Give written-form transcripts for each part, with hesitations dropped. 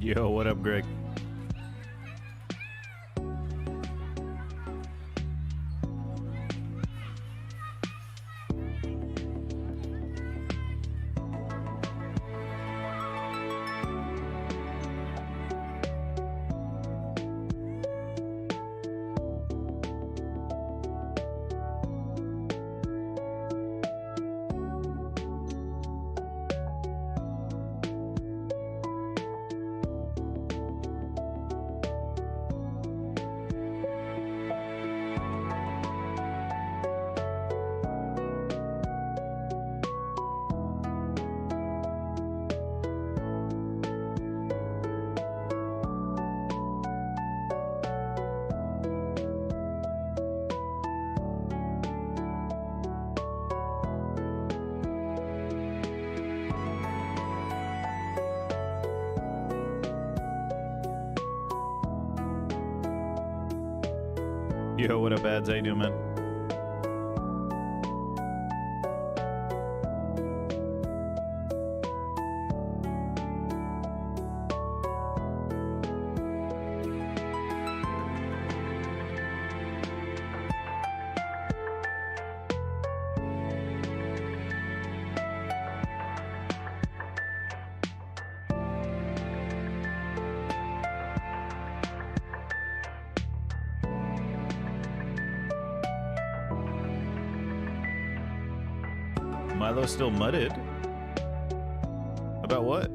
Yo, what up, Greg? Yo, what up, ads? How you doing, man? Milo's still mudded? About what?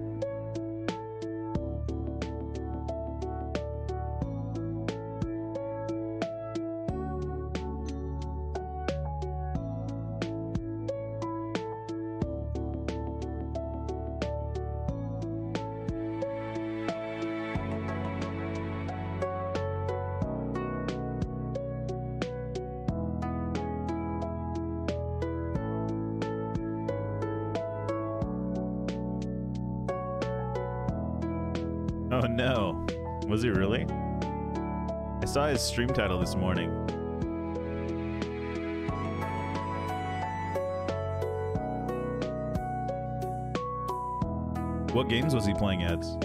Oh no. Was he really? I saw his stream title this morning. What games was he playing, ads?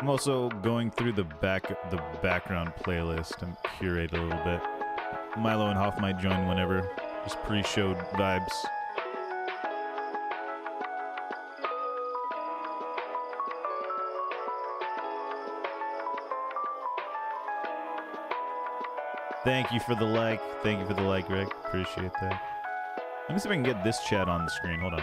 I'm also going through the background playlist and curate a little bit. Milo and Hoff might join whenever. Just pre-showed vibes. Thank you for the like. Thank you for the like, Rick. Appreciate that. Let me see if I can get this chat on the screen. Hold on.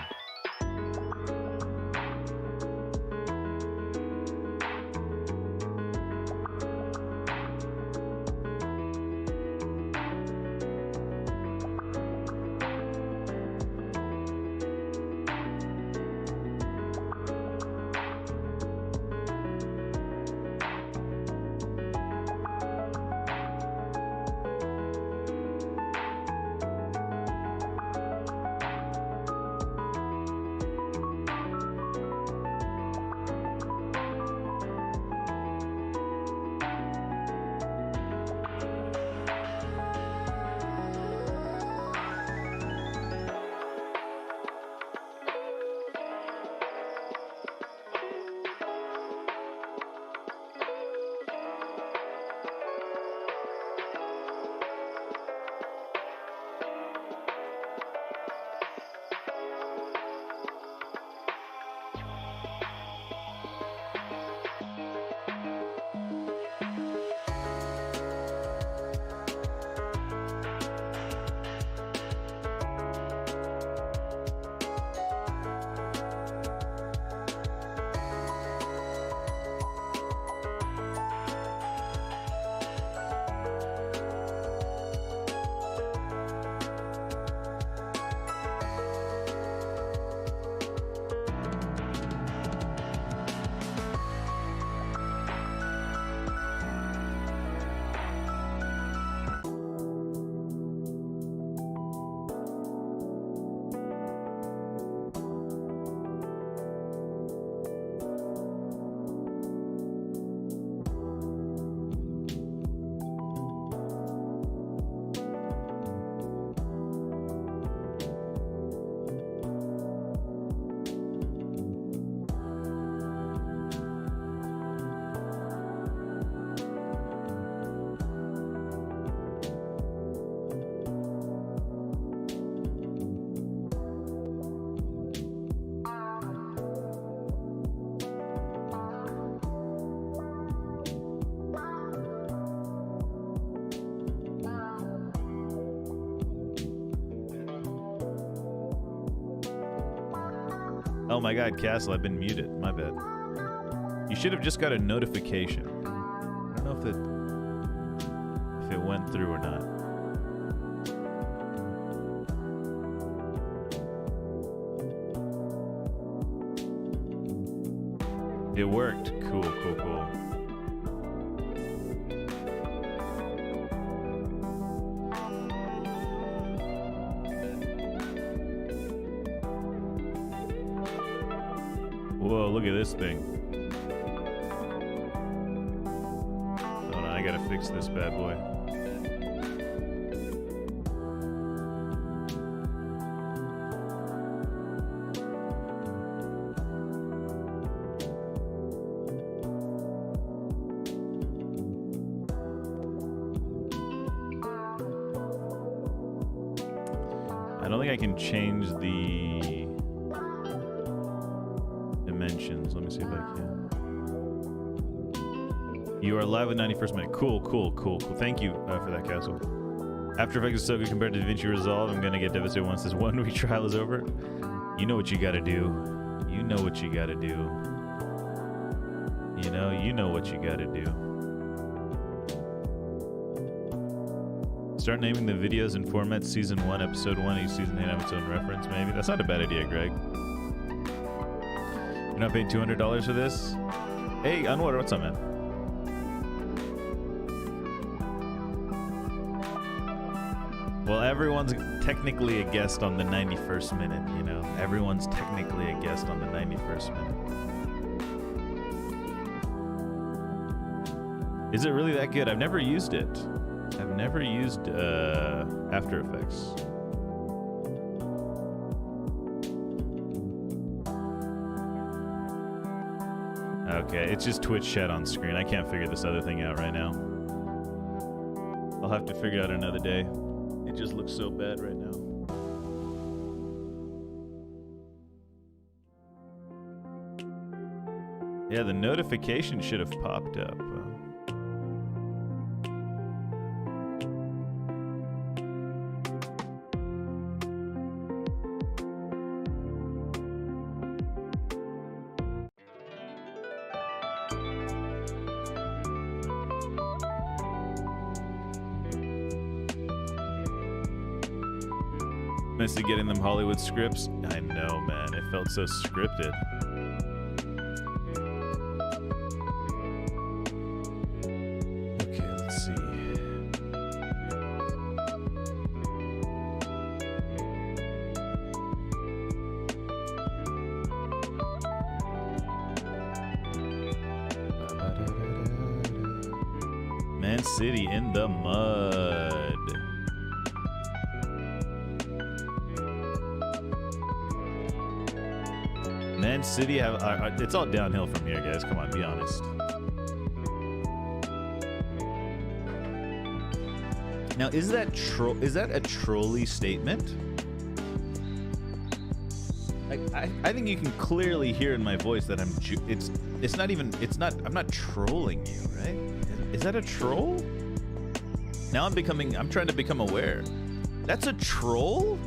Oh my god, Castle, I've been muted. My bad. You should have just got a notification. I don't know if it went through or not. It worked. Cool, cool, cool. Whoa, look at this thing. Hold on, I gotta fix this bad boy. I don't think I can change the dimensions. Let me see if I can. You are live with 91st minute. Cool, cool, cool, cool. Thank you for that, Castle. After Effects is so good compared to DaVinci Resolve. I'm gonna get devastated once this 1 week trial is over. You know what you gotta do. You know what you gotta do. You know what you gotta do. Start naming the videos and formats season 1, episode 1, each season have its own reference, maybe. That's not a bad idea, Greg. You're not paying $200 for this? Hey, Unwater, what's up, man? Well, everyone's technically a guest on the 91st minute, you know? Everyone's technically a guest on the 91st minute. Is it really that good? I've never used it. I've never used After Effects. Okay, it's just Twitch chat on screen. I can't figure this other thing out right now. I'll have to figure it out another day. It just looks so bad right now. Yeah, the notification should have popped up. Mostly getting them Hollywood scripts. I know, man. It felt so scripted. Okay, let's see. Man City in the mud. Man City have it's all downhill from here, guys. Come on, be honest. Now, is that a trolly statement? I think you can clearly hear in my voice that I'm not trolling you, right? Is that a troll? Now I'm trying to become aware. That's a troll?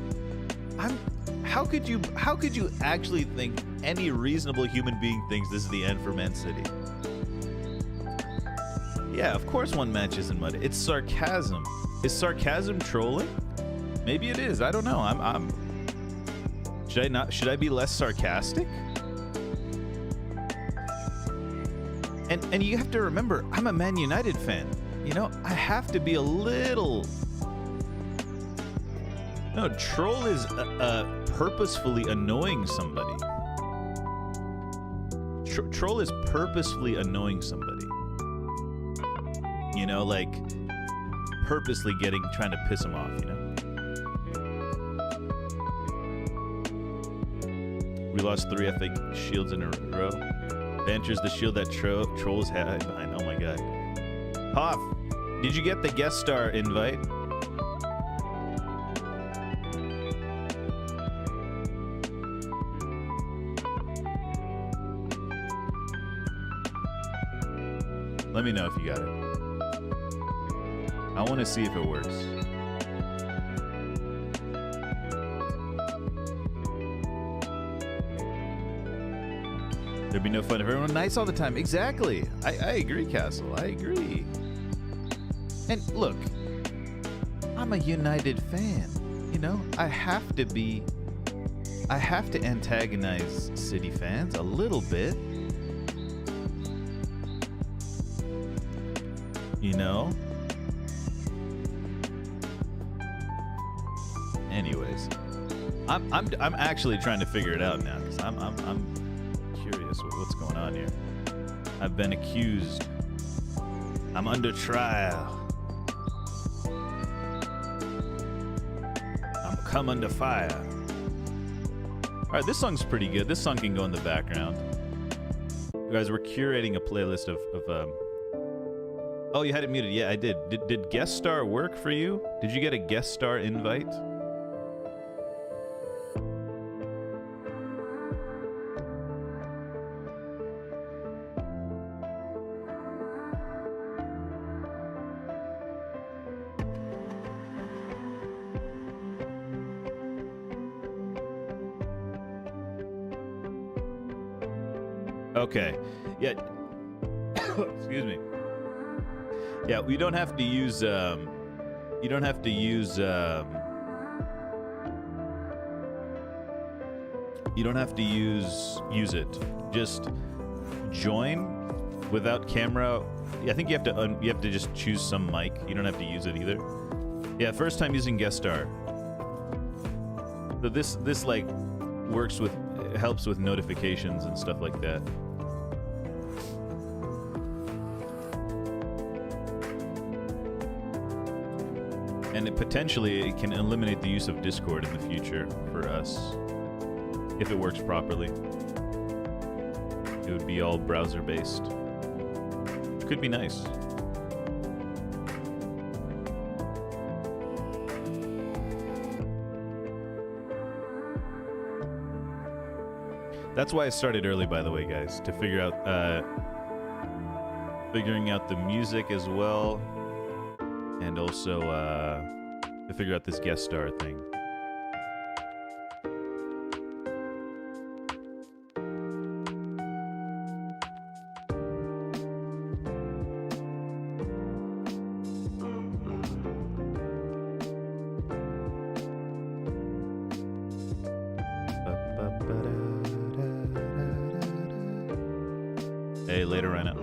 How could you actually think any reasonable human being thinks this is the end for Man City? Yeah, of course one match isn't mud. It's sarcasm. Is sarcasm trolling? Maybe it is. I don't know. Should I be less sarcastic? And you have to remember, I'm a Man United fan. You know, I have to be a little. No, troll is purposefully annoying somebody. Troll is purposefully annoying somebody. You know, like purposely trying to piss them off, you know? We lost 3 FA shields in a row. Banter's the shield that trolls had. Oh my god. Hoff, did you get the guest star invite? Let me know if you got it. I want to see if it works. There'd be no fun if everyone nice all the time. Exactly. I agree, Castle. I agree. And look, I'm a United fan. You know, I have to antagonize City fans a little bit. You know? Anyways, I'm actually trying to figure it out now because I'm curious with what's going on here. I've been accused. I'm under trial. I'm come under fire. All right, this song's pretty good. This song can go in the background. You guys, we're curating a playlist of Oh, you had it muted. Yeah, I did. Did guest star work for you? Did you get a guest star invite? Okay. Yeah. Excuse me. Yeah, we don't have to use you don't have to use you don't have to use it. Just join without camera. I think you have to just choose some mic. You don't have to use it either. Yeah, first time using guest star. So this like helps with notifications and stuff like that. And it can eliminate the use of Discord in the future for us, if it works properly. it would be all browser based. Could be nice. That's why I started early, by the way, guys, to figure out figuring out the music as well, and also to figure out this guest star thing. Hey, later, Rhino.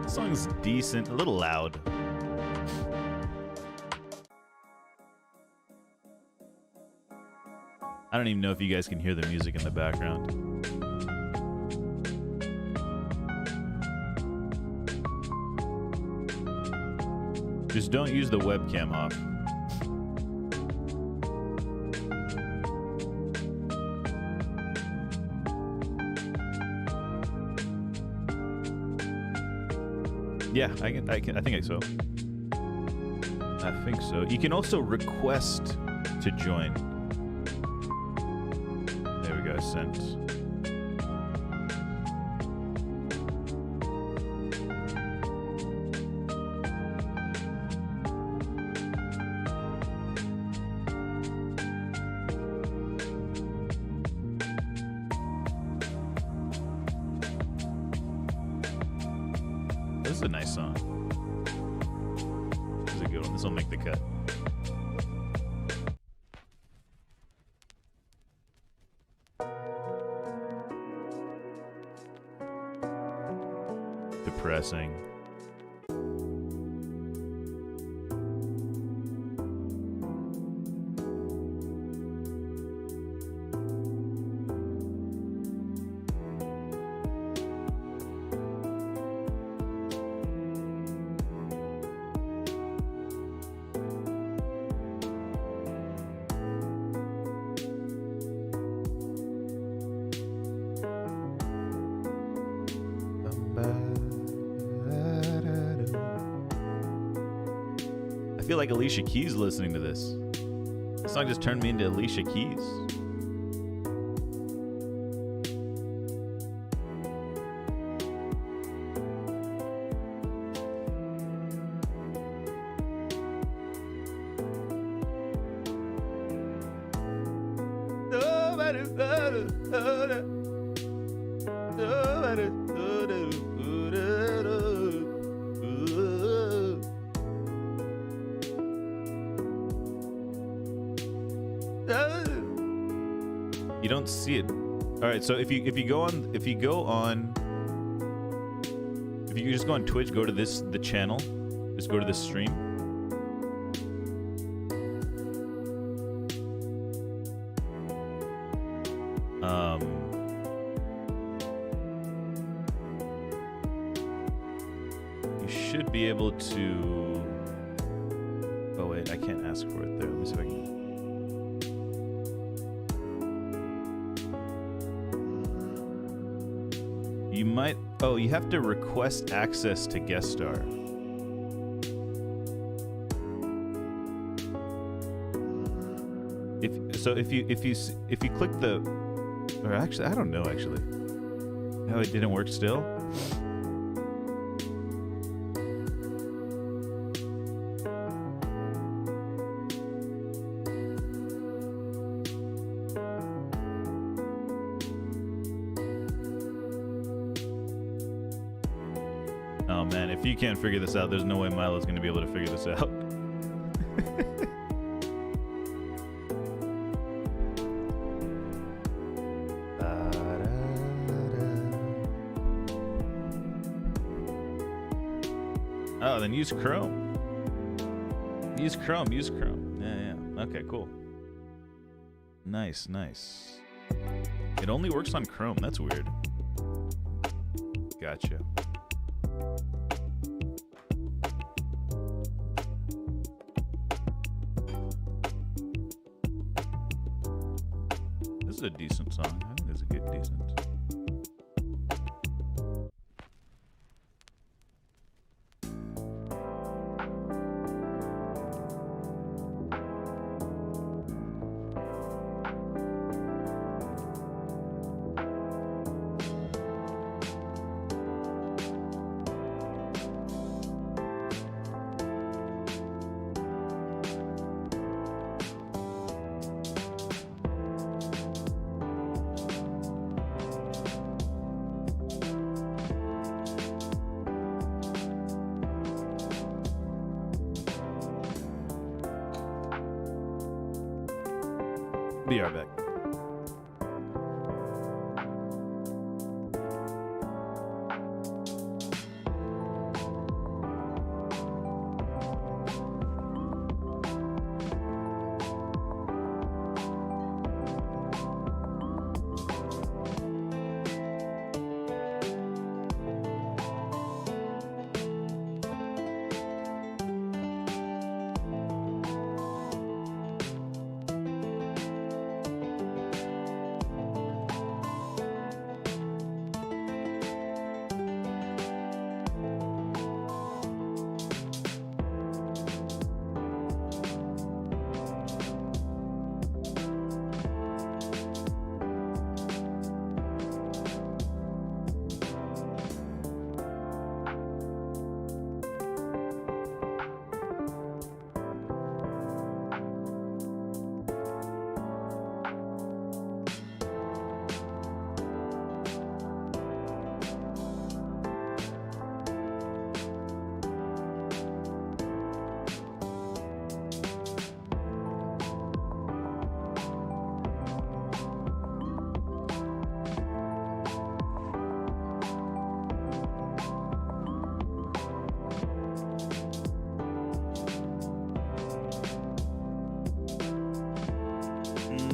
This song's decent, a little loud. I don't even know if you guys can hear the music in the background. Just don't use the webcam off. Yeah, I think so. I think so. You can also request to join. There we go, sent. This is a nice song. This is a good one. This will make the cut. Depressing. I feel like Alicia Keys listening to this. This song just turned me into Alicia Keys. You don't see it. All right, so if you just go on Twitch, go to the channel, just go to this stream. You should be able to. Oh wait, I can't ask for it there. Let me see if I can. You might. Oh, you have to request access to guest star. If you click the, or actually I don't know actually. No, it didn't work still. Oh man, if you can't figure this out, there's no way Milo's gonna be able to figure this out. Oh, then use Chrome. Use Chrome. Yeah. Okay, cool. Nice, nice. It only works on Chrome. That's weird. Gotcha. This is a decent song. I think it's a good, decent. Be right back.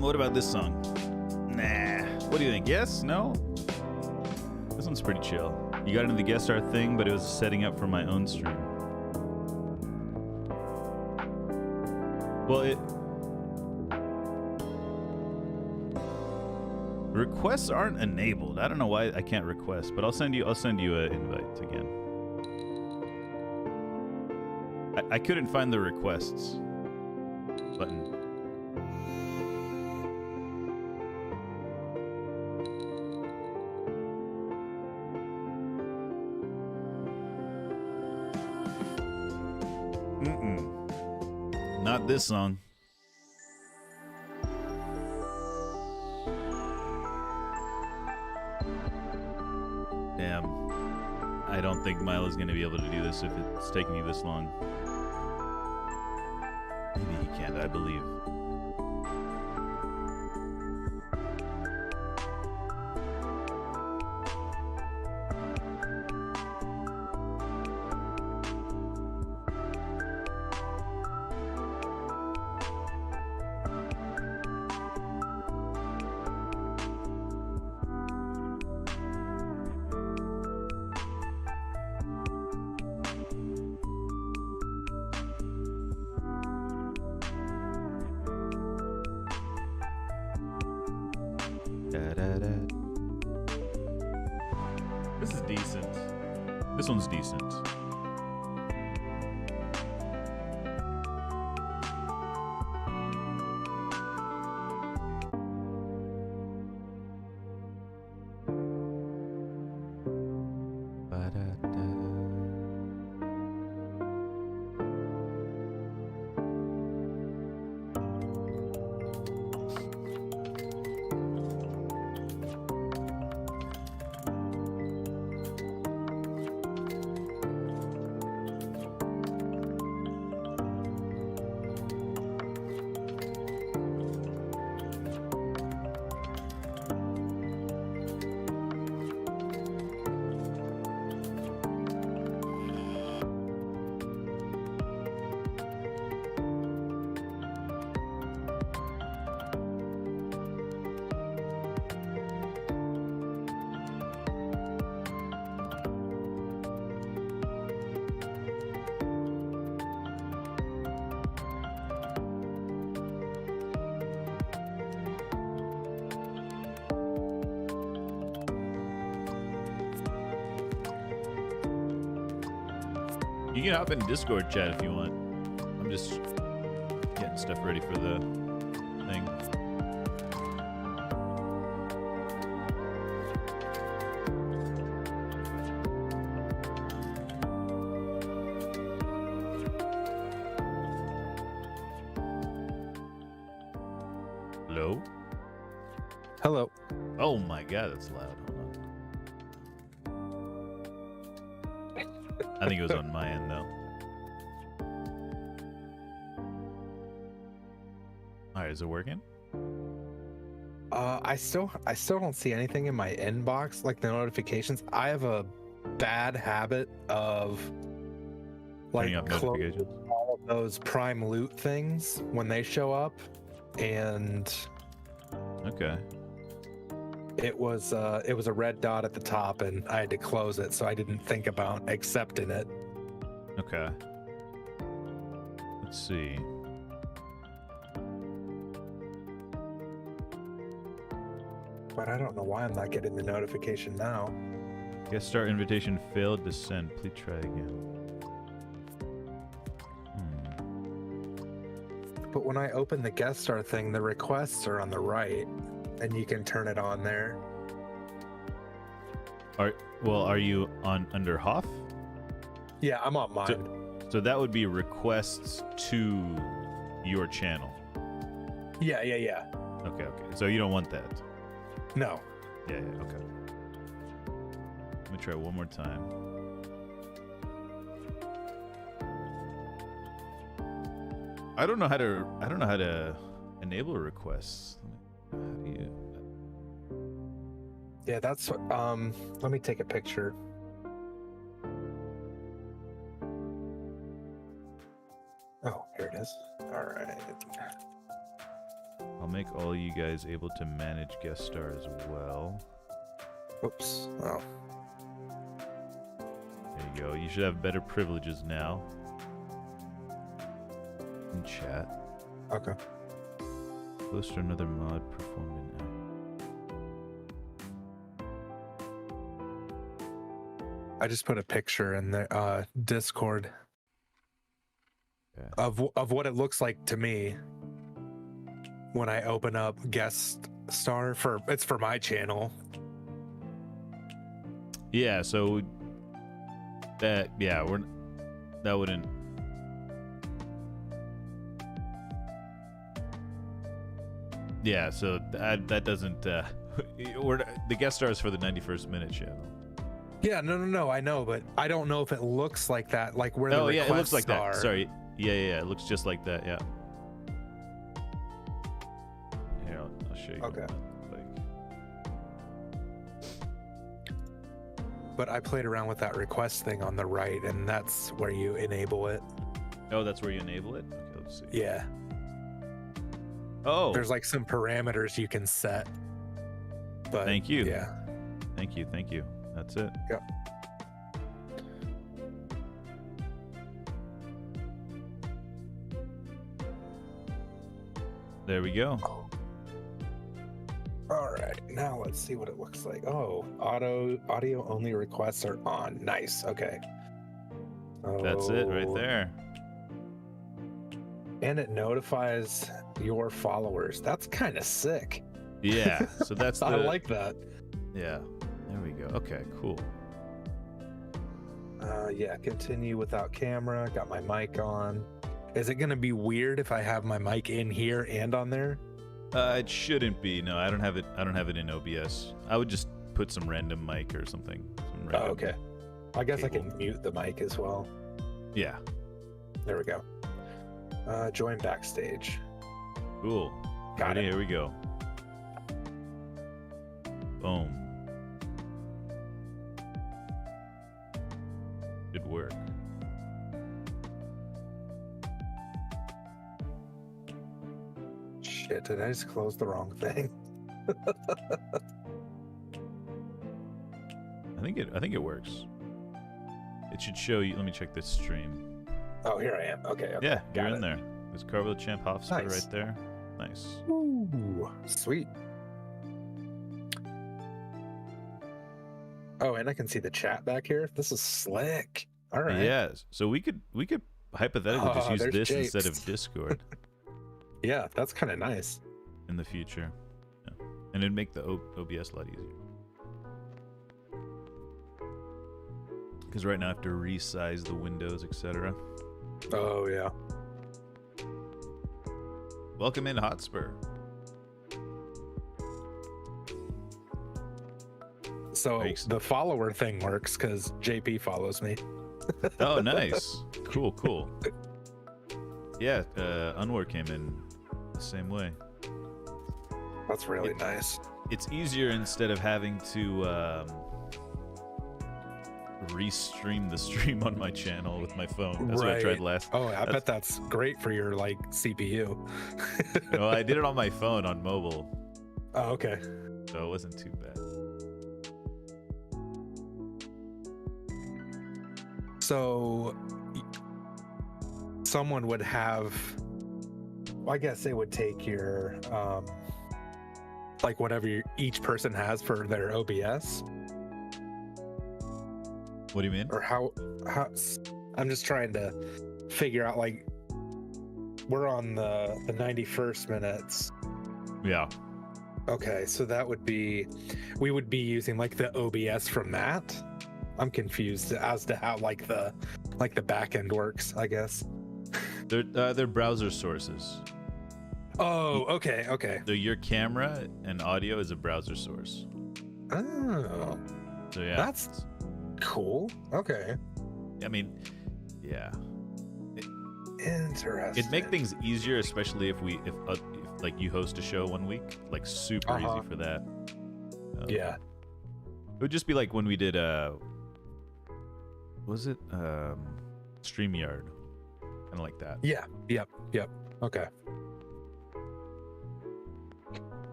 What about this song? Nah. What do you think? Yes? No? This one's pretty chill. You got into the guest star thing, but it was setting up for my own stream. Well, requests aren't enabled. I don't know why I can't request, but I'll send you an invite again. I couldn't find the requests button. Not this song. Damn. I don't think Milo's gonna be able to do this if it's taking you this long. Maybe he can't, I believe. This is decent. This one's decent. You can hop in Discord chat if you want. I'm just getting stuff ready for the thing. Hello? Hello. Oh my god, that's loud. Hold on. I think it was on my end though. Alright, is it working? I still don't see anything in my inbox, like the notifications. I have a bad habit of Turning like off closing notifications? all of those prime loot things when they show up, and Okay. it was a red dot at the top, and I had to close it, so I didn't think about accepting it. Okay. Let's see. But I don't know why I'm not getting the notification now. Guest star invitation failed to send. Please try again. But when I open the guest star thing, the requests are on the right, and you can turn it on there. Are you on under Hoff? Yeah, I'm on mine. So that would be requests to your channel. Yeah. Okay. So you don't want that. No. Yeah, okay. Let me try one more time. I don't know how to enable requests. How do you? Yeah, that's what, let me take a picture. Oh, here it is. All right. I'll make all you guys able to manage guest star as well. Oops. Oh. There you go. You should have better privileges now. In chat. Okay. Close to another mod performed in app. I just put a picture in the Discord Okay. of what it looks like to me when I open up guest star it's for my channel. Yeah, so that that wouldn't. Yeah, so that doesn't. The guest stars for the 91st minute channel. Yeah, no, I know, but I don't know if it looks like that, like where the requests it looks like are. that. Sorry. Yeah, it looks just like that. Yeah. Here, I'll show you. Okay. Like, But I played around with that request thing on the right, and that's where you enable it. oh, that's where you enable it. Okay, let's see. Yeah. Oh, There's like some parameters you can set. But thank you. Yeah. Thank you. That's it. Yep. There we go. All right, now let's see what it looks like. Oh, audio only requests are on. Nice. Okay. That's it right Oh, there. And it notifies your followers. That's kind of sick. Yeah. So that's the. I like that. Yeah. There we go. Okay. Cool. Yeah, continue without camera. Got my mic on. Is it gonna be weird if I have my mic in here and on there? It shouldn't be. No, I don't have it. I don't have it in OBS. I would just put some random mic or something. Some Oh, random okay. I guess I cable. can mute the mic as well. Yeah. There we go. Join backstage. Cool. Got Ready? it. Here we go. Boom. Should work. Shit, did I just close the wrong thing? I think it works. It should show you. Let me check this stream. Oh, here I am. Okay. Yeah, got you're it. in there. There's Carvel Champ Hofstra Nice. right there. Nice. Ooh, sweet. Oh, and I can see the chat back here. This is slick. All right. Yes. So we could hypothetically just use there's this Japes. instead of Discord Yeah, that's kind of nice. in the future. Yeah. And it'd make the OBS a lot easier. Because right now I have to resize the windows, etc. Oh yeah. Welcome in, Hotspur. So the follower thing works because JP follows me. Oh, nice. Cool. Yeah, Unwar came in the same way. That's really nice. It's easier instead of having to restream the stream on my channel with my phone. That's what I tried last. Oh, I bet that's great for your like CPU. No, I did it on my phone on mobile. Oh, okay. So it wasn't too bad. So someone would have, well, I guess they would take your like whatever each person has for their OBS. What do you mean? Or how I'm just trying to figure out, like, we're on the 91st minutes. Yeah. Okay, so that would be, we would be using like the OBS from that. I'm confused as to how like the back end works, I guess. They're browser sources. Oh, okay. So your camera and audio is a browser source. Oh, So yeah, that's cool. Okay, I mean, yeah, interesting. it'd make things easier, especially if like you host a show one week, like super easy for that. Yeah, it would just be like when we did was it StreamYard, kind of like that. yeah, yep. Okay.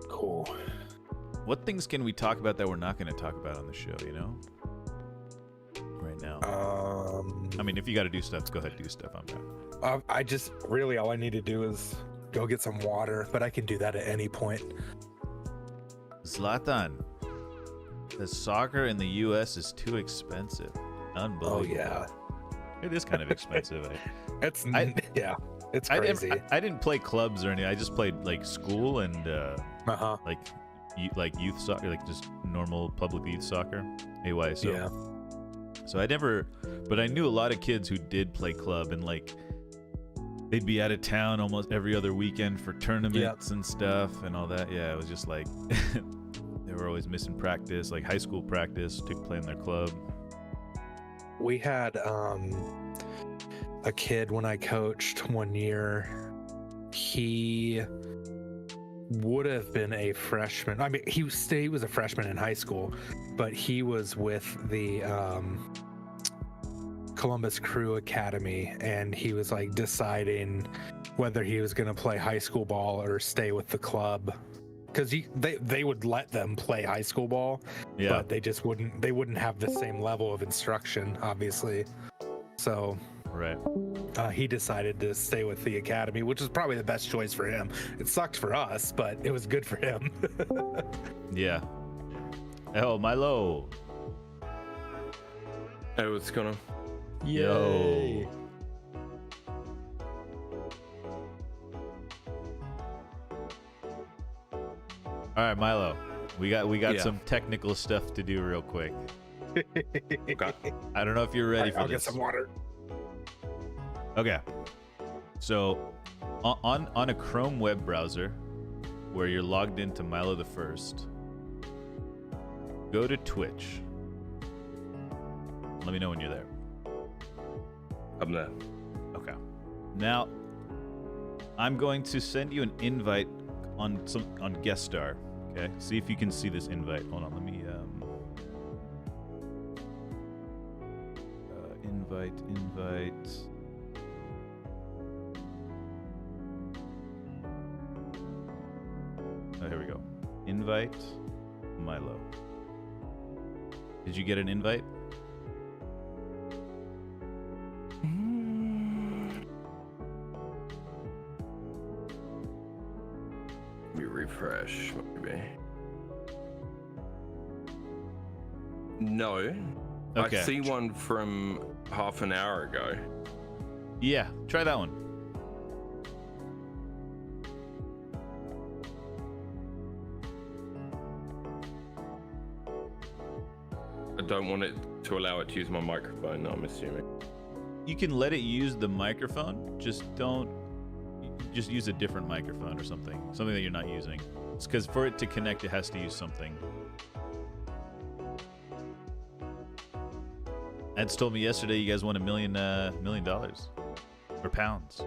Cool. What things can we talk about that we're not going to talk about on the show, you know? Right now. I mean, if you got to do stuff, go ahead and do stuff. I'm not. I just really, all I need to do is go get some water, but I can do that at any point. Zlatan, the soccer in the U.S. is too expensive. Unbelievable. Oh, yeah. It is kind of expensive. It's crazy. I didn't play clubs or anything. I just played like school and like youth soccer, like just normal public youth soccer, AYSO. Yeah. So but I knew a lot of kids who did play club, and like they'd be out of town almost every other weekend for tournaments and stuff and all that. Yeah, it was just like they were always missing practice, like high school practice to play in their club. We had a kid when I coached one year. He would have been a freshman. I mean, he was a freshman in high school, but he was with the Columbus Crew Academy, and he was like deciding whether he was going to play high school ball or stay with the club, because they would let them play high school ball, but they wouldn't have the same level of instruction, obviously. So right. He decided to stay with the academy, which is probably the best choice for him. It sucked for us, but it was good for him. Yeah. Oh, Milo. Hey, what's going on? Yo. All right, Milo. We got some technical stuff to do real quick. Okay. I don't know if you're ready for I'll this. get some water. Okay. So, on a Chrome web browser, where you're logged into Milo the First, go to Twitch. Let me know when you're there. I'm there. Okay. Now, I'm going to send you an invite on Guest Star. Okay. See if you can see this invite. Hold on. Let me invite. Oh, here we go. Invite Milo. Did you get an invite? Let me refresh, maybe. No. Okay. I see one from half an hour ago. Yeah, try that one. I don't want it to allow it to use my microphone, I'm assuming. You can let it use the microphone, just use a different microphone or something that you're not using. It's because for it to connect, it has to use something. Eds told me yesterday you guys won $1 million or pounds.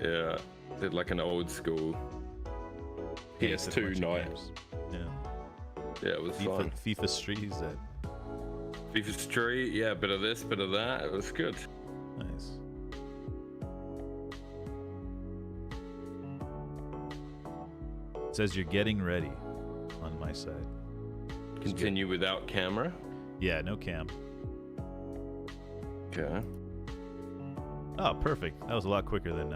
Yeah. Did like an old school PS2 night. Yeah, it was fun. FIFA Street, he said. FIFA Street, yeah, bit of this, bit of that. It was good. Nice. It says you're getting ready on my side. Continue without camera. Yeah, no cam. Okay. Oh, perfect. That was a lot quicker than.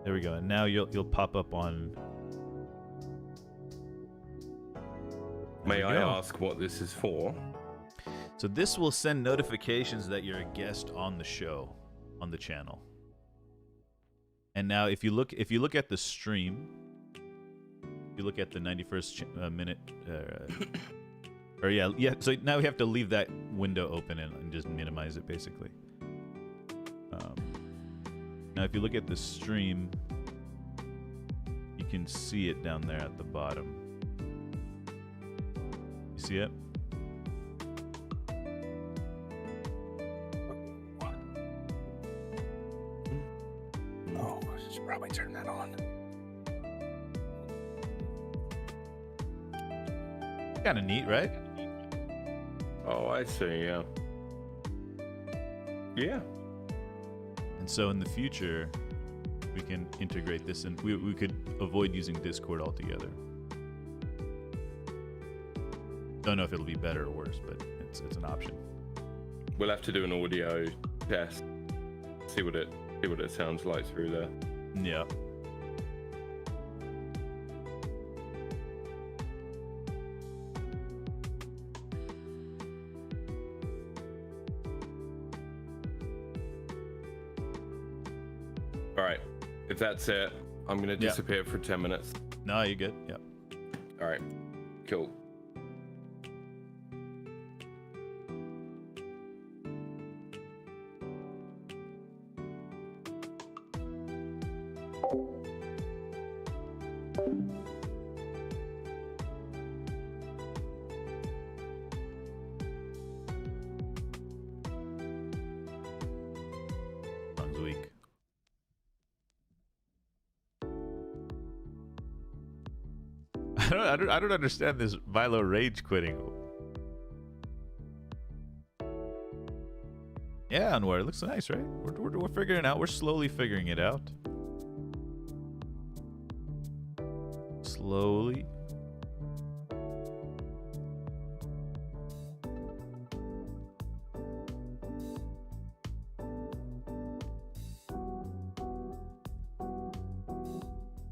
There we go. And now you'll pop up on. May I ask what this is for? So this will send notifications that you're a guest on the show, on the channel. And now, if you look at the stream, if you look at the 91st minute, or yeah. So now we have to leave that window open and just minimize it, basically. Now, if you look at the stream, you can see it down there at the bottom. You see it? Oh, I should probably turn that on. Kind of neat, right? Oh, I see, yeah. Yeah. And so in the future, we can integrate this, and we could avoid using Discord altogether. Don't know if it'll be better or worse, but it's an option. We'll have to do an audio test. See what it sounds like through there. Yeah. All right. If that's it, I'm going to disappear for 10 minutes. No, you're good. Yep. All right. Cool. Sounds weak. I don't understand this Vilo rage quitting. Yeah, Anwar, it looks nice, right? We're figuring it out. We're slowly figuring it out. Slowly.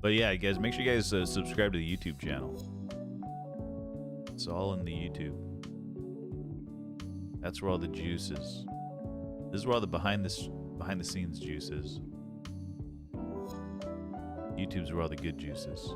But yeah, guys, make sure you guys subscribe to the YouTube channel. It's all in the YouTube. That's where all the juice is. This is where all the behind the scenes juice is. YouTube's where all the good juice is.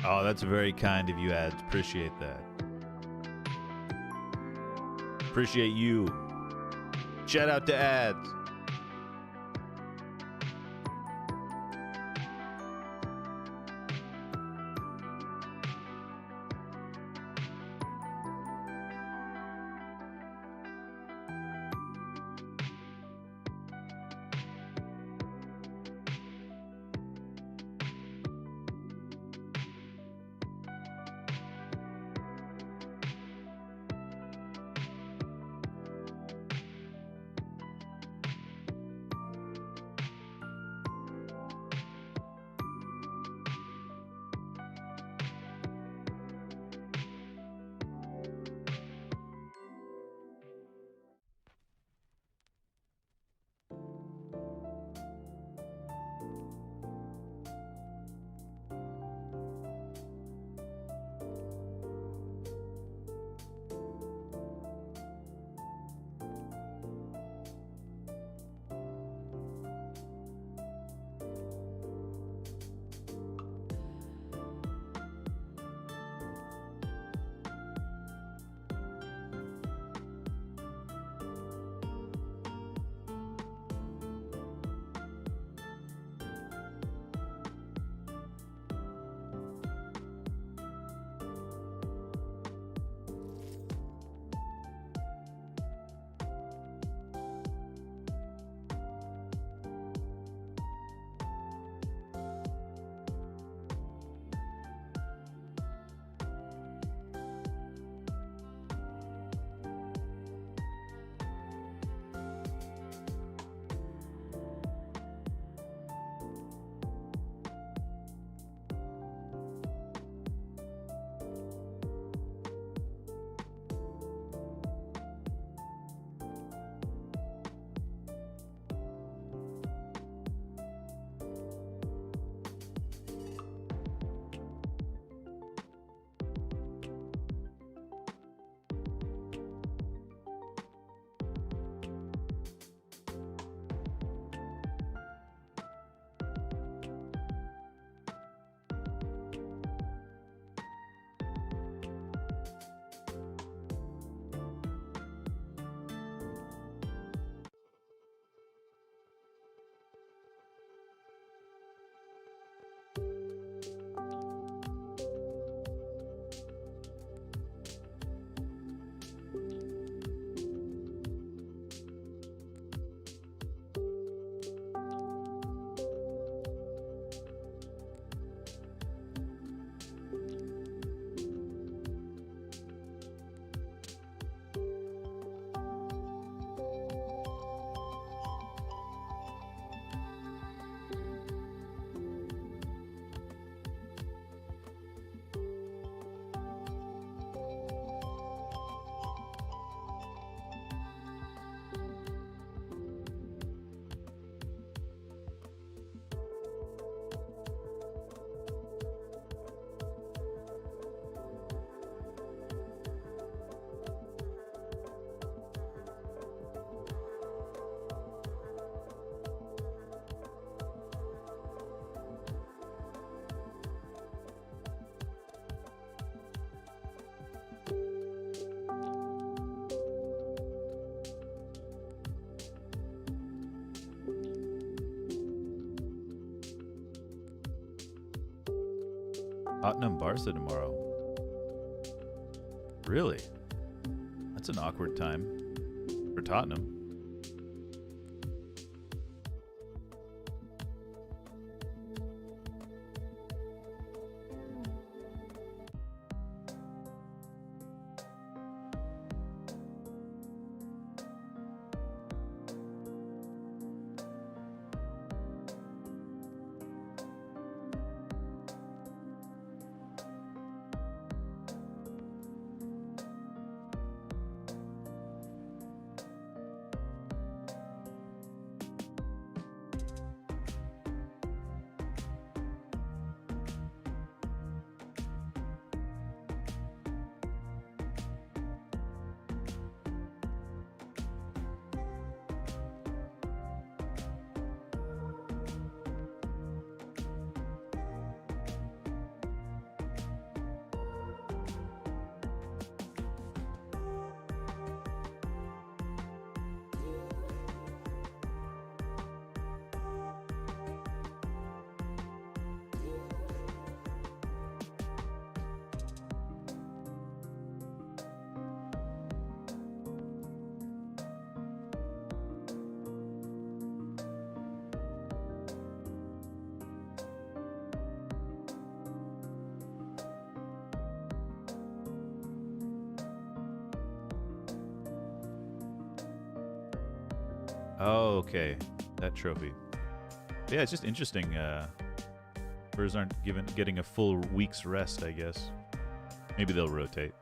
Oh, that's very kind of you, ads. Appreciate that. Appreciate you. Shout out to ads. Tottenham Barca tomorrow. Really? That's an awkward time for Tottenham. Oh, okay. That trophy. Yeah, it's just interesting. Spurs aren't getting a full week's rest, I guess. Maybe they'll rotate.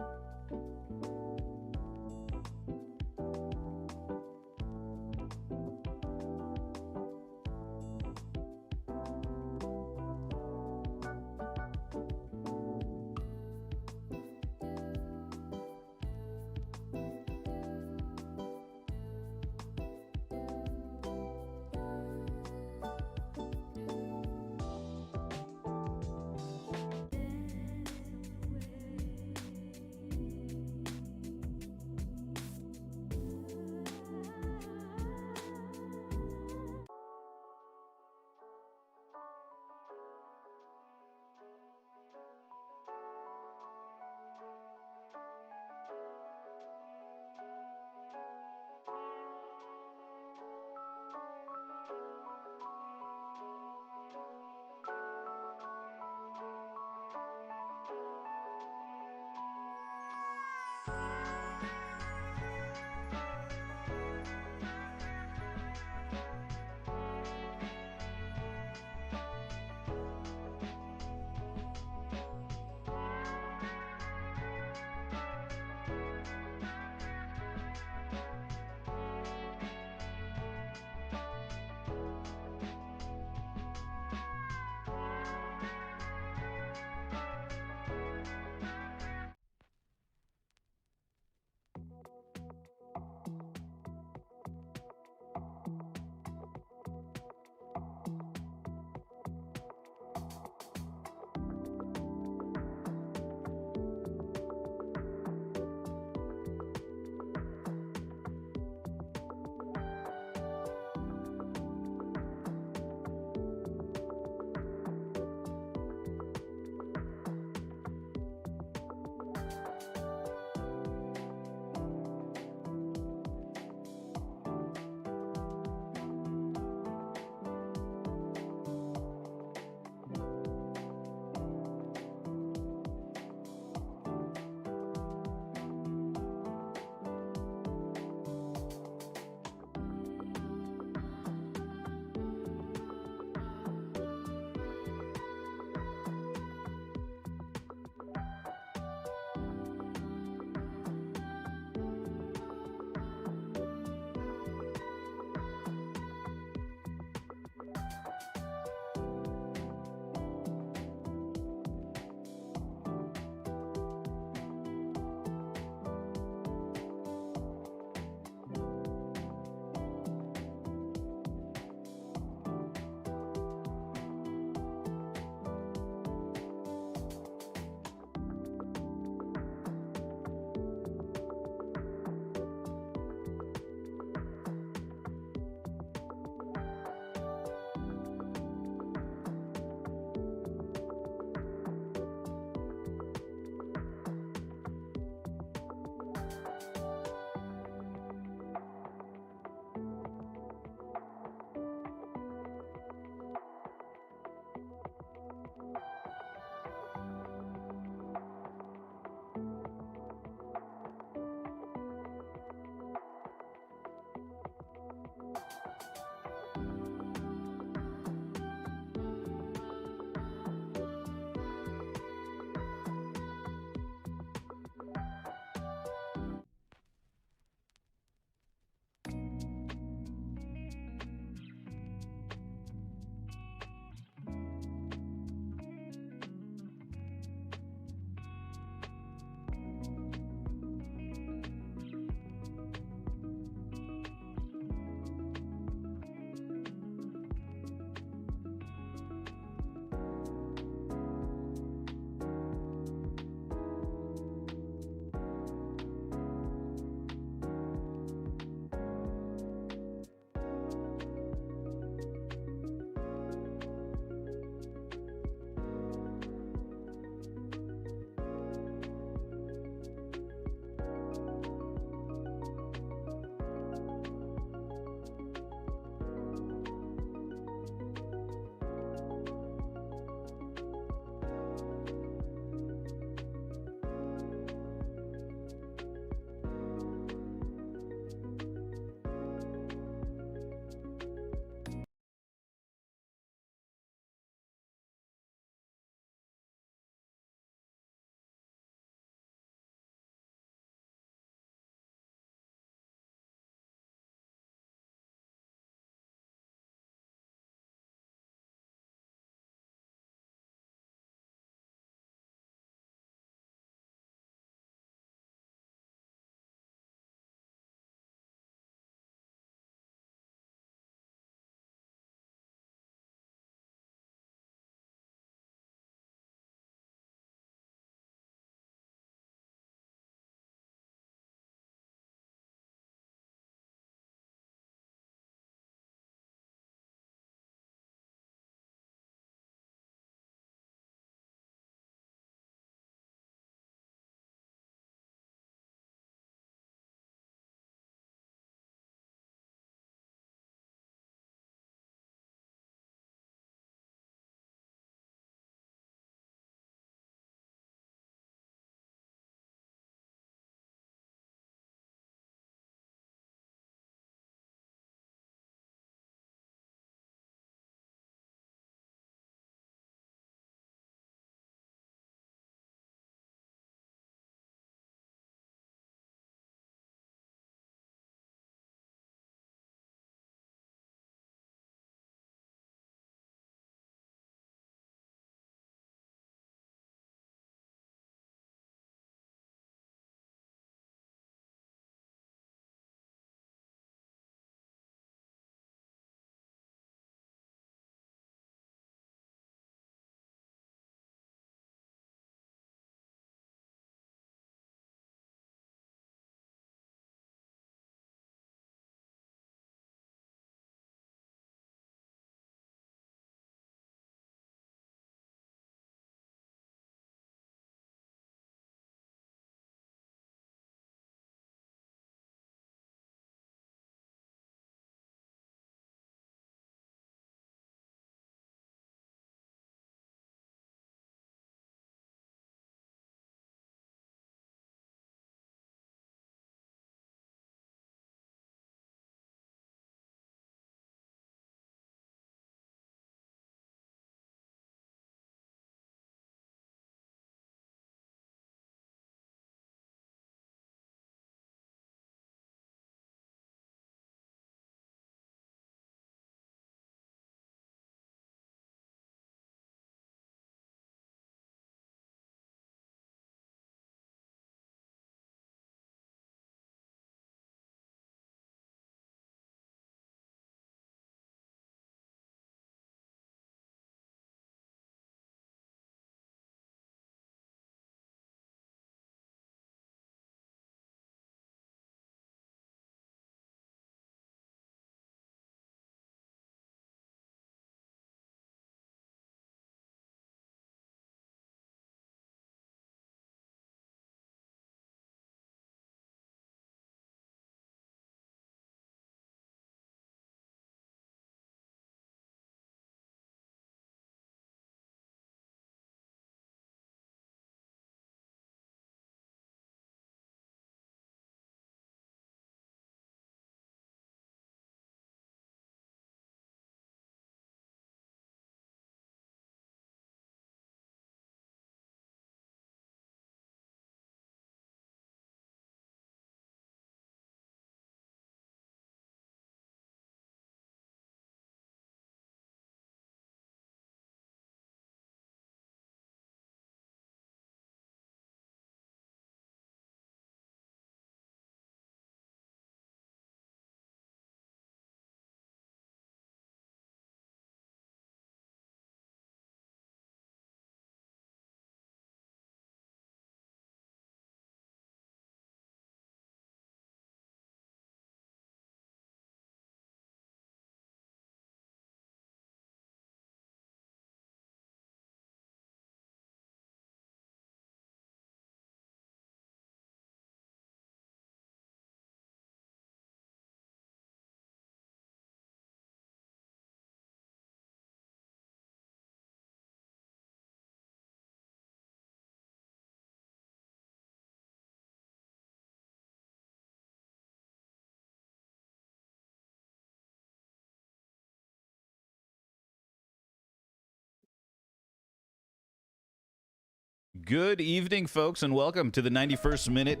Good evening, folks, and welcome to the 91st Minute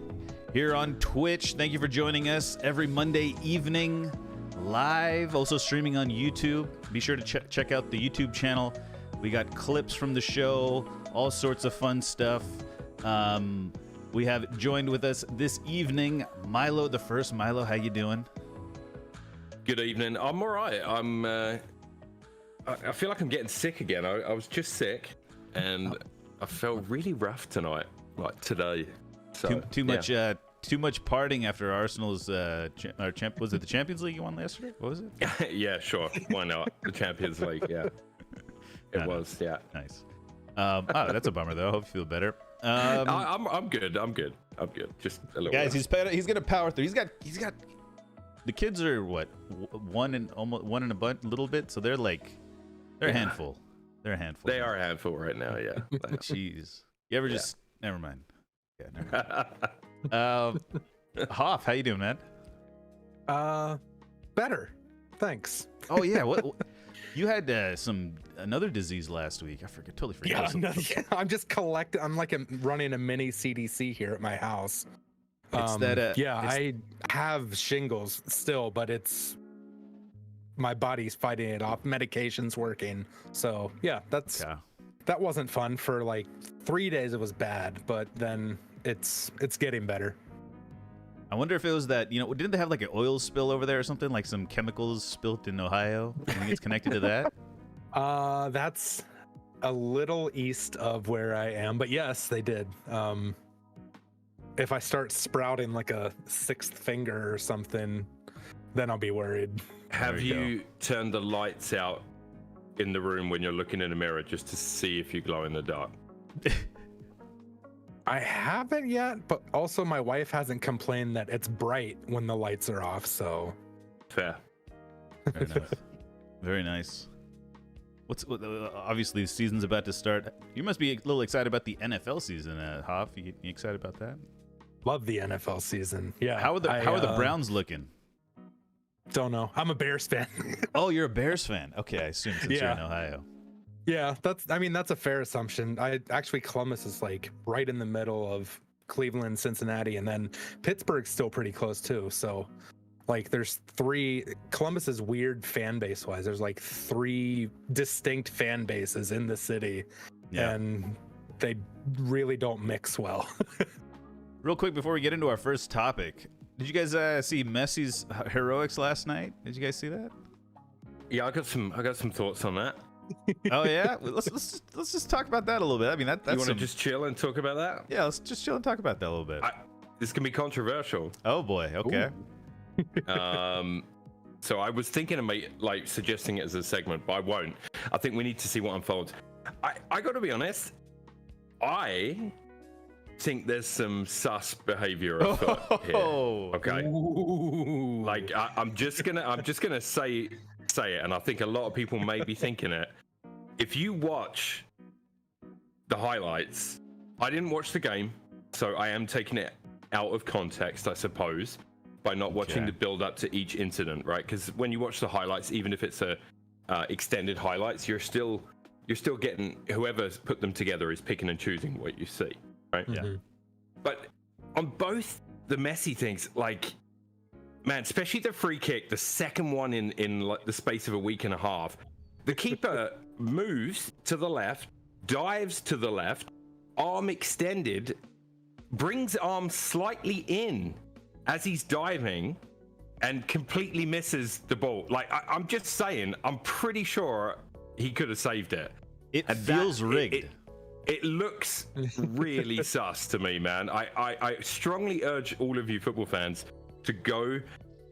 here on Twitch. Thank you for joining us every Monday evening live, also streaming on YouTube. Be sure to check out the YouTube channel. We got clips from the show, all sorts of fun stuff. We have joined with us this evening Milo the First. Milo, how you doing? Good evening. I'm all right. I feel like I'm getting sick again. I was just sick, and I felt really rough tonight, like today. So too much partying after Arsenal's was it the Champions League you won yesterday? What was it? Yeah, sure. Why not? The Champions League. Yeah, it was. Yeah. Nice. That's a bummer though. I hope you feel better. I'm good. Just a little. Guys, he's gonna power through. He's got. The kids are what, one and a little bit, so they're a handful. They're a handful. They are a handful right now. Yeah. Jeez. You ever just never mind. Yeah. Never mind. Hoff, how you doing, man? Better. Thanks. Oh yeah. What you had another disease last week. I totally forgot. Yeah, I'm just collecting. I'm running a mini CDC here at my house. I have shingles still, but my body's fighting it off. Medication's working. So yeah, that wasn't fun for like 3 days. It was bad, but then it's getting better. I wonder if it was that, didn't they have like an oil spill over there or something, like some chemicals spilt in Ohio? I think it's connected to that. That's a little east of where I am, but yes, they did. If I start sprouting like a sixth finger or something, then I'll be worried. Have you turned the lights out in the room when you're looking in a mirror just to see if you glow in the dark? I haven't yet, but also my wife hasn't complained that it's bright when the lights are off, so. Fair. Very nice. Very nice. Obviously the season's about to start. You must be a little excited about the NFL season, Hoff. You excited about that? Love the NFL season. Yeah. How are the Browns looking? Don't know. I'm a Bears fan. Oh, you're a Bears fan. Okay, I assume since you're in Ohio. Yeah, that's a fair assumption. Columbus is like right in the middle of Cleveland, Cincinnati, and then Pittsburgh's still pretty close too. So like there's Columbus is weird fan base wise. There's like 3 distinct fan bases in the city. Yeah. And they really don't mix well. Real quick before we get into our first topic, did you guys see Messi's heroics last night? Did you guys see that? Yeah, I got some thoughts on that. Oh yeah, let's just talk about that a little bit. I mean, that's you want to just chill and talk about that? Yeah, let's just chill and talk about that a little bit. This can be controversial. Oh boy, okay. So I was thinking of suggesting it as a segment, but I won't. I think we need to see what unfolds. I got to be honest. I think there's some sus behavior afoot here. Okay. Ooh. Like I'm just gonna say it, and I think a lot of people may be thinking it. If you watch the highlights, I didn't watch the game, so I am taking it out of context, I suppose, by not watching the build up to each incident, right? Because when you watch the highlights, even if it's a extended highlights, you're still getting, whoever's put them together is picking and choosing what you see, right? Yeah. But on both the Messi things, like, man, especially the free kick, the second one in like the space of a week and a half, the keeper moves to the left, dives to the left, arm extended, brings arm slightly in as he's diving, and completely misses the ball. Like, I'm just saying, I'm pretty sure he could have saved it. It feels rigged. It looks really sus to me, man. I strongly urge all of you football fans to go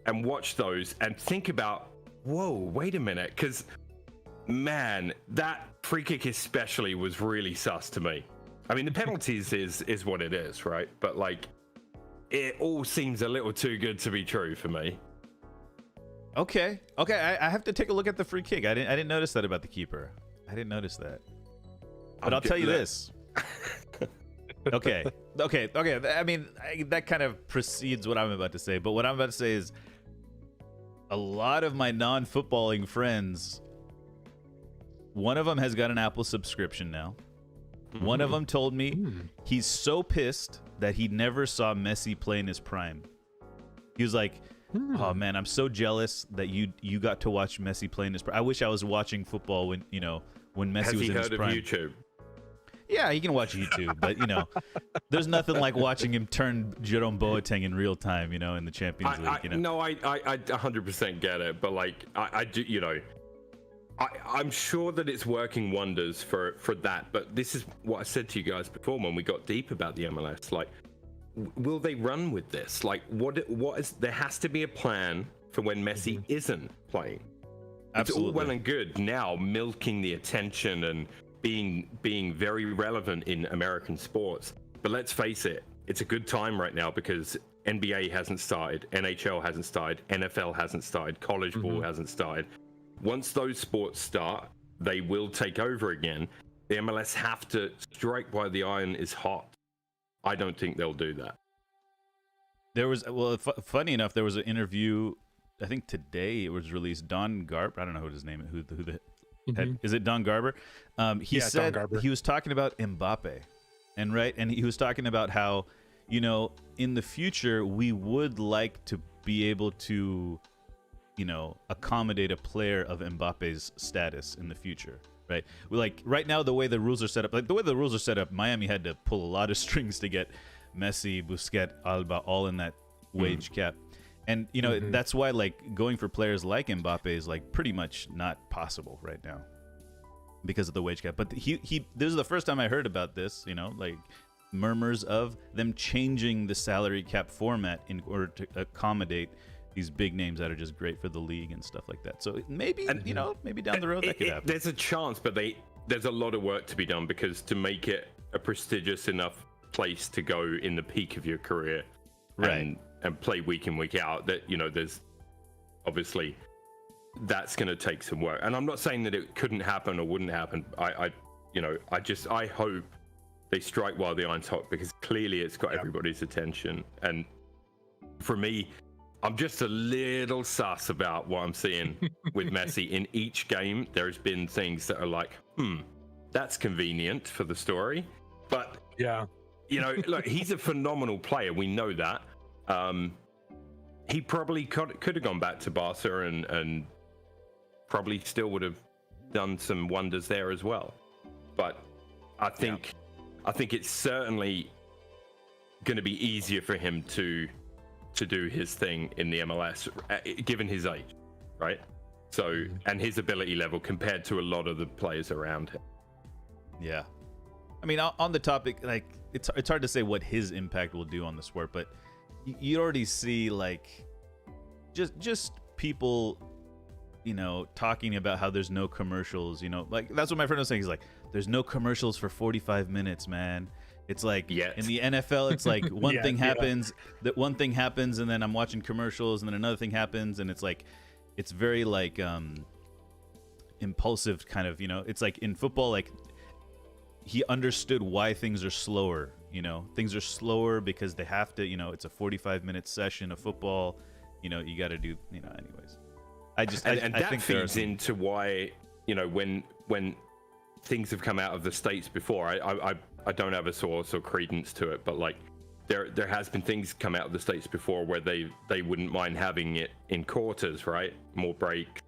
and watch those and think about, whoa, wait a minute, because, man, that free kick especially was really sus to me. I mean, the penalties is what it is, right? But, like, it all seems a little too good to be true for me. Okay. I have to take a look at the free kick. I didn't notice that about the keeper. I didn't notice that. But I'll tell you this. Okay. I mean, that kind of precedes what I'm about to say. But what I'm about to say is, a lot of my non-footballing friends, one of them has got an Apple subscription now. One of them told me he's so pissed that he never saw Messi play in his prime. He was like, "Oh man, I'm so jealous that you got to watch Messi play in his prime. I wish I was watching football when Messi was in his prime." Has he heard of YouTube? Yeah, he can watch YouTube, but there's nothing like watching him turn Jerome Boateng in real time, in the Champions League. No, I 100% get it, but like I do, I'm sure that it's working wonders for that. But this is what I said to you guys before when we got deep about the MLS. Like, will they run with this? Like, what is? There has to be a plan for when Messi isn't playing. Absolutely. It's all well and good now milking the attention and being very relevant in American sports. But let's face it, it's a good time right now because NBA hasn't started, NHL hasn't started, NFL hasn't started, college ball hasn't started. Once those sports start, they will take over again. The MLS have to strike while the iron is hot. I don't think they'll do that. There was, funny enough, there was an interview, I think today it was released. Don Garber, I don't know what his name is. Who the head, is it Don Garber? He said he was talking about Mbappe, and he was talking about how, in the future we would like to be able to, accommodate a player of Mbappe's status in the future, right? Like right now, the way the rules are set up, Miami had to pull a lot of strings to get Messi, Busquets, Alba all in that wage cap. And, that's why, like, going for players like Mbappe is, like, pretty much not possible right now because of the wage cap. But this is the first time I heard about this, like, murmurs of them changing the salary cap format in order to accommodate these big names that are just great for the league and stuff like that. So maybe, maybe down the road that could happen. There's a chance, but there's a lot of work to be done because to make it a prestigious enough place to go in the peak of your career. Right. And play week in, week out, that there's obviously that's going to take some work. And I'm not saying that it couldn't happen or wouldn't happen. I hope they strike while the iron's hot because clearly it's got everybody's attention. And for me, I'm just a little sus about what I'm seeing with Messi in each game. There's been things that are like, that's convenient for the story, but look, he's a phenomenal player. We know that. He probably could have gone back to Barca and probably still would have done some wonders there as well. But I think it's certainly going to be easier for him to do his thing in the MLS, given his age, right? So and his ability level compared to a lot of the players around him. Yeah, I mean, on the topic, like it's hard to say what his impact will do on the sport, but you already see like just people talking about how there's no commercials, like that's what my friend was saying. He's like, there's no commercials for 45 minutes, man. It's like in the NFL, it's like one thing happens, that one thing happens, and then I'm watching commercials, and then another thing happens, and it's like it's very like impulsive kind of, it's like in football, like he understood why things are slower. Things are slower because they have to, it's a 45-minute session of football. You got to do, anyways. I that think feeds into why, when things have come out of the States before, I don't have a source or credence to it, but like there has been things come out of the States before where they wouldn't mind having it in quarters, right? More break,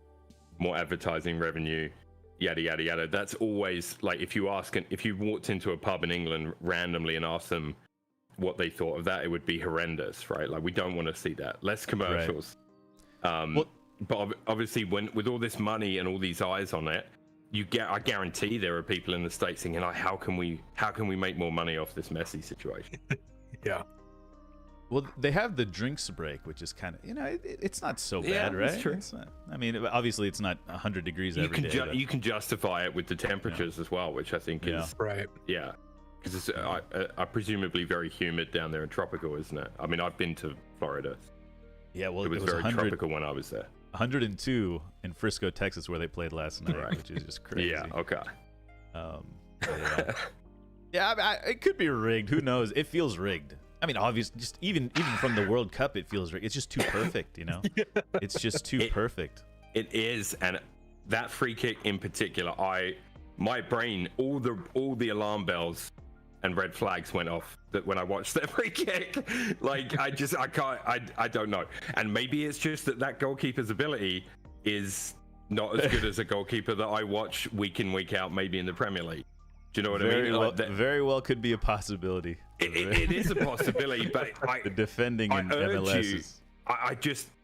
more advertising revenue. Yada yada yada. That's always like if you walked into a pub in England randomly and asked them what they thought of that, it would be horrendous, right? Like we don't want to see that. Less commercials. Right. But obviously, with all this money and all these eyes on it, I guarantee there are people in the States thinking like, how can we make more money off this Messi situation? Yeah. Well, they have the drinks break, which is kind of, it's not so bad, right? That's true. It's not, I mean, obviously it's not 100 degrees every day. You can justify it with the temperatures as well, which I think is right. Yeah, because it's presumably very humid down there and tropical, isn't it? I mean, I've been to Florida. Yeah, well, it was very tropical when I was there. 102 in Frisco, Texas, where they played last night, right. Which is just crazy. Yeah. Okay. It could be rigged. Who knows? It feels rigged. I mean, obviously, just even from the World Cup, it feels rigged. It's just too perfect, It's just too perfect. It is, and that free kick in particular, my brain, all the alarm bells and red flags went off that when I watched that free kick. Like I don't know. And maybe it's just that goalkeeper's ability is not as good as a goalkeeper that I watch week in, week out, maybe in the Premier League. Do you know what I mean? Well, very well could be a possibility. It is a possibility, but the defending in MLS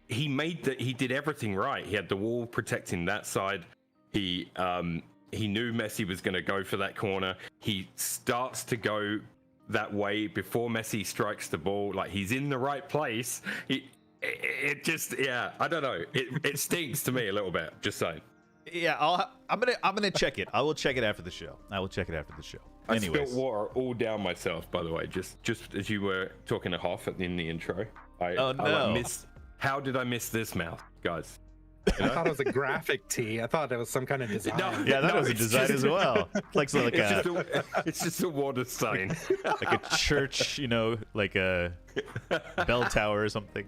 he did everything right. He had the wall protecting that side. He knew Messi was going to go for that corner. He starts to go that way before Messi strikes the ball. Like, he's in the right place. I don't know. It stinks to me a little bit. Just saying. Yeah, I'm gonna check it. I will check it after the show. I spilled water all down myself, by the way. Just as you were talking to Hoff in the intro. How did I miss this mouth, guys? I thought it was a graphic tee. I thought it was some kind of design. That was a design as well. It's just a water sign. Like a church, like a bell tower or something.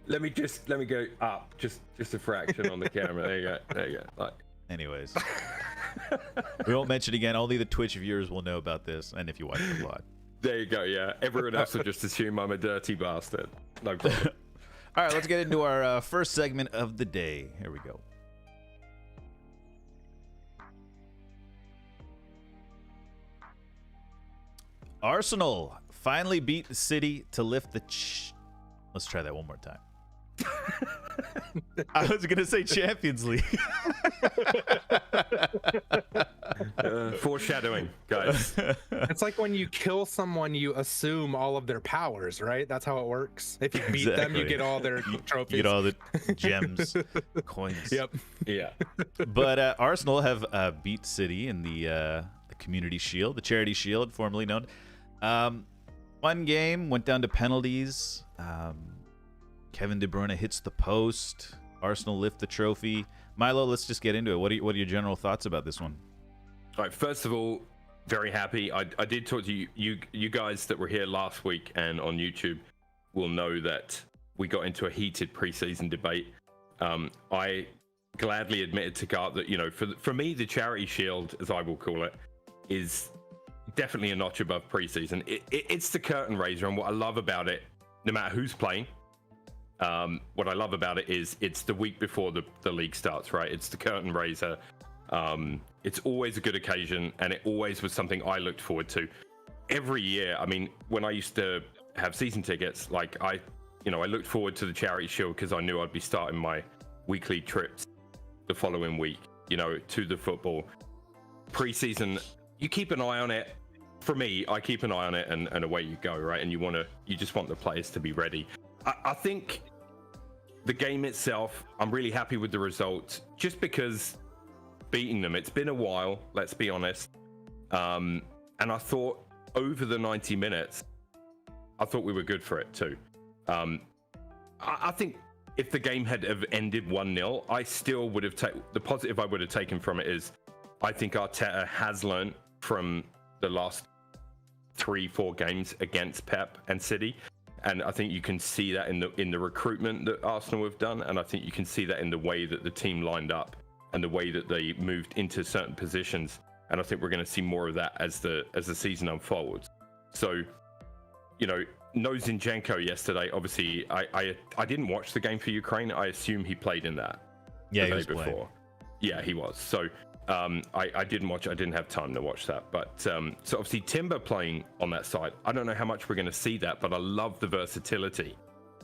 Let me go up just a fraction on the camera. There you go. Like. Anyways, we won't mention again. Only the Twitch viewers will know about this, and if you watch the vlog. There you go. Yeah, everyone else will just assume I'm a dirty bastard. No problem. All right, let's get into our first segment of the day. Here we go. Arsenal finally beat City to lift the... Let's try that one more time. I was going to say Champions League. Foreshadowing, guys. It's like when you kill someone, you assume all of their powers, right? That's how it works. If you beat them, you get all their trophies. You get all the gems, coins. Yep. Yeah. But Arsenal have beat City in the Community Shield, the Charity Shield, formerly known. Fun game, went down to penalties. Kevin De Bruyne hits the post. Arsenal lift the trophy. Milo, let's just get into it. What are your general thoughts about this one? All right. First of all, very happy. I did talk to you guys that were here last week and on YouTube will know that we got into a heated preseason debate. I gladly admitted to Gart that for me the Charity Shield, as I will call it, is definitely a notch above preseason. It's the curtain raiser, and what I love about it, no matter who's playing. What I love about it is it's the week before the league starts, right? It's the curtain raiser. It's always a good occasion, and it always was something I looked forward to every year. I mean, when I used to have season tickets, like I looked forward to the Charity Shield because I knew I'd be starting my weekly trips the following week, to the football. Preseason, you keep an eye on it. For me, I keep an eye on it, and away you go, right? And you just want the players to be ready. I think the game itself, I'm really happy with the result, just because beating them, it's been a while, let's be honest. And I thought over the 90 minutes, I thought we were good for it too. I think if the game had ended 1-0, I still would have the positive I would have taken from it is I think Arteta has learned from the last 3-4 games against Pep and City. And I think you can see that in the recruitment that Arsenal have done, and I think you can see that in the way that the team lined up and the way that they moved into certain positions. And I think we're going to see more of that as the season unfolds. So, no Zinchenko yesterday. Obviously, I didn't watch the game for Ukraine. I assume he played in that. Yeah, he was playing. Yeah, he was. So I didn't watch. I didn't have time to watch that. But so obviously Timber playing on that side. I don't know how much we're going to see that, but I love the versatility.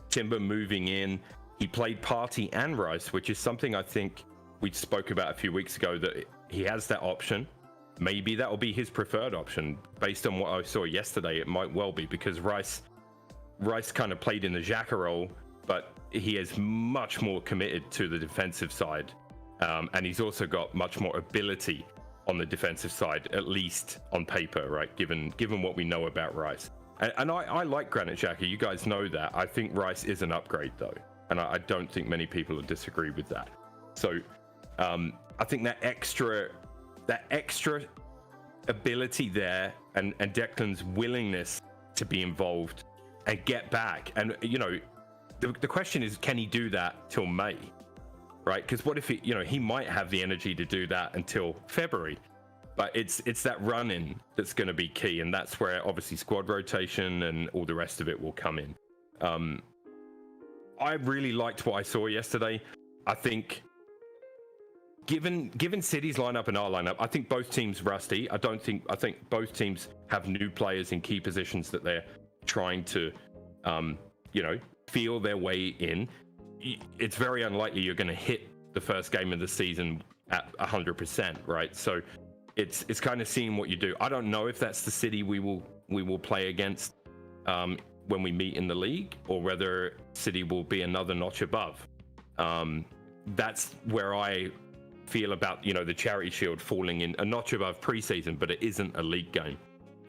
Timber moving in. He played Partey and Rice, which is something I think we spoke about a few weeks ago, that he has that option. Maybe that will be his preferred option based on what I saw yesterday. It might well be, because Rice kind of played in the Xhaka role, but he is much more committed to the defensive side. And he's also got much more ability on the defensive side, at least on paper, right? Given what we know about Rice. And I like Granit Xhaka. You guys know that. I think Rice is an upgrade, though. And I don't think many people would disagree with that. So I think that extra ability there, and Declan's willingness to be involved and get back. And, the question is, can he do that till May? Right? Because what if he might have the energy to do that until February. But it's that run-in that's going to be key, and that's where obviously squad rotation and all the rest of it will come in. I really liked what I saw yesterday. I think, given City's lineup and our lineup, I think both teams rusty. I think both teams have new players in key positions that they're trying to, feel their way in. It's very unlikely you're going to hit the first game of the season at 100%, right? So it's kind of seeing what you do. I don't know if that's the City we will play against when we meet in the league, or whether City will be another notch above. That's where I feel about the Charity Shield falling in a notch above preseason, but it isn't a league game.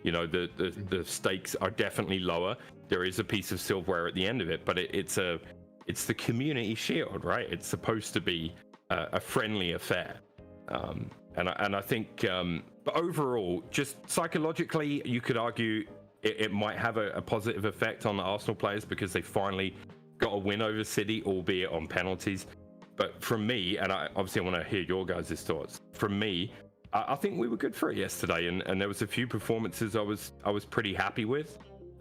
The stakes are definitely lower. There is a piece of silverware at the end of it, but it's the Community Shield, right? It's supposed to be a friendly affair. And I think, but overall, just psychologically, you could argue it might have a positive effect on the Arsenal players because they finally got a win over City, albeit on penalties. But from me, and I obviously want to hear your guys' thoughts. From me, I think we were good for it yesterday, and there was a few performances I was pretty happy with.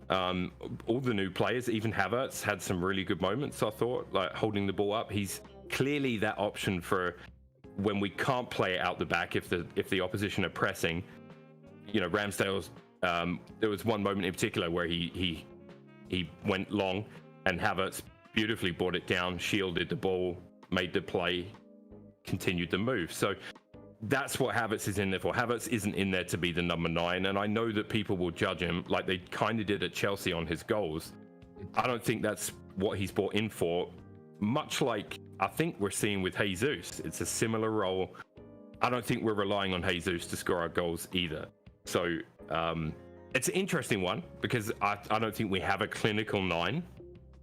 All the new players, even Havertz, had some really good moments. I thought, like holding the ball up. He's clearly that option for when we can't play it out the back if the opposition are pressing. Ramsdale's. There was one moment in particular where he went long, and Havertz beautifully brought it down, shielded the ball, made the play, continued the move. So that's what Havertz is in there for. Havertz isn't in there to be the number 9, and I know that people will judge him like they kind of did at Chelsea on his goals. I don't think that's what he's brought in for. Much like I think we're seeing with Jesus, it's a similar role. I don't think we're relying on Jesus to score our goals either. So it's an interesting one because I don't think we have a clinical 9.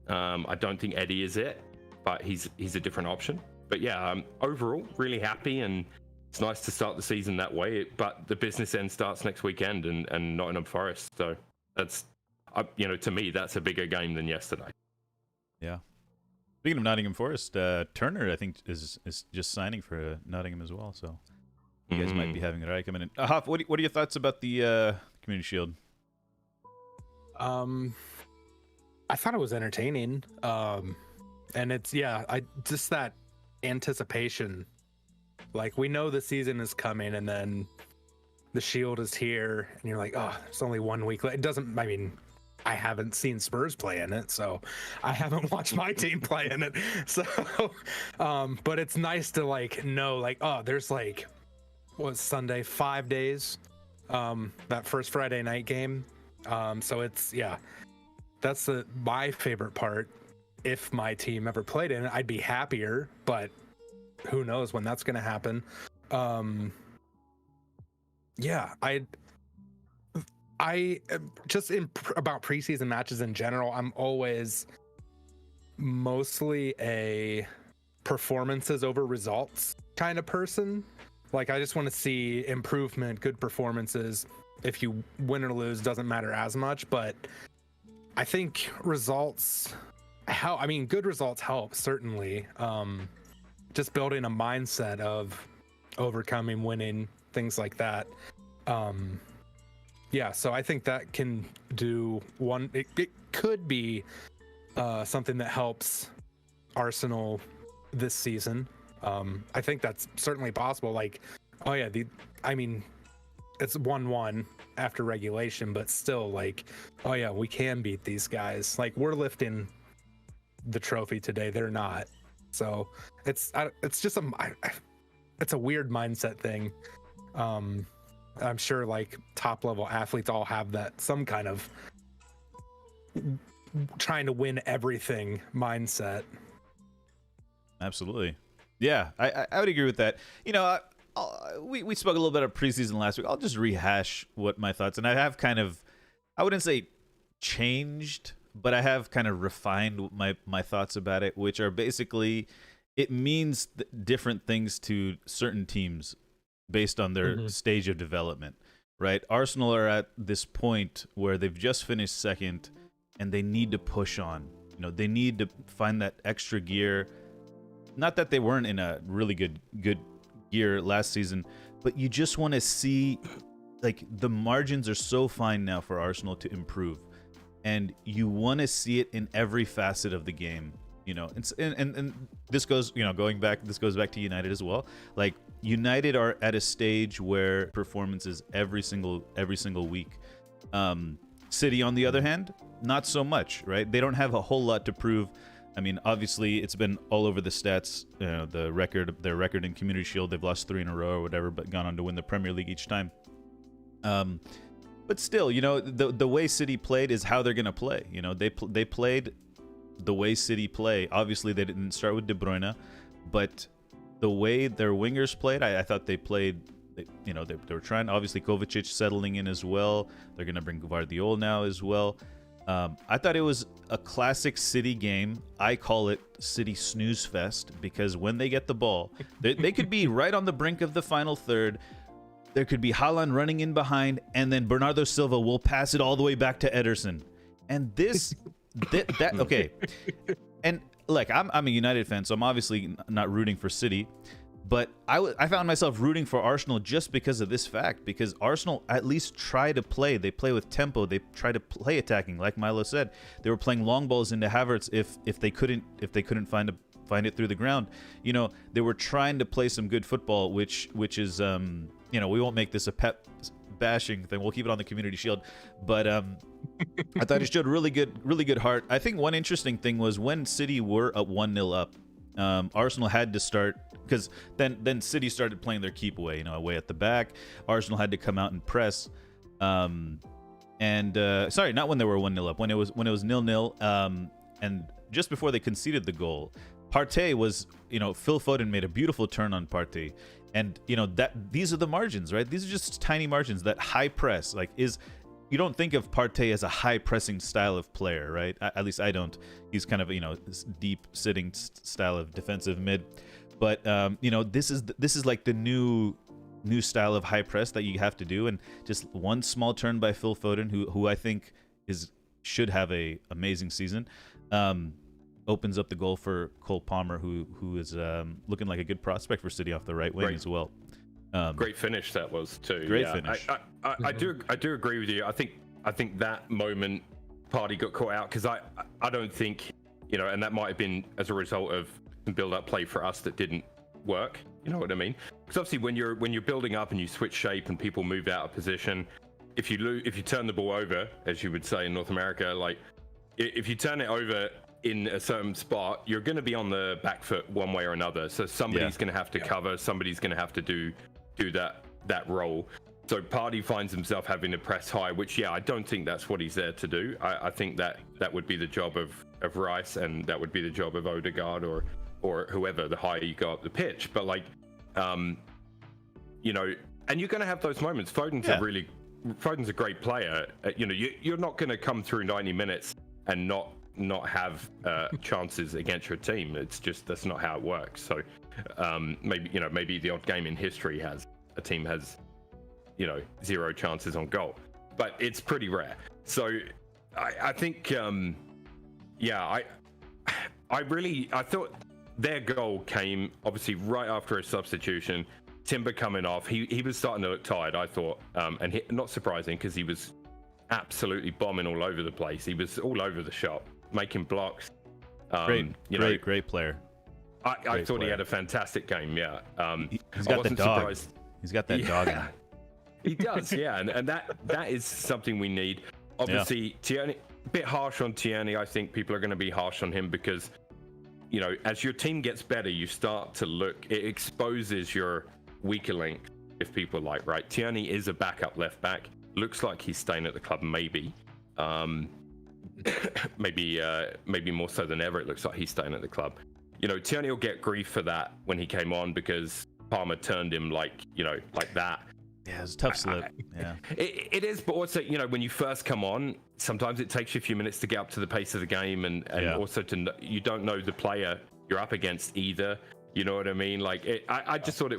I don't think Eddie is it, but he's a different option. But yeah, overall, really happy, and it's nice to start the season that way. But the business end starts next weekend, and Nottingham Forest. So that's, to me, that's a bigger game than yesterday. Yeah. Speaking of Nottingham Forest, Turner, I think, is just signing for Nottingham as well. So you guys might be having a ride coming in. Hoff, what are your thoughts about the Community Shield? I thought it was entertaining. And it's, just that anticipation. Like, we know the season is coming, and then the Shield is here, and you're like, oh, it's only 1 week. It doesn't, I haven't seen Spurs play in it, so I haven't watched my team play in it. So, but it's nice to know, oh, there's what's Sunday, 5 days, that first Friday night game. So it's, that's my favorite part. If my team ever played in it, I'd be happier, but who knows when that's going to happen. I just about preseason matches in general, I'm always mostly a performances over results kind of person. I just want to see improvement, good performances. If you win or lose, doesn't matter as much, but I think results good results help, certainly. Just building a mindset of overcoming, winning, things like that. So I think that can do one. It could be something that helps Arsenal this season. I think that's certainly possible. It's 1-1 after regulation, but still, we can beat these guys. We're lifting the trophy today, they're not. So it's just it's a weird mindset thing. I'm sure top level athletes all have that, some kind of trying to win everything mindset. Absolutely. Yeah, I would agree with that. We spoke a little bit of preseason last week. I'll just rehash what my thoughts, and I have kind of, I wouldn't say changed, but I have kind of refined my thoughts about it, which are basically, it means different things to certain teams based on their stage of development, right? Arsenal are at this point where they've just finished second, and they need to push on. They need to find that extra gear. Not that they weren't in a really good gear last season, but you just want to see, like, the margins are so fine now for Arsenal to improve, and you want to see it in every facet of the game. You know, and this goes, you know, this goes back to United as well. Like, United are at a stage where performances every single week. City, on the other hand, not so much, right? They don't have a whole lot to prove. I mean, obviously, it's been all over the stats. You know, their record in Community Shield, they've lost 3 in a row or whatever, but gone on to win the Premier League each time. But still, you know, the way City played is how they're gonna play. You know, they played the way City play. Obviously, they didn't start with De Bruyne, but the way their wingers played, I thought they played. You know, they were trying. Obviously, Kovacic settling in as well. They're gonna bring Gvardiol now as well. I thought it was a classic City game. I call it City snooze fest, because when they get the ball, they could be right on the brink of the final third. There could be Haaland running in behind, and then Bernardo Silva will pass it all the way back to Ederson. And this, that okay. And look, I'm a United fan, so I'm obviously not rooting for City. But I found myself rooting for Arsenal just because of this fact, because Arsenal at least try to play. They play with tempo. They try to play attacking. Like Milo said, they were playing long balls into Havertz if they couldn't find it through the ground. You know, they were trying to play some good football, which is you know, we won't make this a Pep bashing thing. We'll keep it on the Community Shield. But I thought it showed really good heart. I think one interesting thing was when City were up 1-0 up, Arsenal had to start, because then City started playing their keep away, you know, away at the back. Arsenal had to come out and press. Sorry, not when they were 1-0 up, when it was 0-0. And just before they conceded the goal, Partey was, you know, Phil Foden made a beautiful turn on Partey. And, you know, these are the margins, right? These are just tiny margins. That high press, like, you don't think of Partey as a high pressing style of player, right? At least I don't. He's kind of, you know, this deep sitting style of defensive mid. But you know, this is like the new style of high press that you have to do. And just one small turn by Phil Foden, who I think should have a amazing season, opens up the goal for Cole Palmer, who is looking like a good prospect for City off the right wing as well. Great finish that was too. Great finish. I do agree with you. I think that moment Partey got caught out, because I don't think, you know, and that might have been as a result of some build-up play for us that didn't work. You know what I mean? Because obviously when you're building up and you switch shape and people move out of position, if you turn the ball over, as you would say in North America, like if you turn it over in a certain spot, you're going to be on the back foot one way or another. So somebody's going to have to cover, somebody's going to have to do that role. So Partey finds himself having to press high, which, I don't think that's what he's there to do. I think that would be the job of Rice, and that would be the job of Odegaard or whoever, the higher you go up the pitch. But like, you know, and you're going to have those moments. Foden's a great player. You know, you're not going to come through 90 minutes and not chances against your team. It's just, that's not how it works. So maybe the odd game in history a team has, you know, 0 chances on goal, but it's pretty rare. So I think I thought their goal came obviously right after a substitution. Timber coming off, he was starting to look tired, I thought, and not surprising, because he was absolutely bombing all over the place. He was all over the shop, making blocks. Great player. I thought he had a fantastic game. He's got the dog. Surprised. He's got that dog in him. He does, and that is something we need. Obviously, Tierney, a bit harsh on Tierney. I think people are going to be harsh on him because, you know, as your team gets better, you start to look. It exposes your weaker link, if people like, right? Tierney is a backup left back. Looks like he's staying at the club, maybe. Maybe more so than ever. It looks like he's staying at the club. You know, Tierney will get grief for that when he came on, because Palmer turned him like that. Yeah, it was a tough slip. It is, but also, you know, when you first come on, sometimes it takes you a few minutes to get up to the pace of the game, and also you don't know the player you're up against either. You know what I mean? Like, I just thought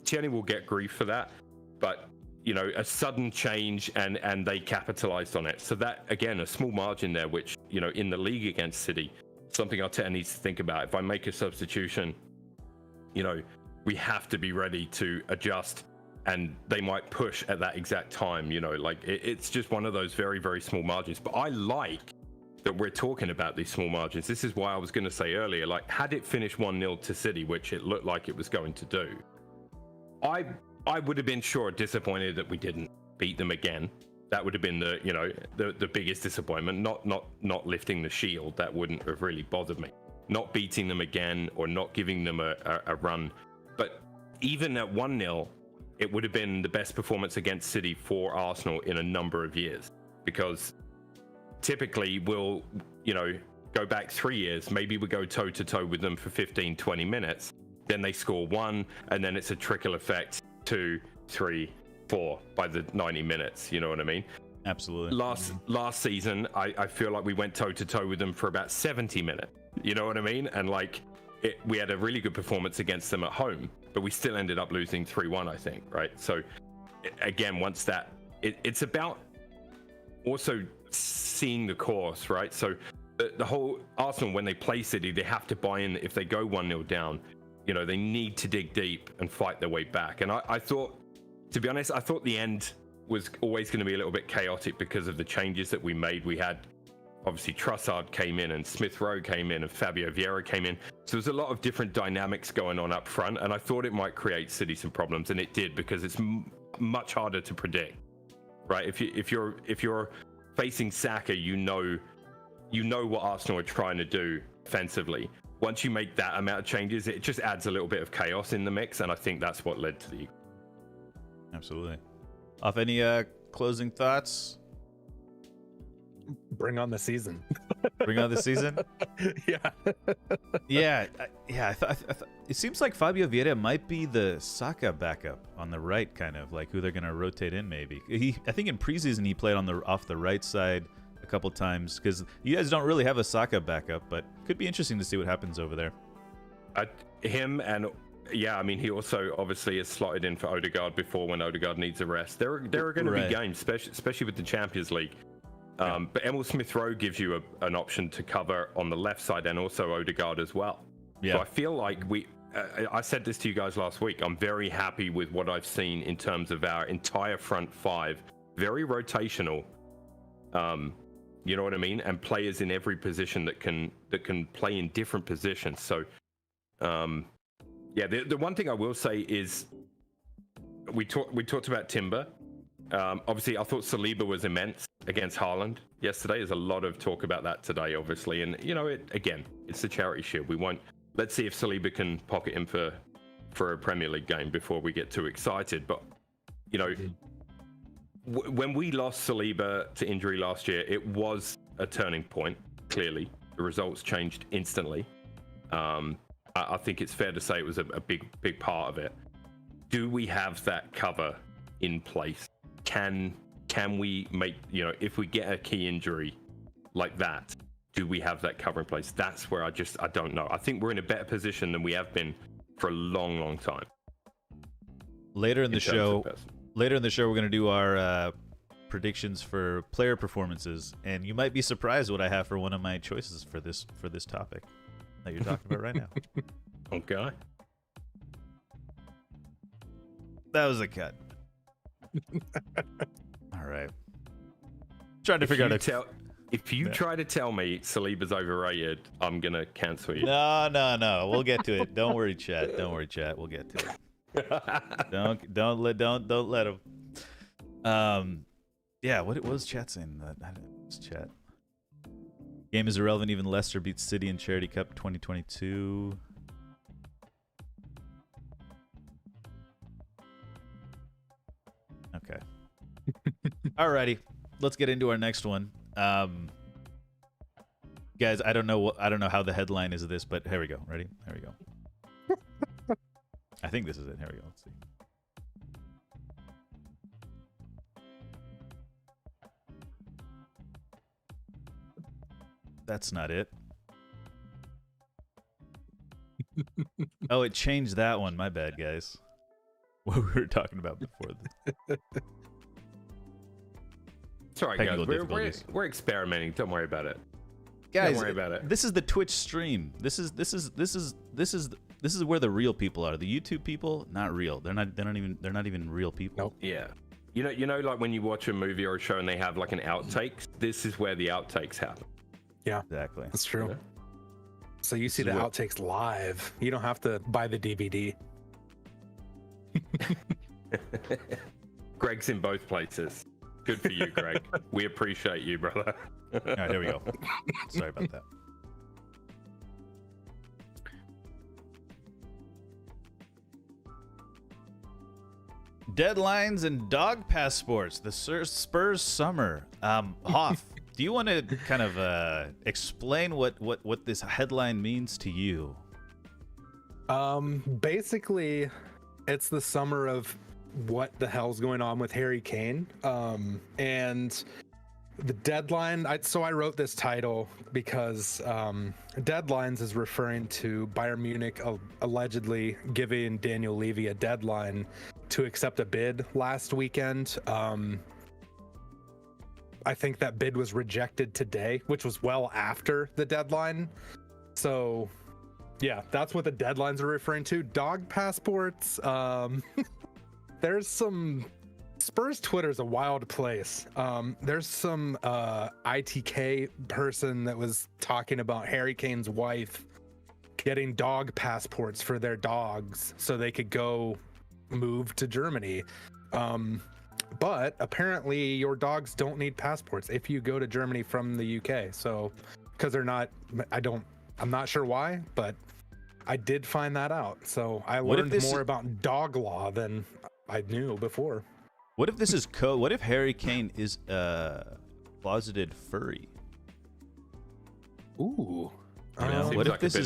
Tierney will get grief for that, but, you know, a sudden change and they capitalized on it. So that, again, a small margin there, which, you know, in the league against City, something Arteta needs to think about. If I make a substitution, you know, we have to be ready to adjust, and they might push at that exact time. Like it's just one of those very, very small margins. But I like that we're talking about these small margins. This is why I was going to say earlier, like, had it finished 1-0 to City, which it looked like it was going to do, I would have been disappointed that we didn't beat them again. That would have been the biggest disappointment. Not lifting the shield, that wouldn't have really bothered me. Not beating them again or not giving them a run. But even at 1-0, it would have been the best performance against City for Arsenal in a number of years, because typically we'll go back 3 years, maybe we go toe to toe with them for 15-20 minutes, then they score one, and then it's a trickle effect, 2, 3, 4 by the 90 minutes. You know what I mean? Absolutely. Last season, I feel like we went toe to toe with them for about 70 minutes. You know what I mean? And we had a really good performance against them at home, but we still ended up losing 3-1, I think, right? So again, once that, it's about also seeing the course, right? So the whole Arsenal, when they play City, they have to buy in. If they go 1-0 down, they need to dig deep and fight their way back. And I thought, to be honest, I thought the end was always going to be a little bit chaotic because of the changes that we made. We had, obviously, Trossard came in and Smith Rowe came in and Fabio Vieira came in. So there's a lot of different dynamics going on up front, and I thought it might create City some problems, and it did, because it's much harder to predict, right? If you're facing Saka, you know what Arsenal are trying to do offensively. Once you make that amount of changes, it just adds a little bit of chaos in the mix, and I think that's what led to the... Absolutely. Off any closing thoughts? Bring on the season. Bring on the season? Yeah. Yeah. It seems like Fabio Vieira might be the Saka backup on the right, kind of like who they're going to rotate in. Maybe I think in preseason he played off the right side a couple times, because you guys don't really have a Saka backup, but could be interesting to see what happens over there. Him and. Yeah, I mean, he also obviously is slotted in for Odegaard before, when Odegaard needs a rest. There are going to be games, especially with the Champions League. But Emil Smith-Rowe gives you an option to cover on the left side, and also Odegaard as well. Yeah. So I feel like I said this to you guys last week, I'm very happy with what I've seen in terms of our entire front five. Very rotational. You know what I mean? And players in every position that can play in different positions. So... yeah, the one thing I will say is we talked about Timber. Obviously, I thought Saliba was immense against Haaland yesterday. There's a lot of talk about that today, obviously. And, it's the Charity Shield. Let's see if Saliba can pocket him for a Premier League game before we get too excited. But, when we lost Saliba to injury last year, it was a turning point, clearly. The results changed instantly. I think it's fair to say it was a big part of it. Do we have that cover in place? Can we make, if we get a key injury like that, do we have that cover in place? That's where I don't know. I think we're in a better position than we have been for a long, long time. Later in the show, we're going to do our predictions for player performances, and you might be surprised what I have for one of my choices for this topic that you're talking about right now. Okay. That was a cut. All right. Trying to figure out if you try to tell me Saliba's overrated, I'm gonna cancel you. No. We'll get to it. Don't worry, chat. We'll get to it. don't let him. Yeah. What was chat saying? That was chat. Game is irrelevant. Even Leicester beats City in Charity Cup 2022. Okay. Alrighty. Let's get into our next one. Guys, I don't know how the headline is of this, but here we go. Ready? Here we go. I think this is it. Here we go. Let's see. That's not it. Oh, it changed that one. My bad, guys. What we were talking about before. It's all right, guys. We're experimenting. Don't worry about it. Guys, don't worry about it. This is the Twitch stream. This is This is where the real people are. The YouTube people, not real. They're not even real people. Nope. Yeah. You know, like when you watch a movie or a show and they have like an outtakes, this is where the outtakes happen. Yeah, Exactly. that's true. Yeah. So you see the outtakes live. You don't have to buy the DVD. Greg's in both places. Good for you, Greg. We appreciate you, brother. All right, there we go. Sorry about that. Deadlines and dog passports. The Spurs summer. Hoff, do you want to kind of explain what this headline means to you? Basically, it's the summer of what the hell's going on with Harry Kane. And the deadline. So I wrote this title because deadlines is referring to Bayern Munich allegedly giving Daniel Levy a deadline to accept a bid last weekend. I think that bid was rejected today, which was well after the deadline. So yeah, that's what the deadlines are referring to. Dog passports. There's some Spurs Twitter is a wild place. There's some ITK person that was talking about Harry Kane's wife getting dog passports for their dogs so they could go move to Germany. But apparently your dogs don't need passports if you go to Germany from the UK. So because they're not, I'm not sure why, but I did find that out. So I learned more about dog law than I knew before. What if this is code? What if Harry Kane is closeted furry? Ooh. You know, Seems what if like this a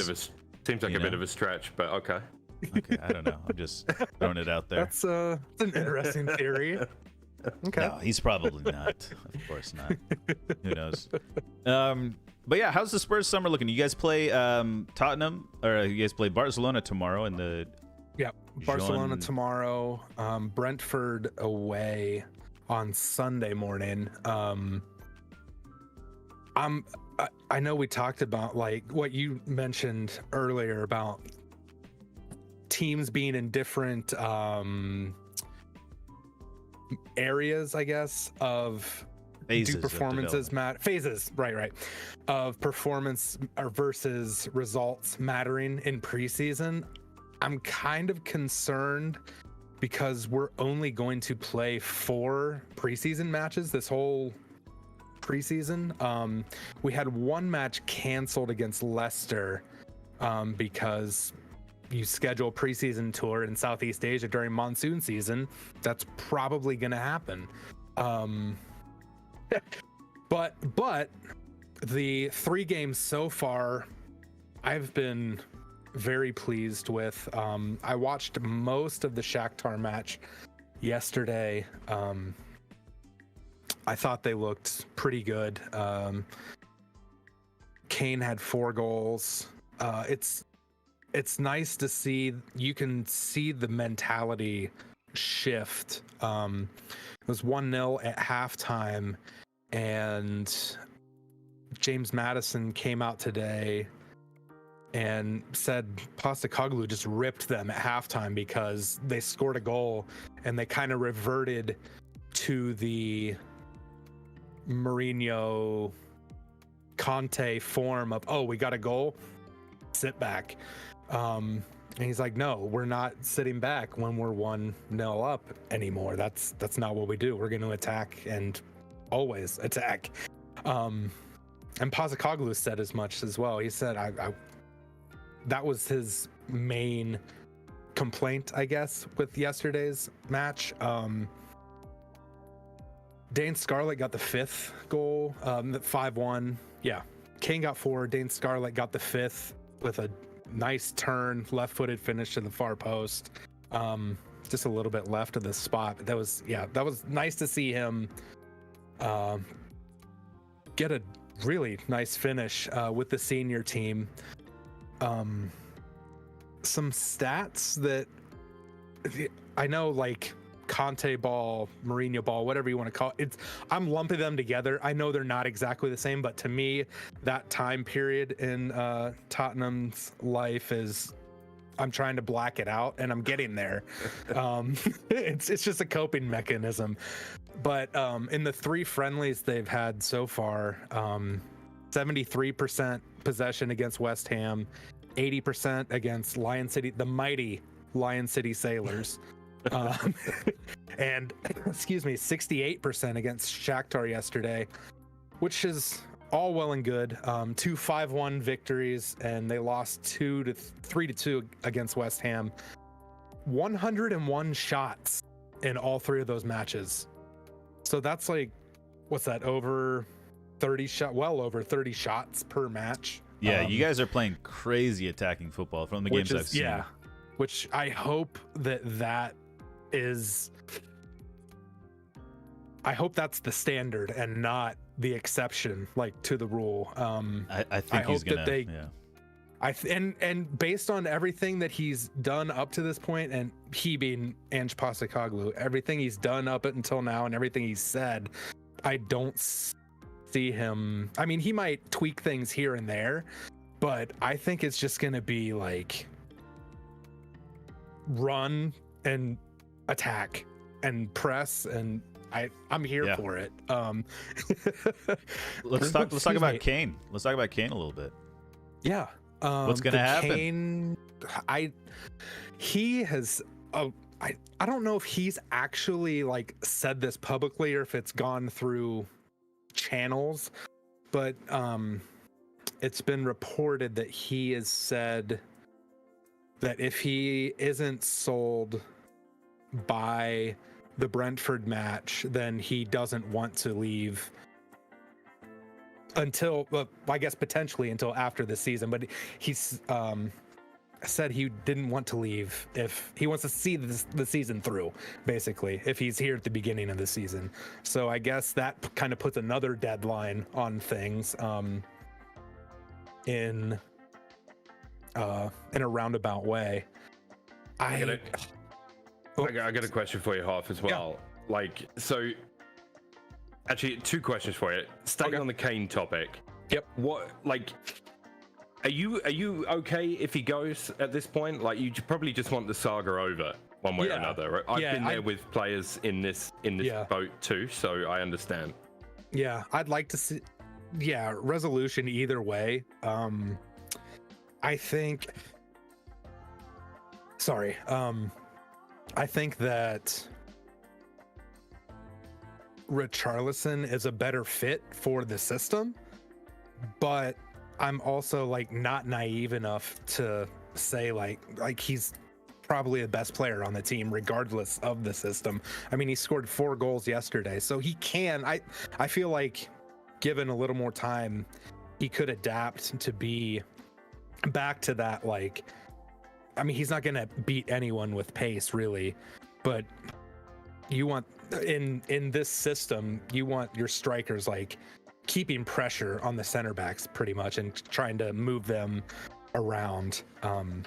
bit of a stretch, but okay. Okay, I don't know. I'm just throwing it out there. That's an interesting theory. Okay. No, he's probably not. Of course not. Who knows? But yeah, how's the Spurs summer looking? You guys play Tottenham, or you guys play Barcelona tomorrow in the? Yeah, Barcelona tomorrow. Brentford away on Sunday morning. I know we talked about like what you mentioned earlier about teams being in different areas, I guess, of Phases do performances matter? Phases, right, of performance versus results mattering in preseason. I'm kind of concerned because we're only going to play 4 preseason matches this whole preseason. We had one match canceled against Leicester because you schedule a preseason tour in Southeast Asia during monsoon season. That's probably going to happen. But the 3 games so far, I've been very pleased with. I watched most of the Shakhtar match yesterday. I thought they looked pretty good. Kane had 4 goals. It's nice to see. You can see the mentality shift. It was 1-0 at halftime, and James Maddison came out today and said Postecoglou just ripped them at halftime because they scored a goal and they kind of reverted to the Mourinho Conte form of, oh, we got a goal, sit back. And he's like, no, we're not sitting back when we're 1-0 up anymore. That's not what we do. We're going to attack and always attack. And Postecoglou said as much as well. He said, I that was his main complaint, I guess, with yesterday's match. Dane Scarlett got the 5th goal, 5-1. Yeah, Kane got 4. Dane Scarlett got the 5th with a nice turn, left-footed finish to the far post. Just a little bit left of the spot. That was nice to see him get a really nice finish with the senior team. Some stats that I know, like Conte ball, Mourinho ball, whatever you want to call it. I'm lumping them together. I know they're not exactly the same, but to me, that time period in Tottenham's life is I'm trying to black it out, and I'm getting there. It's just a coping mechanism. But in the 3 friendlies they've had so far, 73% possession against West Ham, 80% against Lion City, the mighty Lion City Sailors, and 68% against Shakhtar yesterday, which is all well and good. 2 5-1 victories, and they lost 3-2 against West Ham. 101 shots in all 3 of those matches. So that's like, what's that, over 30 well over 30 shots per match. Yeah, you guys are playing crazy attacking football from the games I've seen. Yeah, which I hope that is. I hope that's the standard and not the exception, like, to the rule. I think he's gonna. And based on everything that he's done up to this point, and he being Ange Postecoglou, everything he's done up until now, and everything he's said, I don't see him. I mean, he might tweak things here and there, but I think it's just gonna be like run and attack and press, and I'm here for it. Let's talk about Kane. Let's talk about Kane a little bit. Yeah. What's gonna happen? Kane, he has. I don't know if he's actually like said this publicly or if it's gone through channels, but it's been reported that he has said that if he isn't sold by the Brentford match, then he doesn't want to leave until, I guess potentially until after the season. But he's said he didn't want to leave if he wants to see the season through, basically, if he's here at the beginning of the season. So I guess that kind of puts another deadline on things in a roundabout way. I got a question for you, Hoff, as well. Yeah. Like, so actually 2 questions for you. Staying on the Kane topic. Yep. What, like, are you okay if he goes at this point? Like, you probably just want the saga over one way or another, right? I've been there with players in this boat too, so I understand. Yeah, I'd like to see resolution either way. I think that Richarlison is a better fit for the system, but I'm also like not naive enough to say like he's probably the best player on the team regardless of the system. I mean, he scored 4 goals yesterday, so he can. I feel like given a little more time, he could adapt to be back to that. Like, I mean, he's not going to beat anyone with pace really, but you want in this system, you want your strikers like keeping pressure on the center backs pretty much and trying to move them around. And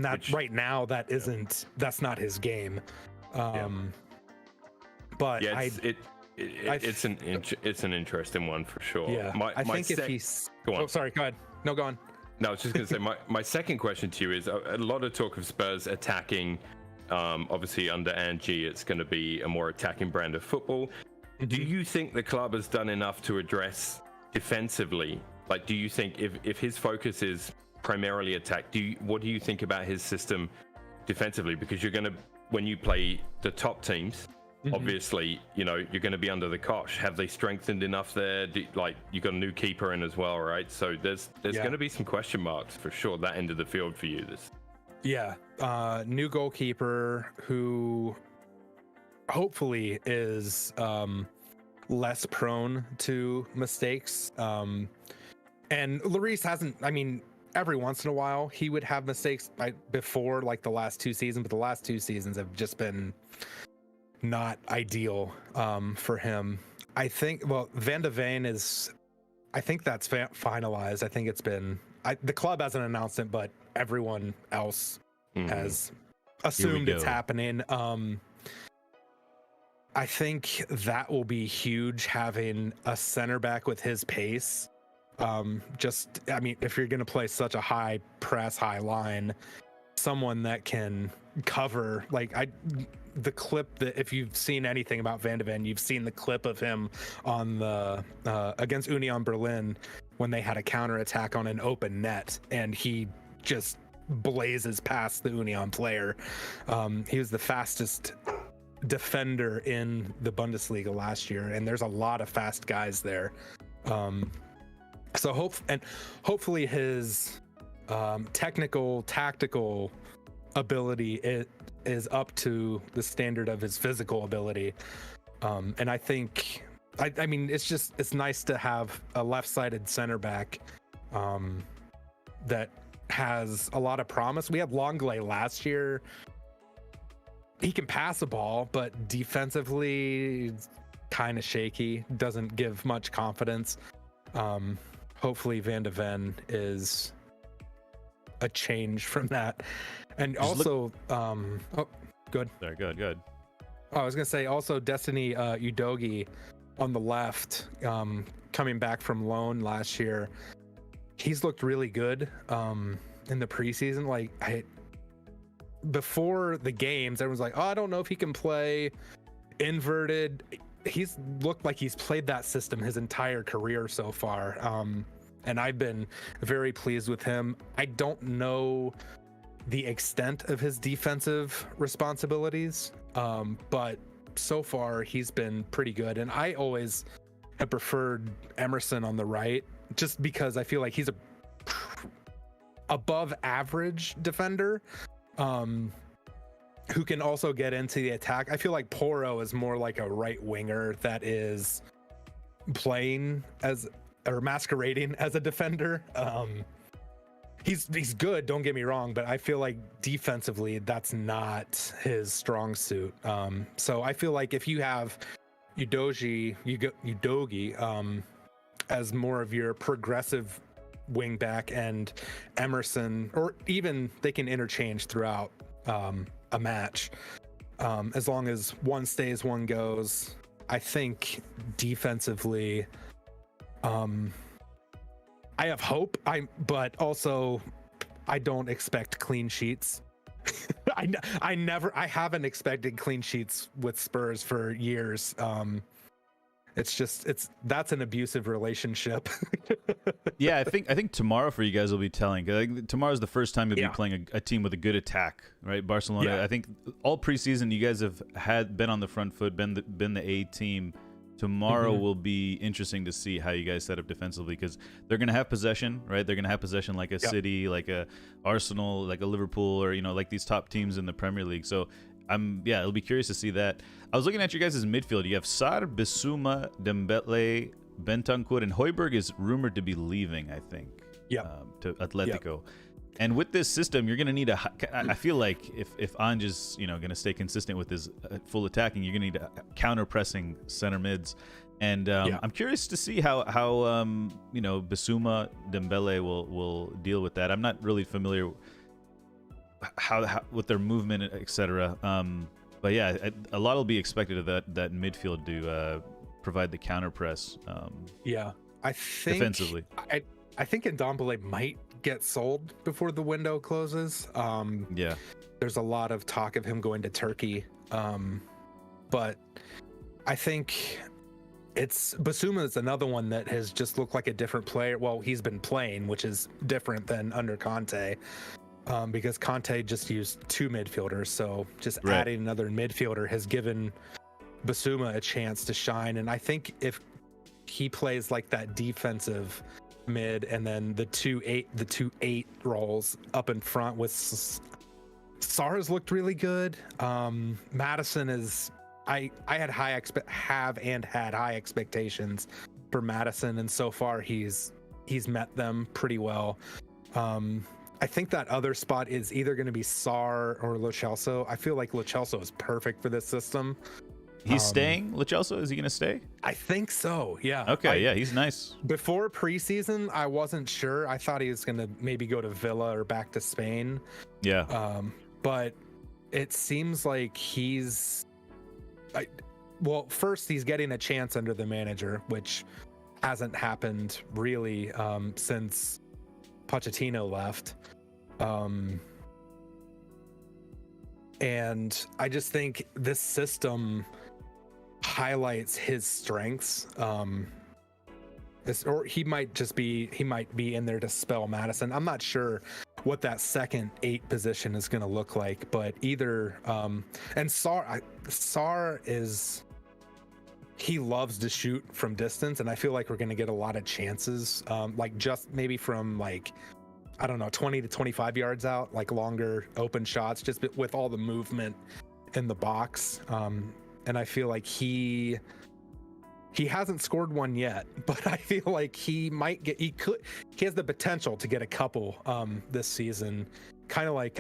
that right now that's not his game. But yeah, it's an interesting one for sure. Yeah, I think if he's. Go on. Oh, sorry. Go ahead. No, go on. No, I was just going to say my second question to you is a lot of talk of Spurs attacking. Obviously, under Angie, it's going to be a more attacking brand of football. Mm-hmm. Do you think the club has done enough to address defensively? Like, do you think if his focus is primarily attack, what do you think about his system defensively? Because when you play the top teams, obviously, you know, you're going to be under the cosh. Have they strengthened enough there? You got a new keeper in as well, right? So there's going to be some question marks for sure, that end of the field for you. New goalkeeper who hopefully is less prone to mistakes. And Lloris hasn't, I mean, every once in a while he would have mistakes before, like the last 2 seasons, but the last 2 seasons have just been not ideal for him. I think, Van de Ven is, I think that's finalized. I think it's been, the club hasn't announced it, but everyone else has assumed it's happening. I think that will be huge, having a center back with his pace. I mean, if you're going to play such a high press, high line, someone that can cover. Like the clip that, if you've seen anything about Van de Ven, you've seen the clip of him on the against Union Berlin when they had a counterattack on an open net, and he just blazes past the Union player. He was the fastest defender in the Bundesliga last year, and there's a lot of fast guys there. So hopefully his technical, tactical ability is up to the standard of his physical ability. And I think, I mean, it's nice to have a left-sided center back that has a lot of promise. We had Longley last year. He can pass a ball, but defensively, kind of shaky. Doesn't give much confidence. Hopefully, Van de Ven is a change from that. And Just also, good. Sorry, good. Oh, I was gonna say also Destiny Udogi on the left, coming back from loan last year. He's looked really good in the preseason. Like before the games, everyone's like, "Oh, I don't know if he can play inverted." He's looked like he's played that system his entire career so far, and I've been very pleased with him. I don't know the extent of his defensive responsibilities, but so far he's been pretty good. And I always have preferred Emerson on the right, just because I feel like he's a above average defender who can also get into the attack. I feel like Porro is more like a right winger that is playing as, or masquerading as, a defender. He's good, don't get me wrong, but I feel like defensively that's not his strong suit. So I feel like if you have Udogi as more of your progressive wing back, and Emerson, or even they can interchange throughout a match, as long as one stays, one goes. I think defensively, I have hope. But also I don't expect clean sheets. I haven't expected clean sheets with Spurs for years. That's an abusive relationship. Yeah, I think tomorrow for you guys will be telling. 'Cause I think tomorrow's the first time you'll be playing a team with a good attack, right? Barcelona. Yeah. I think all preseason you guys have been on the front foot, been the A team. Tomorrow will be interesting to see how you guys set up defensively, because they're going to have possession, right? They're going to have possession like a City, like a Arsenal, like a Liverpool, or like these top teams in the Premier League. So it'll be curious to see that. I was looking at your guys' midfield. You have Sarr, Bissouma, Dembele, Bentancur, and Højbjerg is rumored to be leaving, I think, to Atletico. And with this system, you're going to need I feel like if Ange is going to stay consistent with his full attacking, you're going to need a counter-pressing center mids. And I'm curious to see how Bissouma, Dembele will deal with that. I'm not really familiar how with their movement, etc. But yeah, a lot will be expected of that midfield to provide the counter press. I think defensively, I think Ndombele might get sold before the window closes. There's a lot of talk of him going to Turkey, but I think Basuma is another one that has just looked like a different player. Well, he's been playing, which is different than under Conte. Because Conte just used two midfielders, so just adding another midfielder has given Basuma a chance to shine. And I think if he plays like that defensive mid, and then the 2-8 roles up in front with Sarr's looked really good. Madison is I had high expectations for Madison, and so far he's met them pretty well. I think that other spot is either going to be Sarr or Lo Celso. I feel like Lo Celso is perfect for this system. He's staying? Lo Celso, is he going to stay? I think so, yeah. Okay, he's nice. Before preseason, I wasn't sure. I thought he was going to maybe go to Villa or back to Spain. Yeah. But it seems like first he's getting a chance under the manager, which hasn't happened really since Pochettino left. And I just think this system highlights his strengths. Or he might be in there to spell Madison. I'm not sure what that second 8 position is going to look like, but either and Sar is, he loves to shoot from distance, and I feel like we're going to get a lot of chances, like just maybe from like, I don't know, 20 to 25 yards out, like longer open shots, just with all the movement in the box. And I feel like he hasn't scored one yet, but I feel like he has the potential to get a couple this season. Kind of like,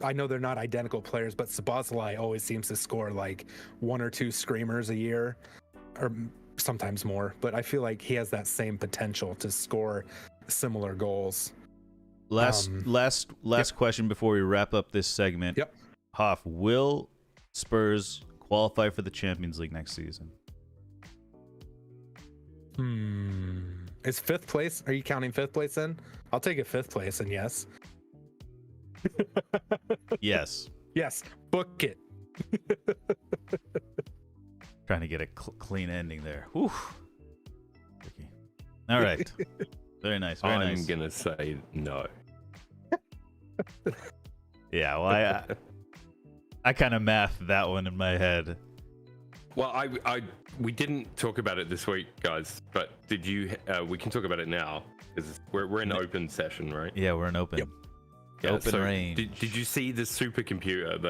I know they're not identical players, but Szoboszlai always seems to score like 1 or 2 screamers a year, or sometimes more. But I feel like he has that same potential to score similar goals. Last question before we wrap up this segment. Yep. Hoff, will Spurs qualify for the Champions League next season? Is 5th place? Are you counting 5th place in? I'll take a 5th place, and yes. Yes. Yes. Book it. Trying to get a clean ending there. Whew. Okay. All right. Very nice. Very nice. I'm gonna say no. Yeah. Well, I kind of mathed that one in my head. Well, we didn't talk about it this week, guys. But did you? We can talk about it now because we're in open session, right? Yeah, we're in open. Yep. Yeah, open so range. Did you see the supercomputer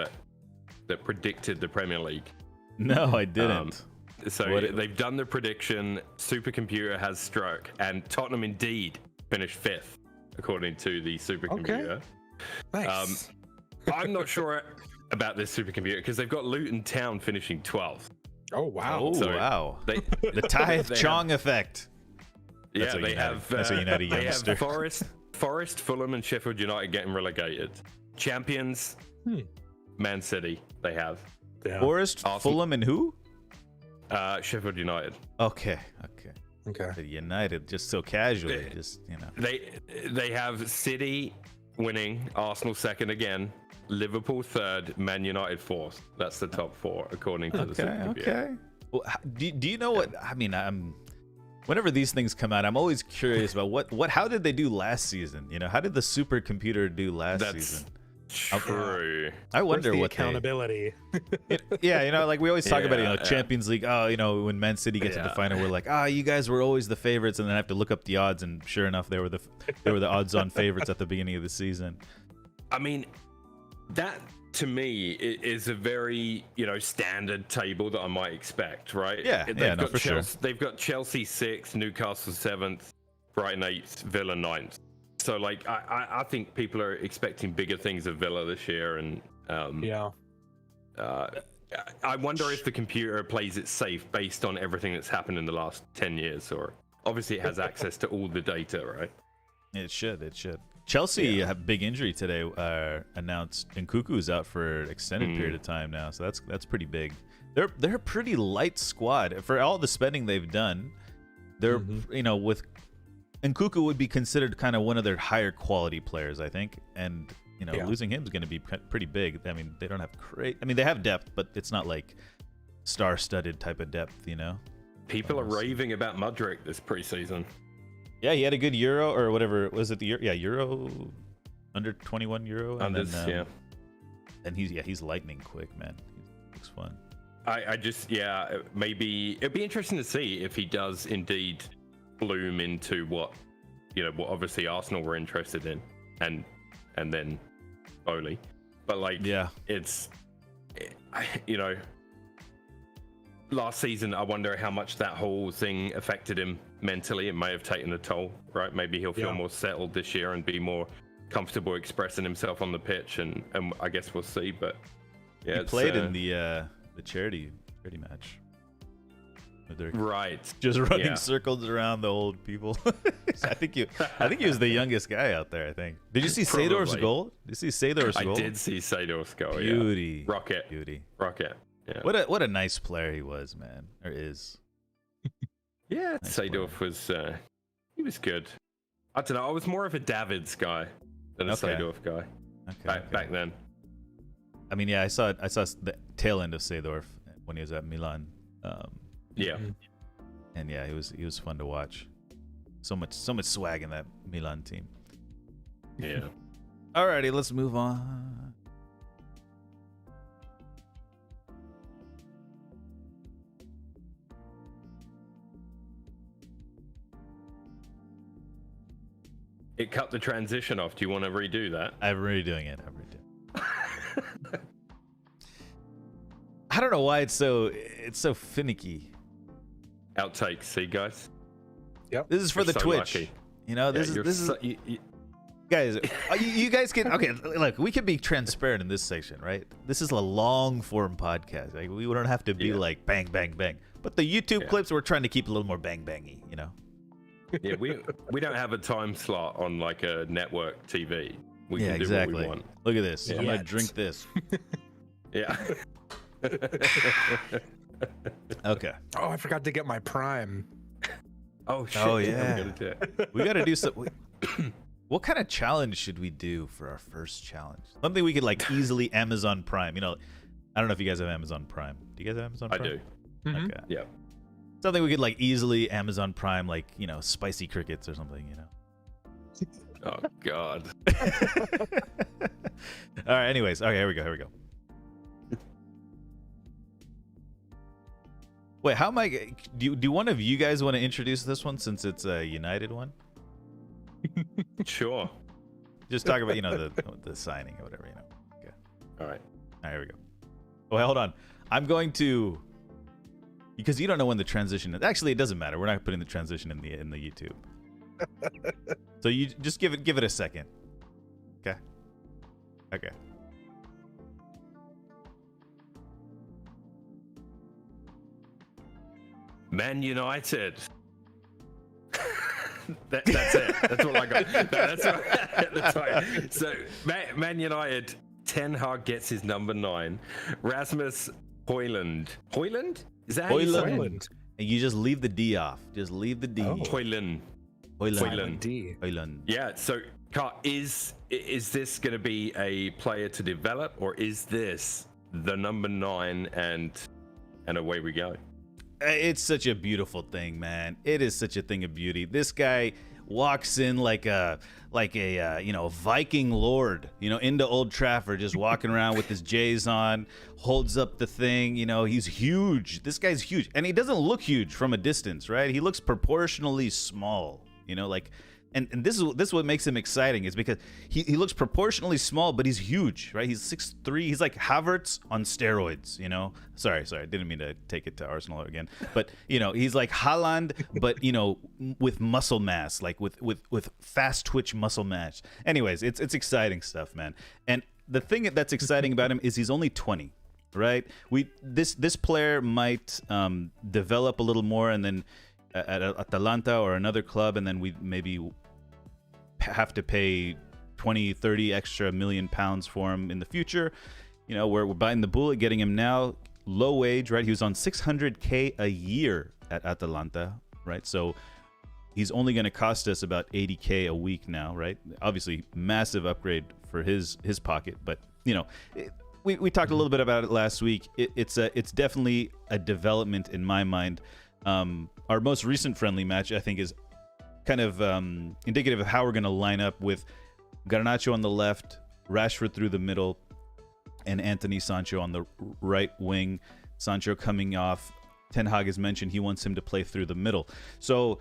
that predicted the Premier League? No, I didn't. So they've done the prediction. Supercomputer has struck, and Tottenham indeed finished 5th, according to the supercomputer. Okay. Nice. I'm not sure about this supercomputer because they've got Luton Town finishing 12th. Oh wow! Oh So wow! The Tithe Chong effect. That's a United youngster. They have Forest, Fulham, and Sheffield United getting relegated. Champions, Man City. They have Forest, Arsenal. Fulham, and who? Sheffield United. Okay. Okay. The United, just so casually, just They have City winning, Arsenal 2nd again, Liverpool 3rd, Man United 4th. That's the top 4 according to the supercomputer. Okay. Well, do you know what? I mean, whenever these things come out, I'm always curious about how did they do last season? You know, how did the supercomputer do last season? True. I wonder the what accountability. Yeah, you know, like we always talk about, Champions League. Oh, you know, when Man City get to the final, we're like, you guys were always the favorites, and then I have to look up the odds, and sure enough, they were the odds-on favorites at the beginning of the season. I mean, that to me is a very standard table that I might expect, right? Yeah, for sure. They've got Chelsea 6th, Newcastle 7th, Brighton 8th, Villa 9th. So like I think people are expecting bigger things of Villa this year, and I wonder if the computer plays it safe based on everything that's happened in the last 10 years, or obviously it has access to all the data, right? It should. Chelsea had a big injury today. Announced Nkunku's out for an extended period of time now, so that's pretty big. They're a pretty light squad for all the spending they've done. They're with Nkunku would be considered kind of one of their higher quality players, I think, and losing him is going to be pretty big. I mean, they don't have they have depth, but it's not like star-studded type of depth, People are raving about Mudryk this preseason. Yeah, he had a good Euro or whatever. Was it the Euro? Yeah, Euro, under 21 Euro. And then, and he's lightning quick, man. He looks fun. I just, maybe it'd be interesting to see if he does indeed bloom into what obviously Arsenal were interested in, and then Bowley. But it's, last season, I wonder how much that whole thing affected him mentally. It may have taken a toll, right? Maybe he'll feel more settled this year and be more comfortable expressing himself on the pitch, and I guess we'll see. But he played in the charity match. Right, just running circles around the old people. I think he was the youngest guy out there. I think. Did you see Sador's goal? Did you see Sador's goal? I did see Sador's goal. Beauty, rocket. Yeah. What a nice player he was, man, or is. Yeah, nice Seedorf was he was good. I don't know. I was more of a Davids guy than a Seedorf guy back then. I mean, yeah, I saw the tail end of Seedorf when he was at Milan. Yeah. And yeah, he was fun to watch. So much swag in that Milan team. Yeah. Alrighty, let's move on. It cut the transition off. Do you want to redo that? I'm redoing it. I don't know why it's so finicky. Outtakes, see, guys? Yep. This is for You're the so Twitch. lucky. You know, this is guys. You guys can look. We can be transparent in this section, right? This is a long form podcast. Like we don't have to be like bang bang bang. But the YouTube clips, we're trying to keep a little more bang bangy. You know. Yeah, we don't have a time slot on like a network TV. We can do exactly. what we want. Look at this. Yeah. I'm gonna drink this. Yeah. Okay. Oh, I forgot to get my Prime. Oh shit. Oh yeah. We gotta do some. What kind of challenge should we do for our first challenge? Something we could like easily Amazon Prime. You know, I don't know if you guys have Amazon Prime. Do you guys have Amazon Prime? I do. Mhm. Okay. Yeah. Something we could like easily Amazon Prime, like, you know, spicy crickets or something, you know. Oh god. All right, anyways. Okay, here we go. Wait, how am I do one of you guys want to introduce this one since it's a United one? Sure. Just talk about, you know, the signing or whatever, you know. Okay. All right. All right, here we go. Oh, hold on. I'm going to, because you don't know when the transition is. Actually, it doesn't matter. We're not putting the transition in the YouTube. So you just give it a second. Okay. Okay. Man United. That's it. That's all I got. That's right. So Man United, Ten Hag gets his number 9. Rasmus Højlund. Højlund? Is that how you say it? Højlund. And you just leave the D off. Just leave the D. Oh. Højlund. Højlund. D. Højlund. Yeah. So, Carl, is this going to be a player to develop, or is this the number 9 and away we go? It's such a beautiful thing, man. It is such a thing of beauty. This guy walks in like a you know, Viking lord, you know, into Old Trafford, just walking around with his J's on, holds up the thing, you know, he's huge. This guy's huge, and he doesn't look huge from a distance, right? He looks proportionally small, you know, like. And this is what makes him exciting, is because he looks proportionally small, but he's huge, right? He's 6'3". He's like Havertz on steroids, you know? Sorry. I didn't mean to take it to Arsenal again. But, you know, he's like Haaland, but, you know, with muscle mass, like with fast twitch muscle mass. Anyways, it's exciting stuff, man. And the thing that's exciting about him is he's only 20, right? This player might develop a little more, and then at Atalanta or another club, and then we maybe have to pay 20-30 extra million pounds for him in the future. You know, we're biting the bullet, getting him now, low wage, right? He was on 600K a year at Atalanta, right? So he's only going to cost us about 80K a week now, right? Obviously, massive upgrade for his pocket, but you know, we talked a little bit about it last week. It's definitely a development in my mind. Our most recent friendly match, I think, is kind of indicative of how we're going to line up, with Garnacho on the left, Rashford through the middle, and Anthony Sancho on the right wing. Sancho coming off. Ten Hag has mentioned he wants him to play through the middle. So,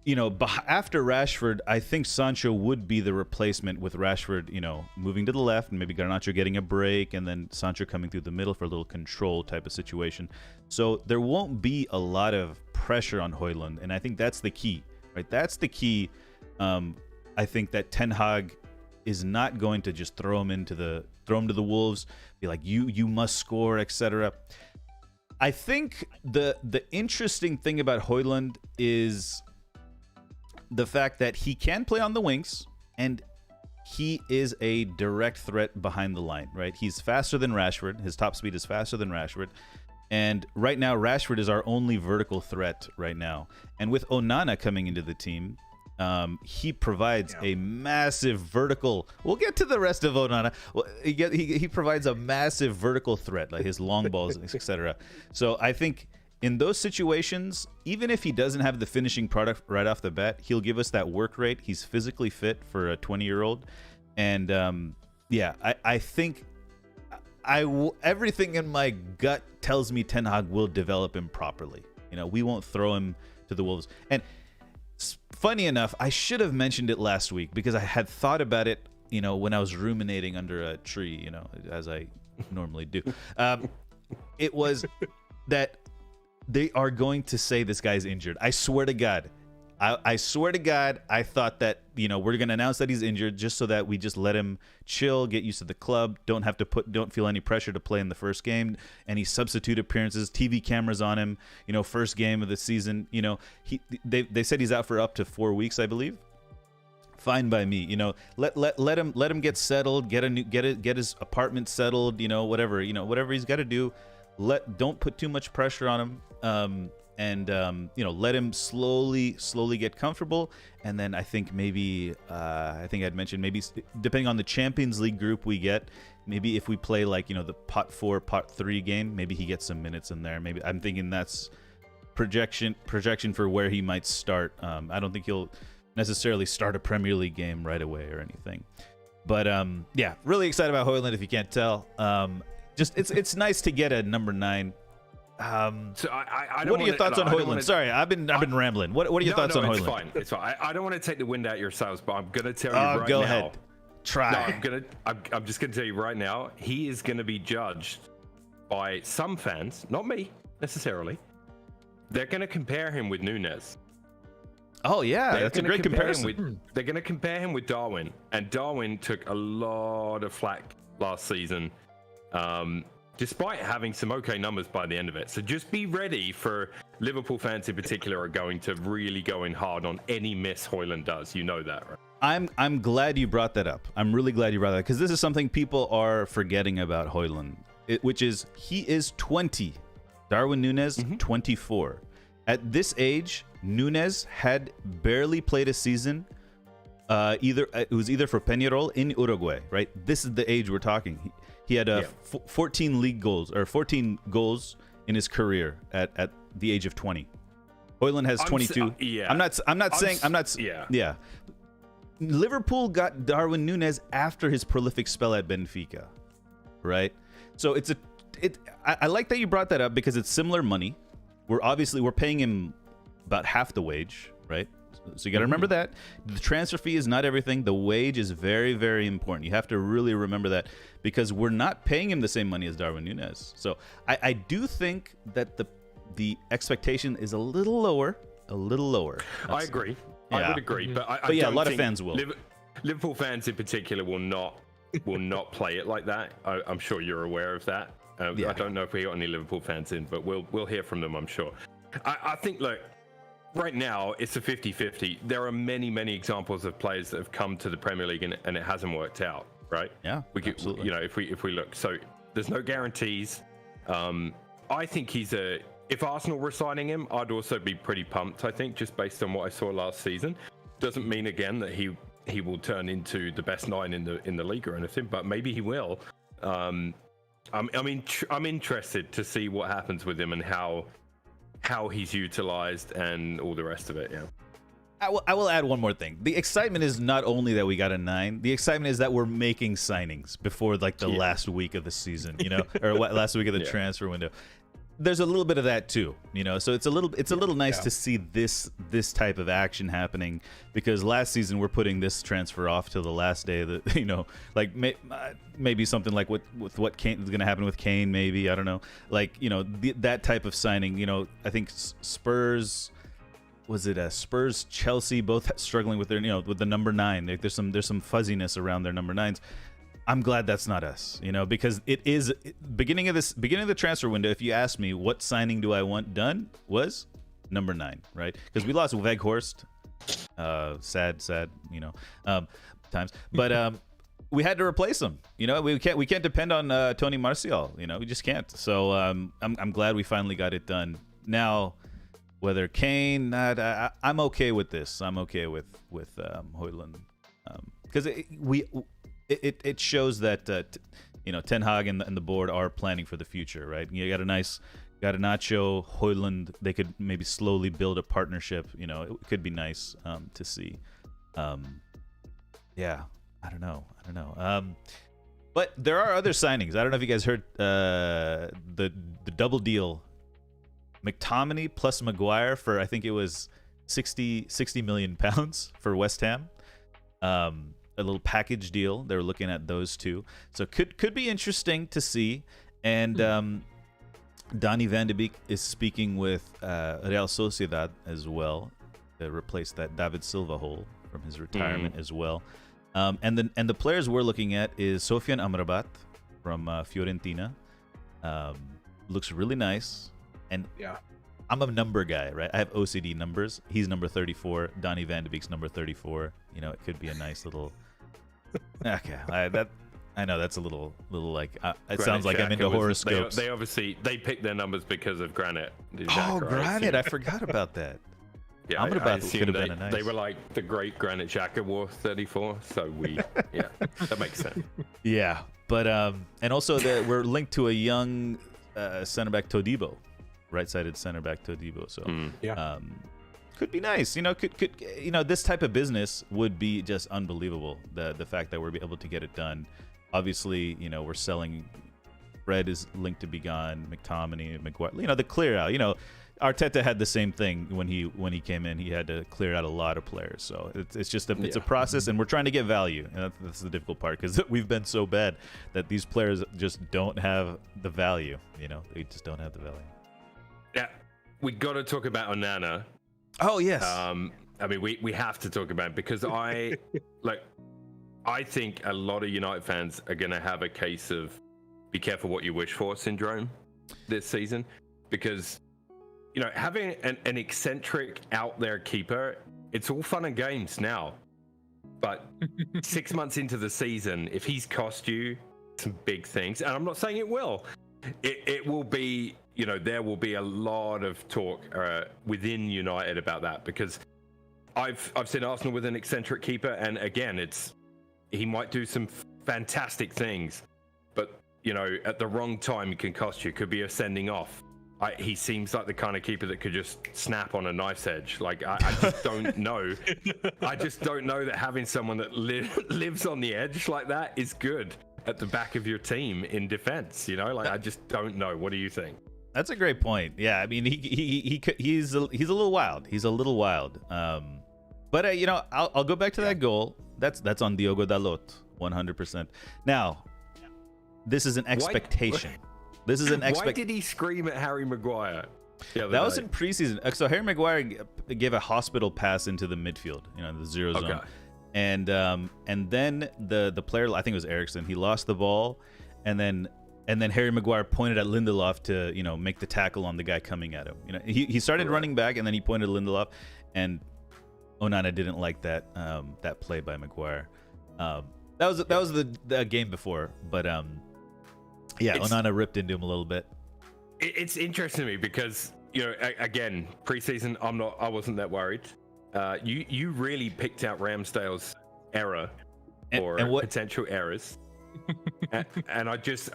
you know, after Rashford, I think Sancho would be the replacement, with Rashford, you know, moving to the left and maybe Garnacho getting a break, and then Sancho coming through the middle for a little control type of situation. So there won't be a lot of pressure on Højlund, and I think that's the key, right? That's the key. I think that Ten Hag is not going to just throw him to the wolves, be like, you must score, etc. I think the interesting thing about Højlund is the fact that he can play on the wings, and he is a direct threat behind the line, right? He's faster than Rashford. His top speed is faster than Rashford. And right now, Rashford is our only vertical threat right now. And with Onana coming into the team, He provides a massive vertical. We'll get to the rest of Onana. Well, he provides a massive vertical threat, like his long balls, etc. So I think in those situations, even if he doesn't have the finishing product right off the bat, he'll give us that work rate. He's physically fit for a 20-year-old, and I think everything in my gut tells me Ten Hag will develop him properly. We won't throw him to the wolves. And funny enough, I should have mentioned it last week because I had thought about it, when I was ruminating under a tree, as I normally do. It was that they are going to say this guy's injured. I swear to God. I swear to God, I thought that, we're going to announce that he's injured just so that we just let him chill, get used to the club, don't feel any pressure to play in the first game, any substitute appearances, TV cameras on him, first game of the season, they said he's out for up to 4 weeks, I believe. Fine by me, let him get settled, get his apartment settled, whatever he's got to do. Don't put too much pressure on him. And let him slowly get comfortable, and then I think maybe I think I'd mentioned maybe depending on the Champions League group we get, maybe if we play the pot 4, pot 3 game, maybe he gets some minutes in there. Maybe I'm thinking that's projection for where he might start. I don't think he'll necessarily start a Premier League game right away or anything, but really excited about Højlund if you can't tell. Just it's nice to get a number 9. So I don't what are your thoughts on Højlund? Sorry, I've been rambling. What are your thoughts on Højlund? It's fine. I don't want to take the wind out your sails, but I'm gonna tell you right go now. Ahead. Try. No, I'm just gonna tell you right now. He is gonna be judged by some fans, not me necessarily. They're gonna compare him with Núñez. Oh yeah, that's a great comparison. They're gonna compare him with Darwin, and Darwin took a lot of flack last season. Despite having some okay numbers by the end of it. So just be ready for Liverpool fans in particular are going to really go in hard on any miss Højlund does. You know that, right? I'm glad you brought that up. I'm really glad you brought that because this is something people are forgetting about Højlund, which is he is 20. Darwin Núñez, 24. At this age, Núñez had barely played a season. It was either for Peñarol in Uruguay, right? This is the age we're talking. He had 14 league goals or 14 goals in his career at the age of 20. Højlund has 22. I'm not saying. Yeah. Liverpool got Darwin Núñez after his prolific spell at Benfica, right? So I like that you brought that up because it's similar money. We're paying him about half the wage, right? So you got to remember that the transfer fee is not everything. The wage is very, very important. You have to really remember that because we're not paying him the same money as Darwin Núñez. So I do think that the expectation is a little lower. I agree. Yeah. I would agree, but I a don't lot of think fans will. Liverpool fans in particular will not play it like that. I'm sure you're aware of that. I don't know if we got any Liverpool fans in, but we'll hear from them, I'm sure. I think, look, right now it's a 50-50. There are many, many examples of players that have come to the Premier League and it hasn't worked out, right? Yeah, absolutely. If we look, so there's no guarantees. I think if Arsenal were signing him, I'd also be pretty pumped. I think just based on what I saw last season, doesn't mean again that he will turn into the best 9 in the league or anything, but maybe he will. I'm interested to see what happens with him and how he's utilized and all the rest of it. Yeah. I will add one more thing. The excitement is not only that we got a 9. The excitement is that we're making signings before the last week of the season, or last week of the transfer window. There's a little bit of that too, So it's a little nice to see this type of action happening because last season we're putting this transfer off till the last day of the, maybe something like with what Kane is going to happen with Kane, maybe I don't know, that type of signing. I think Spurs. Was it Spurs, Chelsea, both struggling with their, with the number 9. There's some fuzziness around their number 9s. I'm glad that's not us, because it is beginning of the transfer window. If you ask me what signing do I want done, was number 9, right? Because we lost Weghorst, sad, times, but we had to replace him. We can't depend on Tony Martial. We just can't. So I'm glad we finally got it done. Now, whether Kane, I'm okay with this. I'm okay with Højlund, because it shows that Ten Hag and the board are planning for the future, right? You got Garnacho, Højlund. They could maybe slowly build a partnership. It could be nice to see. Yeah, I don't know. But there are other signings. I don't know if you guys heard the double deal. McTominay plus Maguire for, I think it was 60 million pounds for West Ham. A little package deal. They were looking at those two. So could be interesting to see. And Donny van de Beek is speaking with Real Sociedad as well to replace that David Silva hole from his retirement as well. And the players we're looking at is Sofian Amrabat from Fiorentina. Looks really nice. And yeah, I'm a number guy, right? I have OCD numbers. He's number 34. Donny van de Beek's number 34. It could be a nice little. Okay, I know that's a little like it sounds like I'm into horoscopes. They obviously picked their numbers because of Granit. Granit! I forgot about that. Yeah, Amrabat could have been a nice. They were like the great Granit Xhaka wore 34, so that makes sense. Yeah, but and also we're linked to a young center back Todibo. Right-sided center back Todibo, so could be nice. Could this type of business would be just unbelievable. The fact that we're able to get it done. Obviously, we're selling. Fred is linked to be gone. McTominay, Maguire. The clear out. Arteta had the same thing when he came in. He had to clear out a lot of players. So it's just a process, and we're trying to get value. And that's the difficult part because we've been so bad that these players just don't have the value. They just don't have the value. Yeah, we got to talk about Onana. Oh yes. We have to talk about it because I think a lot of United fans are going to have a case of be careful what you wish for syndrome this season, because having an eccentric out there keeper, it's all fun and games now, but 6 months into the season, if he's cost you some big things, and I'm not saying it will, it will be. There will be a lot of talk within United about that, because I've seen Arsenal with an eccentric keeper, and again, he might do some fantastic things, but at the wrong time, it can cost you. Could be a sending off. He seems like the kind of keeper that could just snap on a knife's edge. I just don't know. I just don't know that having someone that lives on the edge like that is good at the back of your team in defense. I just don't know. What do you think? That's a great point. Yeah, I mean, he's a little wild. He's a little wild. But I'll go back to that goal. That's on Diogo Dalot, 100%. Now, this is an expectation. Why did he scream at Harry Maguire? That was in preseason. So Harry Maguire gave a hospital pass into the midfield, the zero zone, and then the player, I think it was Eriksson, he lost the ball, and then Harry Maguire pointed at Lindelof to, make the tackle on the guy coming at him. He started running back, and then he pointed at Lindelof, and Onana didn't like that play by Maguire. That was the game before, but Onana ripped into him a little bit. It's interesting to me because again, preseason, I wasn't that worried. You really picked out Ramsdale's error or potential errors. and I just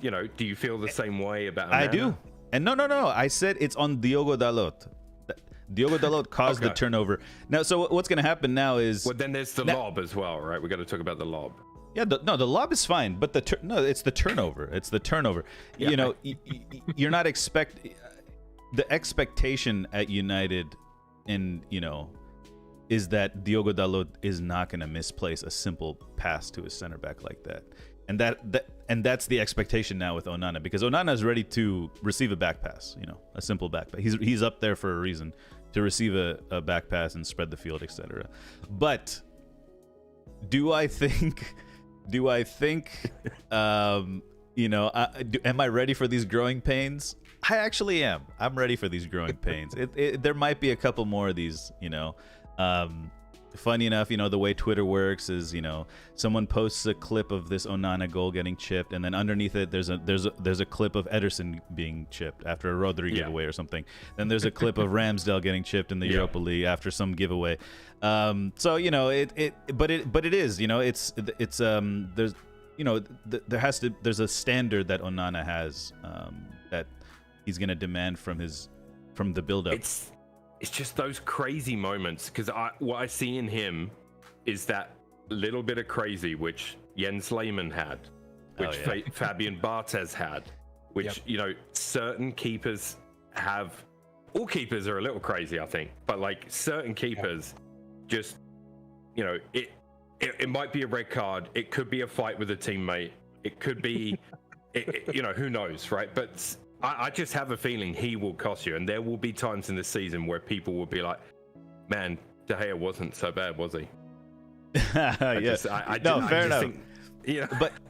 do you feel the same way about Onana? I do. And no, I said it's on Diogo Dalot. Diogo Dalot caused the turnover. Now, so what's going to happen now is... Well, then there's the lob as well, right? We got to talk about the lob. Yeah, the lob is fine, but it's the turnover. It's the turnover. Yeah. You're not the expectation at United, is that Diogo Dalot is not going to misplace a simple pass to his center back like that. And that's the expectation now with Onana, because Onana is ready to receive a back pass, a simple back pass. He's up there for a reason, to receive a back pass and spread the field, etc. But do I think am I ready for these growing pains? I actually am. I'm ready for these growing pains. There might be a couple more of these, funny enough, the way Twitter works is, someone posts a clip of this Onana goal getting chipped, and then underneath it there's a clip of Ederson being chipped after a Rodri giveaway or something. Then there's a clip of Ramsdale getting chipped in the Europa League after some giveaway. So but it is, there's a standard that Onana has that he's gonna demand from the build-up. It's just those crazy moments, because what I see in him is that little bit of crazy which Jens Lehmann had, which Fabian Barthez had, which certain keepers have. All keepers are a little crazy, I think, but like certain keepers, just it might be a red card, it could be a fight with a teammate, it could be, who knows, right? But I just have a feeling he will cost you, and there will be times in the season where people will be like, "Man, De Gea wasn't so bad, was he?" Fair enough.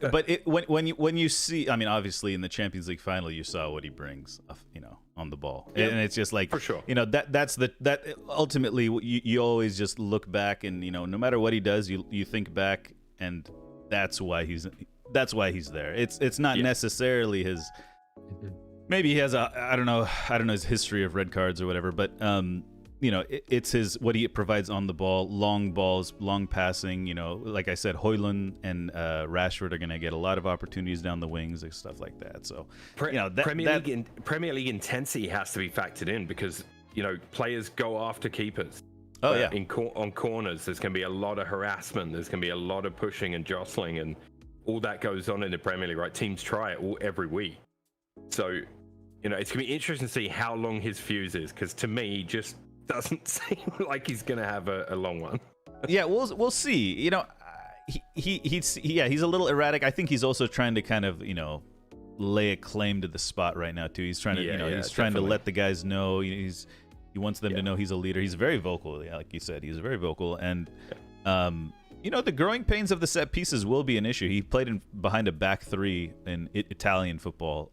But when you see, I mean, obviously in the Champions League final, you saw what he brings, on the ball, and it's just like, for sure, that ultimately you always just look back, and no matter what he does, you think back, and that's why he's there. It's not necessarily his. Maybe he has I don't know his history of red cards or whatever, but it's what he provides on the ball, long balls, long passing. Like I said, Højlund and Rashford are going to get a lot of opportunities down the wings and stuff like that. So Premier League intensity has to be factored in, because players go after keepers. On corners, there's going to be a lot of harassment. There's going to be a lot of pushing and jostling, and all that goes on in the Premier League. Right? Teams try it every week. So, it's going to be interesting to see how long his fuse is, because to me, he just doesn't seem like he's going to have a long one. Yeah, we'll see. He's a little erratic. I think he's also trying to kind of, lay a claim to the spot right now too. He's trying to, he's trying to let the guys know. He wants them to know he's a leader. He's very vocal, like you said. He's very vocal, and the growing pains of the set pieces will be an issue. He played behind a back three in Italian football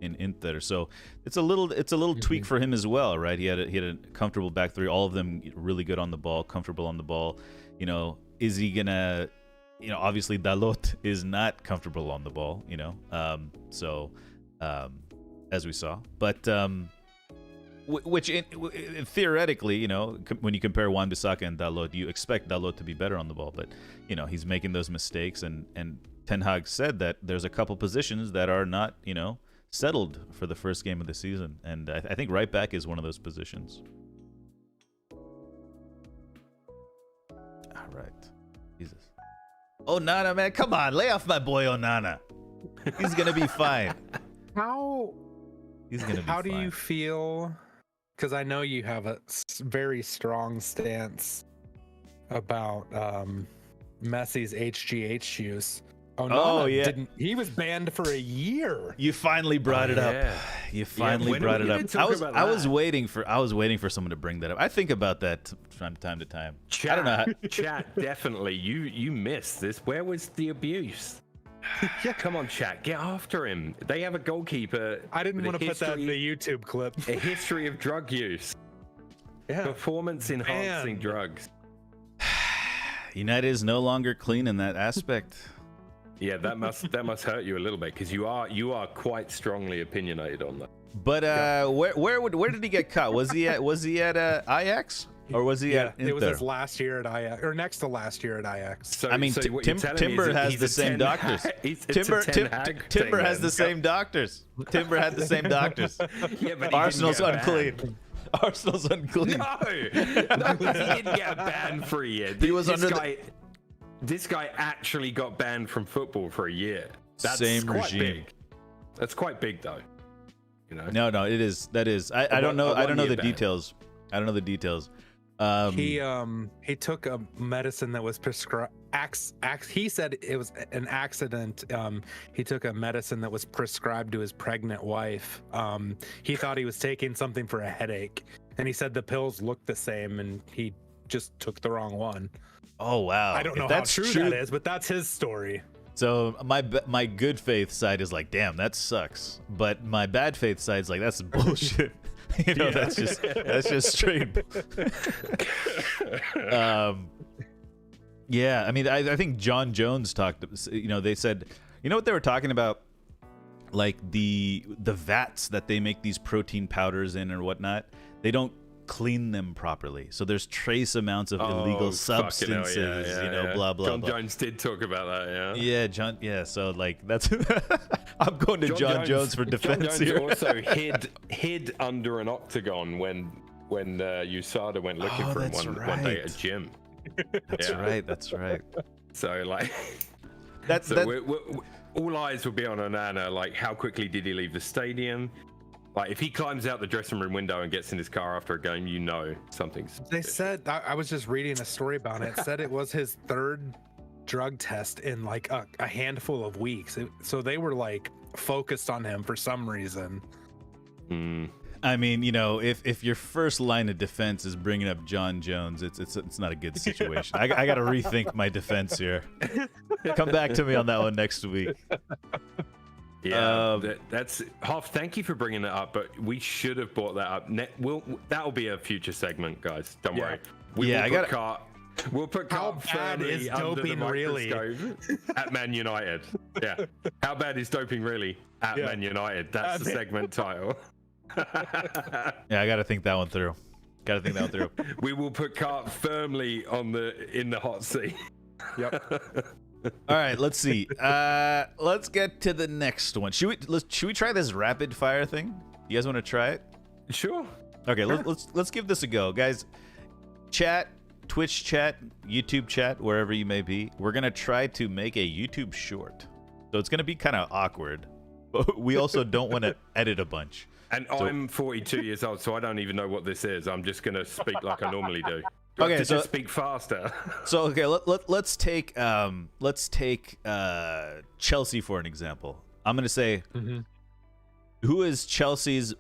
in Inter, so it's a little tweak for him as well, right? He had a comfortable back three, all of them really good on the ball, comfortable on the ball. Is he gonna? Obviously Dalot is not comfortable on the ball. As we saw, but. Which theoretically, when you compare Wan-Bissaka and Dalot, you expect Dalot to be better on the ball, but he's making those mistakes, and Ten Hag said that there's a couple positions that are not settled for the first game of the season, and I think right back is one of those positions. All right, Jesus, Onana, man, come on, lay off my boy Onana. He's gonna be fine. How do you feel? Because I know you have a very strong stance about Messi's HGH use. He was banned for a year. You finally brought it up. You finally brought it up. I was waiting for someone to bring that up. I think about that from time to time. Chat, I don't know. Chat, definitely. You missed this. Where was the abuse? Yeah, come on, chat, get after him. They have a goalkeeper. I didn't want to put that in the YouTube clip. A history of drug use. Yeah. Performance enhancing drugs. United is no longer clean in that aspect. Yeah, that must hurt you a little bit, because you are quite strongly opinionated on that. But where did he get caught? Was he at Ajax? Or was he at Inter? It was his last year at Ajax, or next to last year at Ajax. So, Timber has the same doctors. Timber has the same doctors. Timber had the same doctors. Yeah, but Arsenal's unclean. Arsenal's unclean. No, he didn't get a ban for a year. This guy actually got banned from football for a year. That's same quite regime. Big. That's quite big, though. No, it is. That is. I don't know. I don't know the details. I don't know the details. He took a medicine that was prescribed. He said it was an accident. He took a medicine that was prescribed to his pregnant wife. He thought he was taking something for a headache, and he said the pills looked the same, and he just took the wrong one. Oh wow! I don't know how true that is, but that's his story. So my good faith side is like, damn, that sucks. But my bad faith side is like, that's bullshit. That's just straight. Yeah, I mean, I think John Jones talked. They said, what they were talking about, like the vats that they make these protein powders in or whatnot. They don't clean them properly, so there's trace amounts of illegal substances. Blah blah. John blah. Jones did talk about that. Yeah, John. Yeah, so like that's. I'm going to John Jones for defense John Jones here. also hid under an octagon when USADA went looking for him one day at a gym. That's right. That's right. So like, all eyes will be on Onana. Like, how quickly did he leave the stadium? Like, if he climbs out the dressing room window and gets in his car after a game, something's. They said, I was just reading a story about it. It said it was his third drug test in like a handful of weeks. So they were like focused on him for some reason. I mean, if your first line of defense is bringing up John Jones, it's not a good situation. I got to rethink my defense here. Come back to me on that one next week. Yeah, that's Hoff. Thank you for bringing that up, but we should have brought that up. That'll be a future segment, guys. Don't worry. We'll put Cart firmly under the microscope at Man United. Yeah, how bad is doping really at Man United? That's the segment title. Yeah, I got to think that one through. We will put Cart firmly in the hot seat. Yep. All right, let's see. Let's get to the next one. Should we try this rapid fire thing? You guys want to try it? Sure. Okay, let's give this a go, guys. Chat, Twitch chat, YouTube chat, wherever you may be. We're gonna try to make a YouTube short, so it's gonna be kind of awkward, but we also don't want to edit a bunch. And I'm 42 years old, so I don't even know what this is. I'm just gonna speak like I normally do. Okay, so just speak faster. So okay, let's take Chelsea for an example. I'm gonna say, who is Chelsea's?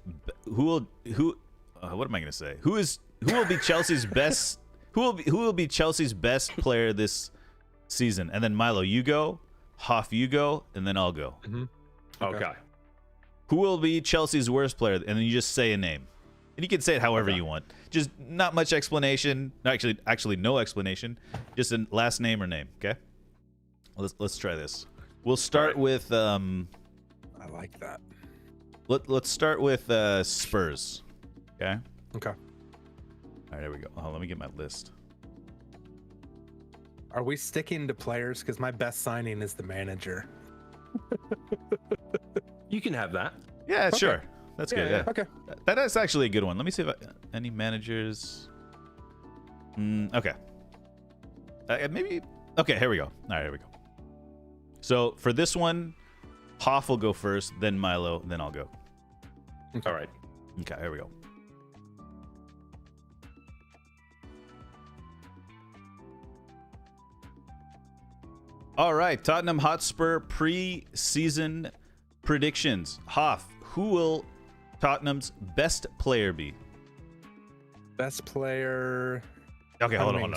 What am I gonna say? Who will be Chelsea's best? Who will be Chelsea's best player this season? And then Milo, you go. Hoff, you go, and then I'll go. Okay. Who will be Chelsea's worst player? And then you just say a name. And you can say it however you want. Just not much explanation. No, actually no explanation. Just a last name or name, okay? Let's try this. We'll start with I like that. Let's start with Spurs. Okay? Okay. All right, there we go. Oh, let me get my list. Are we sticking to players? Because my best signing is the manager. You can have that. Yeah, sure. That's good. Yeah. Okay. That is actually a good one. Let me see if any managers. Okay. Maybe. Okay, here we go. All right, here we go. So for this one, Hoff will go first, then Milo, then I'll go. All right. Okay, here we go. All right, Tottenham Hotspur pre-season predictions. Hoff, who will Tottenham's best player be? Best player. Okay, hold on.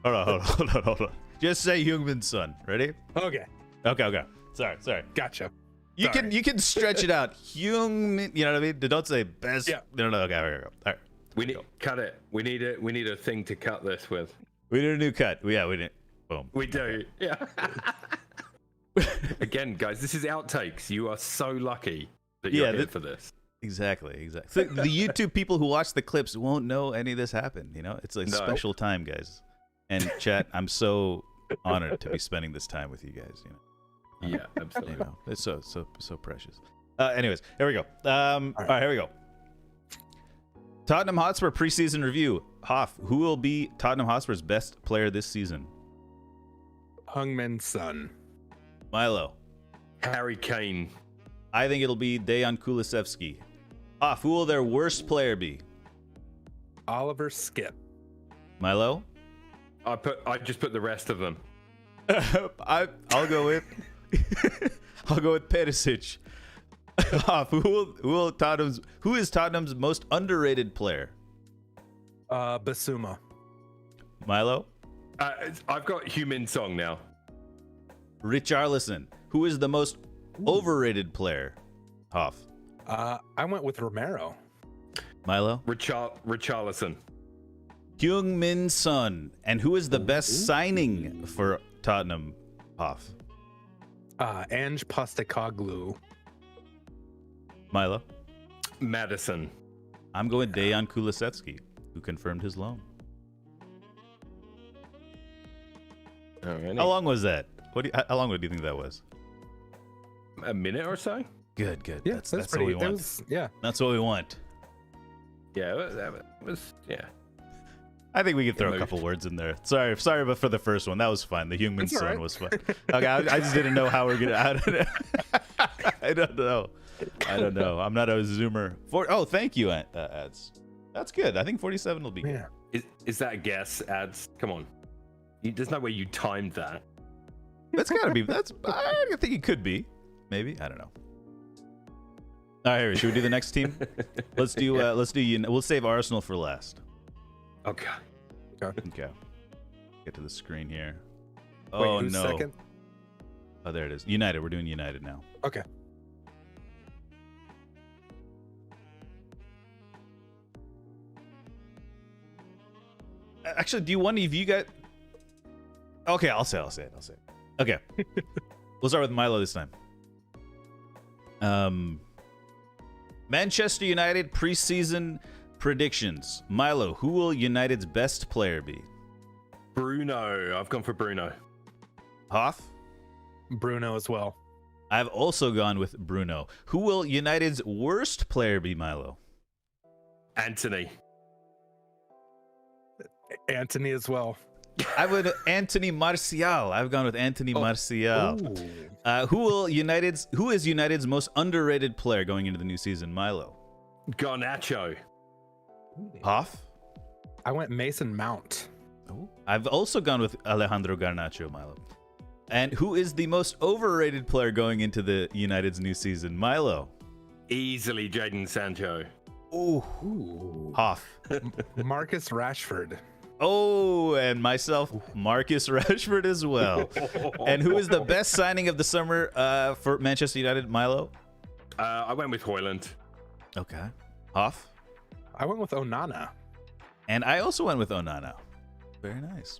Hold on. Just say Heung-min Son. Ready? Okay. Okay. Sorry. Gotcha. You can stretch it out. Heung-min, you know what I mean? Don't say best. Yeah. No. Okay, here we go. All right. We need cut it. We need a thing to cut this with. We need a new cut. We didn't. Boom. We do. Yeah. Again, guys, this is outtakes. You are so lucky that you're here for this. Exactly. So the YouTube people who watch the clips won't know any of this happened. It's a special time, guys. And chat, I'm so honored to be spending this time with you guys. Yeah, absolutely. It's so precious. Anyways, here we go. All right, here we go. Tottenham Hotspur preseason review. Hoff, who will be Tottenham Hotspur's best player this season? Heung-min Son. Milo. Harry Kane. I think it'll be Dejan Kulusevski. Hoff, who will their worst player be? Oliver Skip. Milo. I just put the rest of them. I'll go with Perisic. Hoff, who is Tottenham's most underrated player? Basuma. Milo. I've got Heung-min Son now. Richarlison. Who is the most overrated player? Hoff. I went with Romero. Milo? Richarlison. Heung-min Son. And who is the best signing for Tottenham? Hoff. Ange Postecoglou. Milo? Madison. I'm going Dejan Kulusevski, who confirmed his loan. Alrighty. How long was that? How long do you think that was? A minute or so? Good. Yeah, That's pretty, what we want. That's what we want. Yeah, that was yeah. I think we could throw a couple words in there. Sorry, but for the first one, that was fine. The Heung-min Son right. was fun. Okay, I just didn't know how we're gonna. I don't know. I'm not a zoomer. Thank you, ads. That's good. I think 47 will be good. Yeah. Is that a guess, ads? Come on. There's no way you timed that. That's gotta be. I think it could be. Maybe. I don't know. All right, Harry, should we do the next team? Let's do. We'll save Arsenal for last. Okay. Okay. Get to the screen here. Wait, Oh who's no. second? Oh, there it is. United. We're doing United now. Okay. Actually, do you want if you got? Okay, I'll say it. Okay. We'll start with Milo this time. Manchester United preseason predictions. Milo, who will United's best player be? Bruno. I've gone for Bruno. Hoff? Bruno as well. I've also gone with Bruno. Who will United's worst player be, Milo? Anthony. Anthony as well. I would Anthony Martial. I've gone with Anthony Martial. Ooh. Who is United's most underrated player going into the new season, Milo? Garnacho. Hoff? I went Mason Mount. I've also gone with Alejandro Garnacho, Milo. And who is the most overrated player going into the United's new season, Milo? Easily Jadon Sancho. Ooh. Hoff. Marcus Rashford. Oh, and myself, Marcus Rashford as well. And who is the best signing of the summer for Manchester United, Milo? I went with Højlund. Okay. Hoff? I went with Onana. And I also went with Onana. Very nice.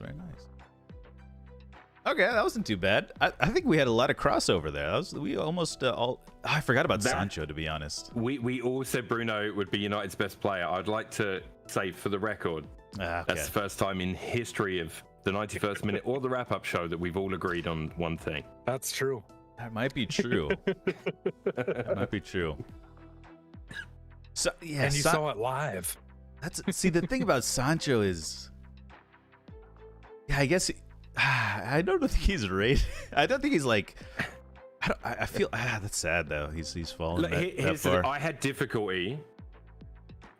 Okay, that wasn't too bad. I think we had a lot of crossover there. We almost I forgot about Sancho, to be honest. We all said Bruno would be United's best player. I'd like to say, for the record, Okay. that's the first time in history of the 91st minute or the wrap-up show that we've all agreed on one thing. That's true. That might be true. That might be true. So, yeah, And you saw it live. See, the thing about Sancho is, yeah, I guess I don't think he's rated. I don't think he's like. I feel that's sad though. He's fallen that far. I had difficulty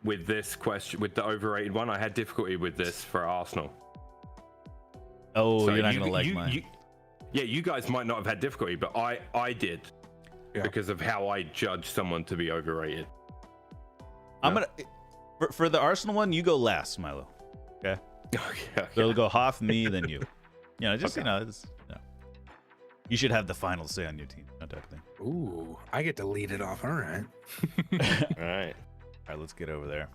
with this question, with the overrated one. I had difficulty with this for Arsenal. Oh, So you're not gonna like mine. You guys might not have had difficulty, but I did, because of how I judge someone to be overrated. I'm gonna for the Arsenal one. You go last, Milo. Okay. Okay. So it'll go Hoff, me, then you. Just you should have the final say on your team, that type of thing. Ooh, I get to lead it off. All right. All right. All right, let's get over there.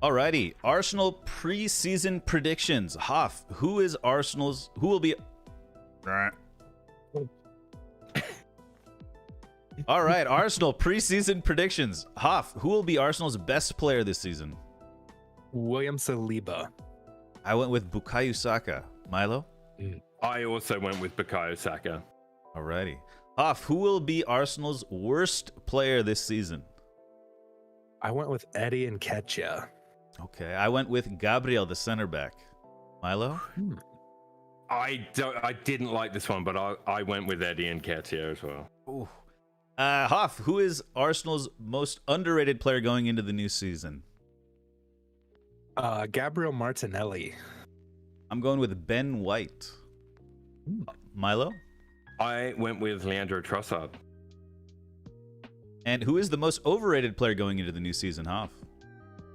Alrighty, Arsenal preseason predictions. Hoff, who will be? All right, Arsenal preseason predictions. Hoff, who will be Arsenal's best player this season? William Saliba. I went with Bukayo Saka. Milo? I also went with Bukayo Saka. Alrighty. Hoff, who will be Arsenal's worst player this season? I went with Eddie Nketiah. Okay, I went with Gabriel, the center back. Milo? I didn't like this one, but I went with Eddie Nketiah as well. Ooh. Hoff, who is Arsenal's most underrated player going into the new season? Gabriel Martinelli. I'm going with Ben White. Milo? I went with Leandro Trossard. And who is the most overrated player going into the new season, Hoff?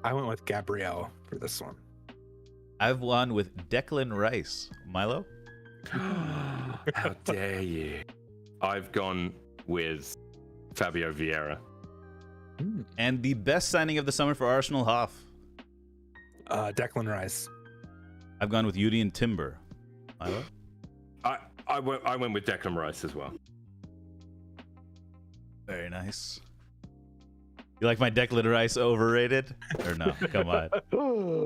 I went with Gabriel for this one. I've won with Declan Rice. Milo? How dare you? I've gone with Fabio Vieira. And the best signing of the summer for Arsenal, Hoff. Declan Rice. I've gone with Yudi and Timber. Milo? I went with Declan Rice as well. Very nice. You like my Declan Rice overrated? Or no? Come on.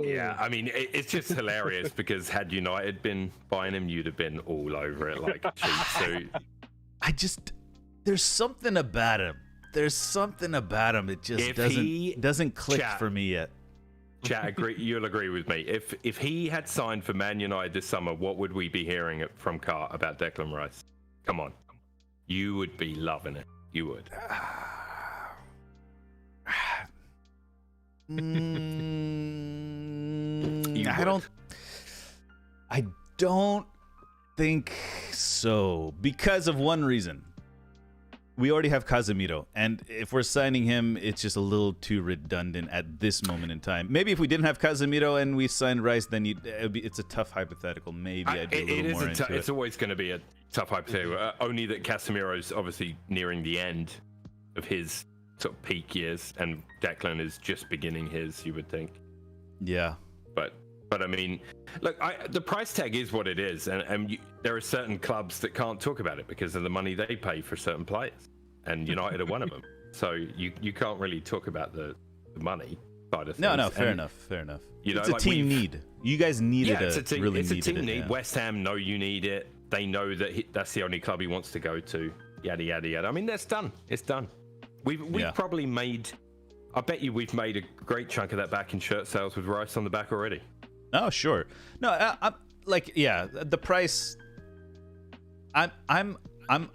Yeah, I mean, it's just hilarious because had United been buying him, you'd have been all over it like cheap suit. There's something about him. It just doesn't click for me yet. Chat, you'll agree with me. If he had signed for Man United this summer, what would we be hearing from Carr about Declan Rice? Come on. You would be loving it. You would. I don't think so, because of one reason. We already have Casemiro, and if we're signing him, it's just a little too redundant at this moment in time. Maybe if we didn't have Casemiro and we signed Rice, then it's a tough hypothetical. Maybe I'd be a little more into it. It's always going to be a tough hypothetical. Only that Casemiro's obviously nearing the end of his sort of peak years, and Declan is just beginning his, you would think. Yeah. But I mean, look, the price tag is what it is, and there are certain clubs that can't talk about it because of the money they pay for certain players, and United are one of them. So you can't really talk about the money side of things. No, fair enough. You know, it's a team need. You guys needed it's a team need. Yeah. West Ham know you need it. They know that that's the only club he wants to go to. Yada yada yada. I mean, that's done. It's done. We've probably made. I bet you we've made a great chunk of that back in shirt sales with Rice on the back already. Oh, sure. No, I'm like, yeah, the price. I'm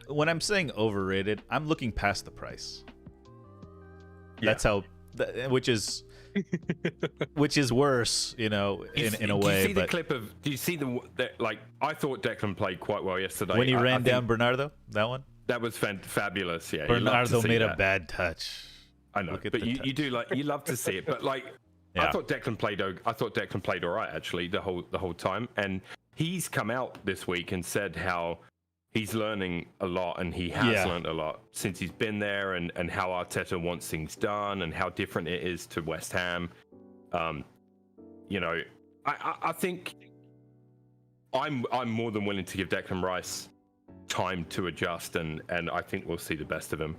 when I'm saying overrated, I'm looking past the price. Yeah. That's how, which is worse, you know, in a way. Do you see the clip of? Do you see like? I thought Declan played quite well yesterday when he ran down Bernardo. That one. That was fabulous. Yeah, Bernardo made a bad touch. I know, but you do like, you love to see it, but like. Yeah. I thought Declan played all right actually the whole time, and he's come out this week and said how he's learning a lot, and he has learned a lot since he's been there, and how Arteta wants things done, and how different it is to West Ham. You know, I think I'm more than willing to give Declan Rice time to adjust, and I think we'll see the best of him.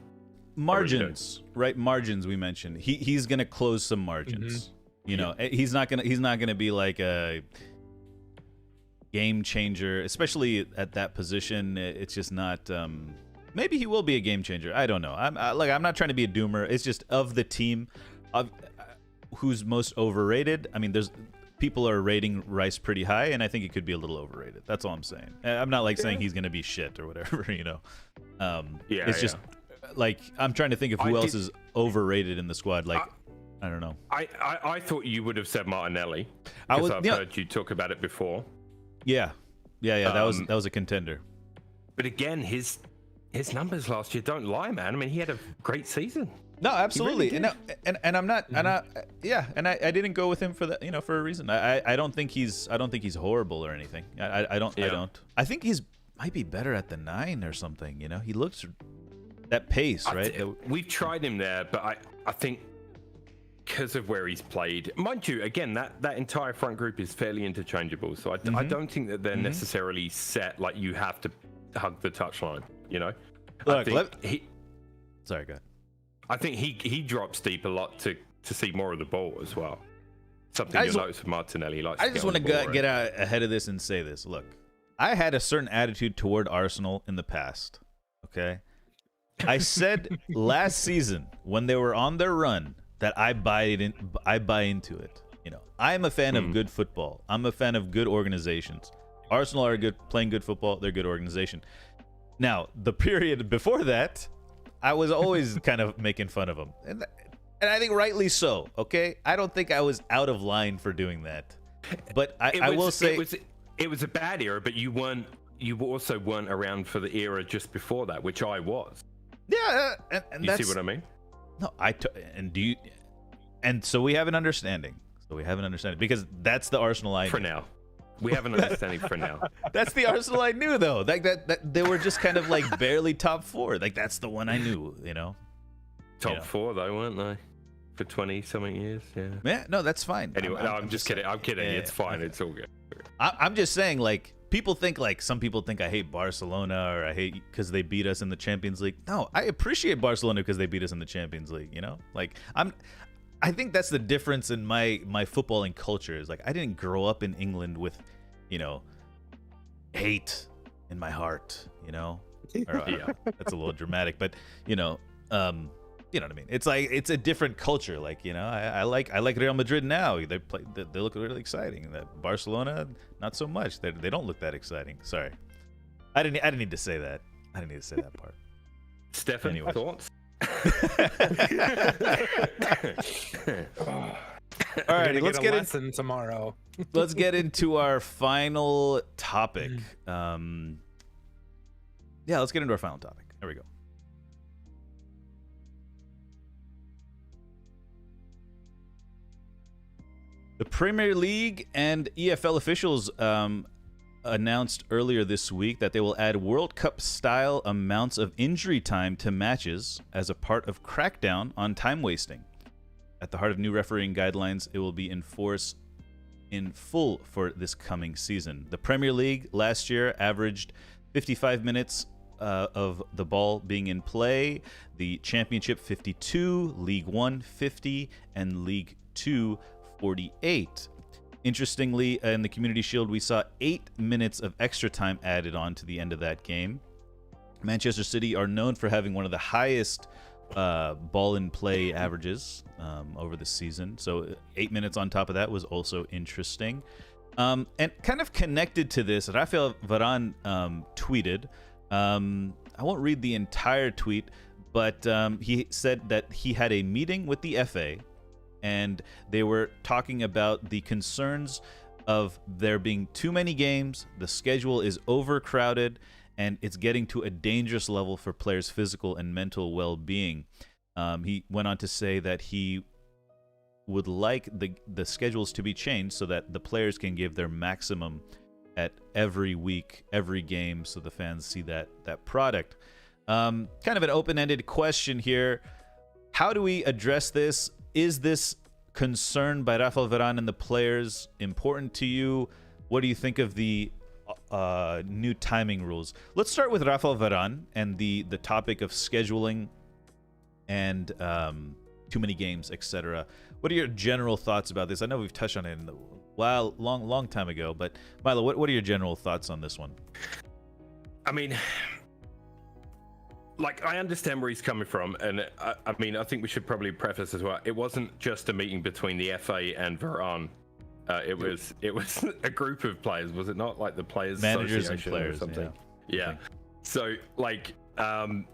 Margins, right? Margins we mentioned. He's gonna close some margins. Mm-hmm. You know, he's not gonna be like a game changer, especially at that position. It's just not. Maybe he will be a game changer. I don't know. I'm not trying to be a doomer. It's just of the team, of who's most overrated. I mean, there's people are rating Rice pretty high, and I think he could be a little overrated. That's all I'm saying. I'm not like saying he's gonna be shit or whatever. You know. It's just like I'm trying to think of who else is overrated in the squad. Like. I don't know. I thought you would have said Martinelli because I've heard you talk about it before. Yeah. That was a contender. But again, his numbers last year don't lie, man. I mean, he had a great season. No, absolutely. Really and I'm not. Mm-hmm. And I didn't go with him for that. You know, for a reason. I don't think he's horrible or anything. I don't. I think he's might be better at the 9 or something. You know, he looks that pace, right? We've tried him there, but I think. Because of where he's played, mind you, again, that entire front group is fairly interchangeable. So I don't think that they're necessarily set like you have to hug the touchline. You know, look, sorry, go ahead. I think he drops deep a lot to see more of the ball as well. Something you'll notice with Martinelli. I just want to get out ahead of this and say this. Look, I had a certain attitude toward Arsenal in the past. Okay, I said last season when they were on their run. That I buy into it. You know, I'm a fan of good football. I'm a fan of good organizations. Arsenal are playing good football. They're a good organization. Now, the period before that, I was always kind of making fun of them, and I think rightly so. Okay, I don't think I was out of line for doing that, but I will say it was a bad era. But you also weren't around for the era just before that, which I was. Yeah, and you see what I mean? No, and so we have an understanding. Because that's the Arsenal I for now. We have an understanding for now. That's the Arsenal I knew, though. Like that they were just kind of like barely top 4. Like that's the one I knew, you know. Top 4 though, weren't they? For 20-something years, yeah. Yeah, no, that's fine. Anyway, I'm just kidding. I'm kidding. It's fine. Okay. It's all good. I'm just saying, like, people think, like, some people think I hate Barcelona or I hate because they beat us in the Champions League. No, I appreciate Barcelona because they beat us in the Champions League, you know? Like, I think that's the difference in my footballing culture is, like, I didn't grow up in England with, you know, hate in my heart, you know? Or, yeah, that's a little dramatic, but, you know what I mean? It's like it's a different culture. Like, you know, I like Real Madrid now. They look really exciting. That Barcelona, not so much. They don't look that exciting. Sorry, I didn't need to say that. I didn't need to say that part. Stefan, anyway. Thoughts? All right, let's get into tomorrow. Let's get into our final topic. Yeah, let's get into our final topic. There we go. The Premier League and EFL officials announced earlier this week that they will add World Cup-style amounts of injury time to matches as a part of crackdown on time wasting. At the heart of new refereeing guidelines, it will be in force in full for this coming season. The Premier League last year averaged 55 minutes of the ball being in play. The Championship 52, League 1 50, and League 2 48. Interestingly, in the Community Shield, we saw 8 minutes of extra time added on to the end of that game. Manchester City are known for having one of the highest ball in play averages over the season. So 8 minutes on top of that was also interesting. And kind of connected to this, Rafael Varane tweeted. I won't read the entire tweet, but he said that he had a meeting with the FA and they were talking about the concerns of there being too many games, the schedule is overcrowded, and it's getting to a dangerous level for players' physical and mental well-being. He went on to say that he would like the schedules to be changed so that the players can give their maximum at every week, every game, so the fans see that product. Kind of an open-ended question here. How do we address this? Is this concern by Rafael Varane and the players important to you? What do you think of the new timing rules? Let's start with Rafael Varane and the topic of scheduling and too many games, etc. What are your general thoughts about this? I know we've touched on it long time ago, but Milo, what are your general thoughts on this one? I mean, like, I understand where he's coming from, and I mean, I think we should probably preface as well. It wasn't just a meeting between the FA and Varane. It was a group of players, was it not? Like the players, managers, and players, or something. Yeah. So, like, you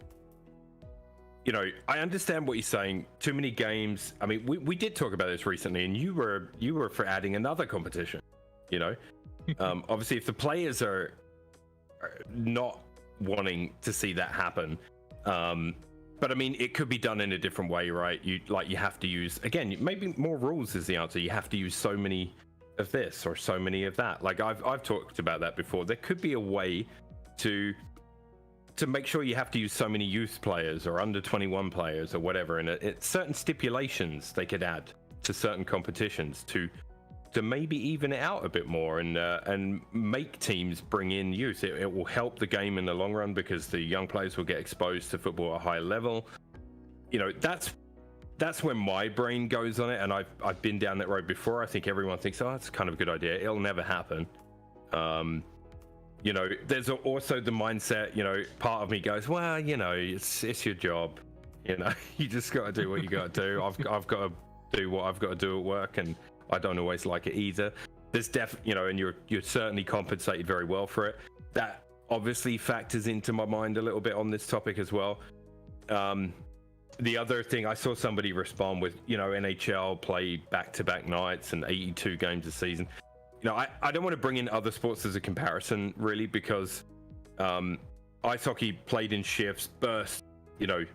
know, I understand what you're saying. Too many games. I mean, we did talk about this recently, and you were for adding another competition. You know, obviously, if the players are not wanting to see that happen. But I mean, it could be done in a different way, right? You have to use, again, maybe more rules is the answer. You have to use so many of this or so many of that. Like I've talked about that before. There could be a way to make sure you have to use so many youth players or under 21 players or whatever, and certain stipulations they could add to certain competitions to maybe even it out a bit more and make teams bring in youth. It will help the game in the long run because the young players will get exposed to football at a higher level. You know, that's where my brain goes on it, and I've been down that road before. I think everyone thinks, oh, that's kind of a good idea. It'll never happen. You know, there's also the mindset, you know, part of me goes, well, you know, it's your job. You know, you just got to do what you got to do. I've got to do what I've got to do at work, and I don't always like it either. There's you know, and you're certainly compensated very well for it. That obviously factors into my mind a little bit on this topic as well. The other thing, I saw somebody respond with, you know, NHL play back-to-back nights and 82 games a season. You know, I don't want to bring in other sports as a comparison, really, because ice hockey played in shifts, burst, you know,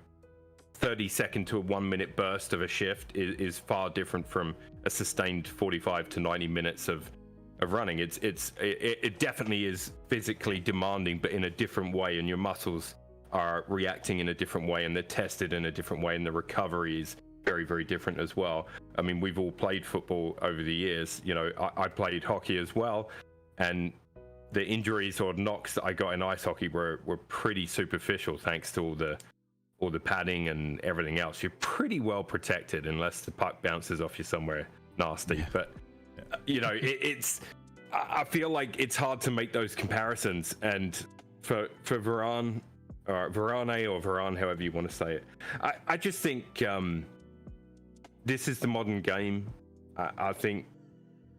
30-second to a 1-minute burst of a shift is far different from a sustained 45 to 90 minutes of of running. It definitely is physically demanding, but in a different way, and your muscles are reacting in a different way, and they're tested in a different way, and the recovery is very, very different as well. I mean, we've all played football over the years. You know, I played hockey as well, and the injuries or knocks that I got in ice hockey were pretty superficial, thanks to all the padding and everything else. You're pretty well protected unless the puck bounces off you somewhere nasty. Yeah. But you know, I feel like it's hard to make those comparisons. And for Varane, or Varane, however you want to say it, I just think this is the modern game. I think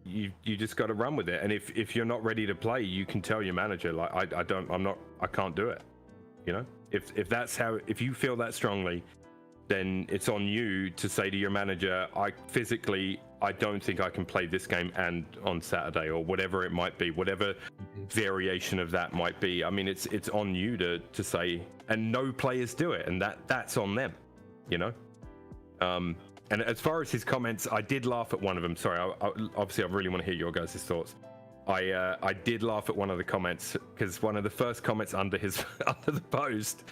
you just got to run with it. And if you're not ready to play, you can tell your manager, like, I can't do it. You know, if you feel that strongly, then it's on you to say to your manager, I don't think I can play this game and on Saturday, or whatever it might be, whatever variation of that might be. I mean, it's on you to say, and no players do it, and that's on them, you know. And as far as his comments, I did laugh at one of them. Sorry, obviously I really want to hear your guys' thoughts. I did laugh at one of the comments, because one of the first comments under the post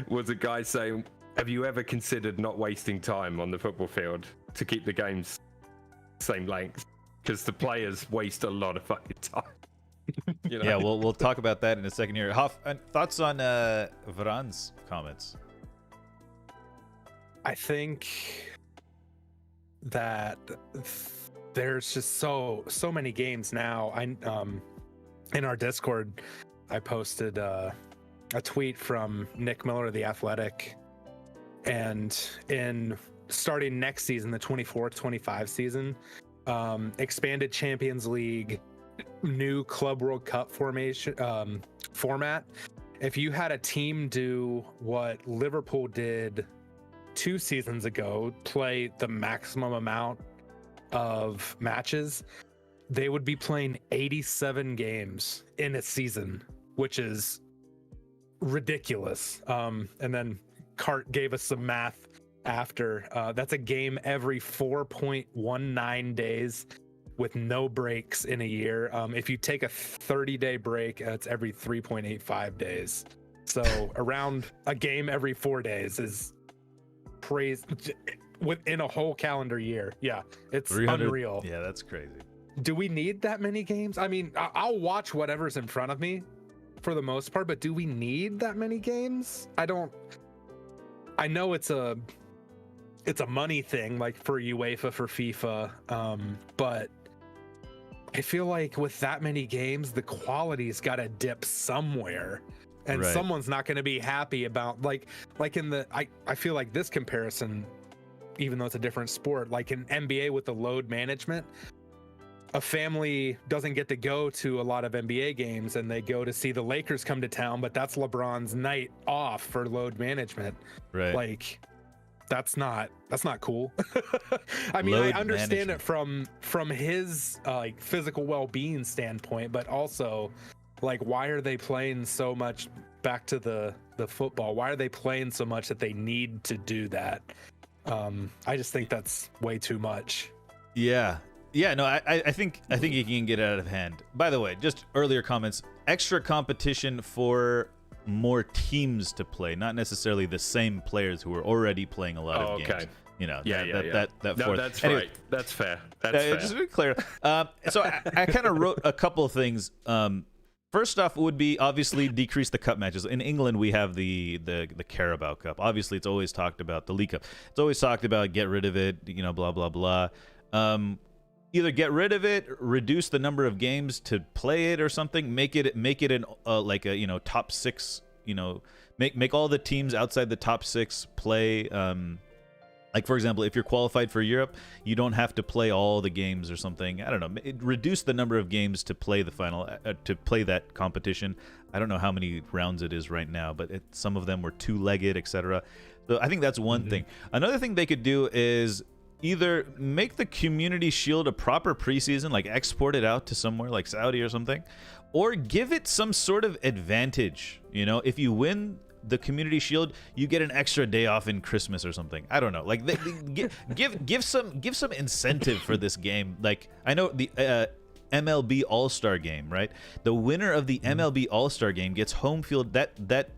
was a guy saying, have you ever considered not wasting time on the football field to keep the games same length? Because the players waste a lot of fucking time. You know? Yeah, we'll talk about that in a second here. Hoff, thoughts on Varane's comments? I think that there's just so many games now. In our Discord, I posted a tweet from Nick Miller of The Athletic, and in starting next season, the 24-25 season, expanded Champions League, new Club World Cup format. If you had a team do what Liverpool did 2 seasons ago, play the maximum amount of matches, they would be playing 87 games in a season, which is ridiculous. And then Cart gave us some math after. That's a game every 4.19 days with no breaks in a year. If you take a 30-day break, it's every 3.85 days. So around a game every 4 days is crazy within a whole calendar year. Yeah, it's unreal. Yeah, that's crazy. Do we need that many games? I mean, I'll watch whatever's in front of me for the most part, but do we need that many games? I know it's a money thing, like for UEFA, for FIFA, but I feel like with that many games, the quality's got to dip somewhere, and right. Someone's not going to be happy about like in the I feel like this comparison, even though it's a different sport, like in NBA with the load management, a family doesn't get to go to a lot of NBA games, and they go to see the Lakers come to town, but that's LeBron's night off for load management. Right. Like that's not cool. I mean, Load I understand management. it from his like physical well-being standpoint, but also like, why are they playing so much? Back to the football, why are they playing so much that they need to do that? I just think that's way too much. Yeah, no, I think it can get out of hand. By the way, just earlier comments, extra competition for more teams to play, not necessarily the same players who are already playing a lot of games. You know, yeah. No, that's anyway, right. That's fair. That's fair. Just to be clear. So I kind of wrote a couple of things. First off would be obviously decrease the cup matches. In England, we have the Carabao Cup. Obviously, it's always talked about the League Cup. It's always talked about get rid of it, you know, blah, blah, blah. Either get rid of it, reduce the number of games to play it or something, make it an like a, you know, top 6, you know, make all the teams outside the top 6 play. Like, for example, if you're qualified for Europe, you don't have to play all the games or something. I don't know. Reduce the number of games to play the final, to play that competition. I don't know how many rounds it is right now, but some of them were 2-legged, etc. So I think that's one thing. Another thing they could do is either make the Community Shield a proper preseason, like export it out to somewhere like Saudi or something, or give it some sort of advantage. You know, if you win the Community Shield, you get an extra day off in Christmas or something. I don't know. Like, give some incentive for this game. Like, I know MLB All-Star game, right? The winner of the MLB All-Star game gets home field. That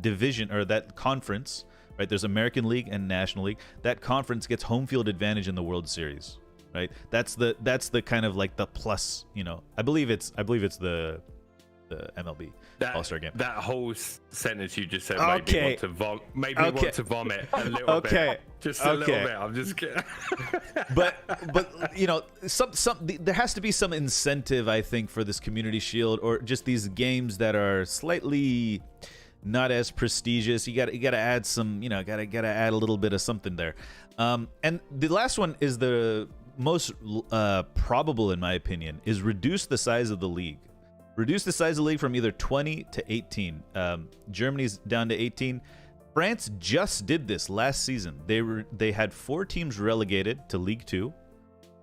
division or that conference, right? There's American League and National League. That conference gets home field advantage in the World Series, right? That's the kind of like the plus, you know. I believe it's the MLB All-Star game. That whole sentence you just said made me want to vomit a little bit. Just a little bit. I'm just kidding. but you know, there has to be some incentive, I think, for this Community Shield or just these games that are slightly not as prestigious. You got to add some, you know, got to add a little bit of something there. And the last one is the most probable, in my opinion, is reduce the size of the league. Reduce the size of the league from either 20 to 18. Germany's down to 18. France just did this last season. They had 4 teams relegated to League 2.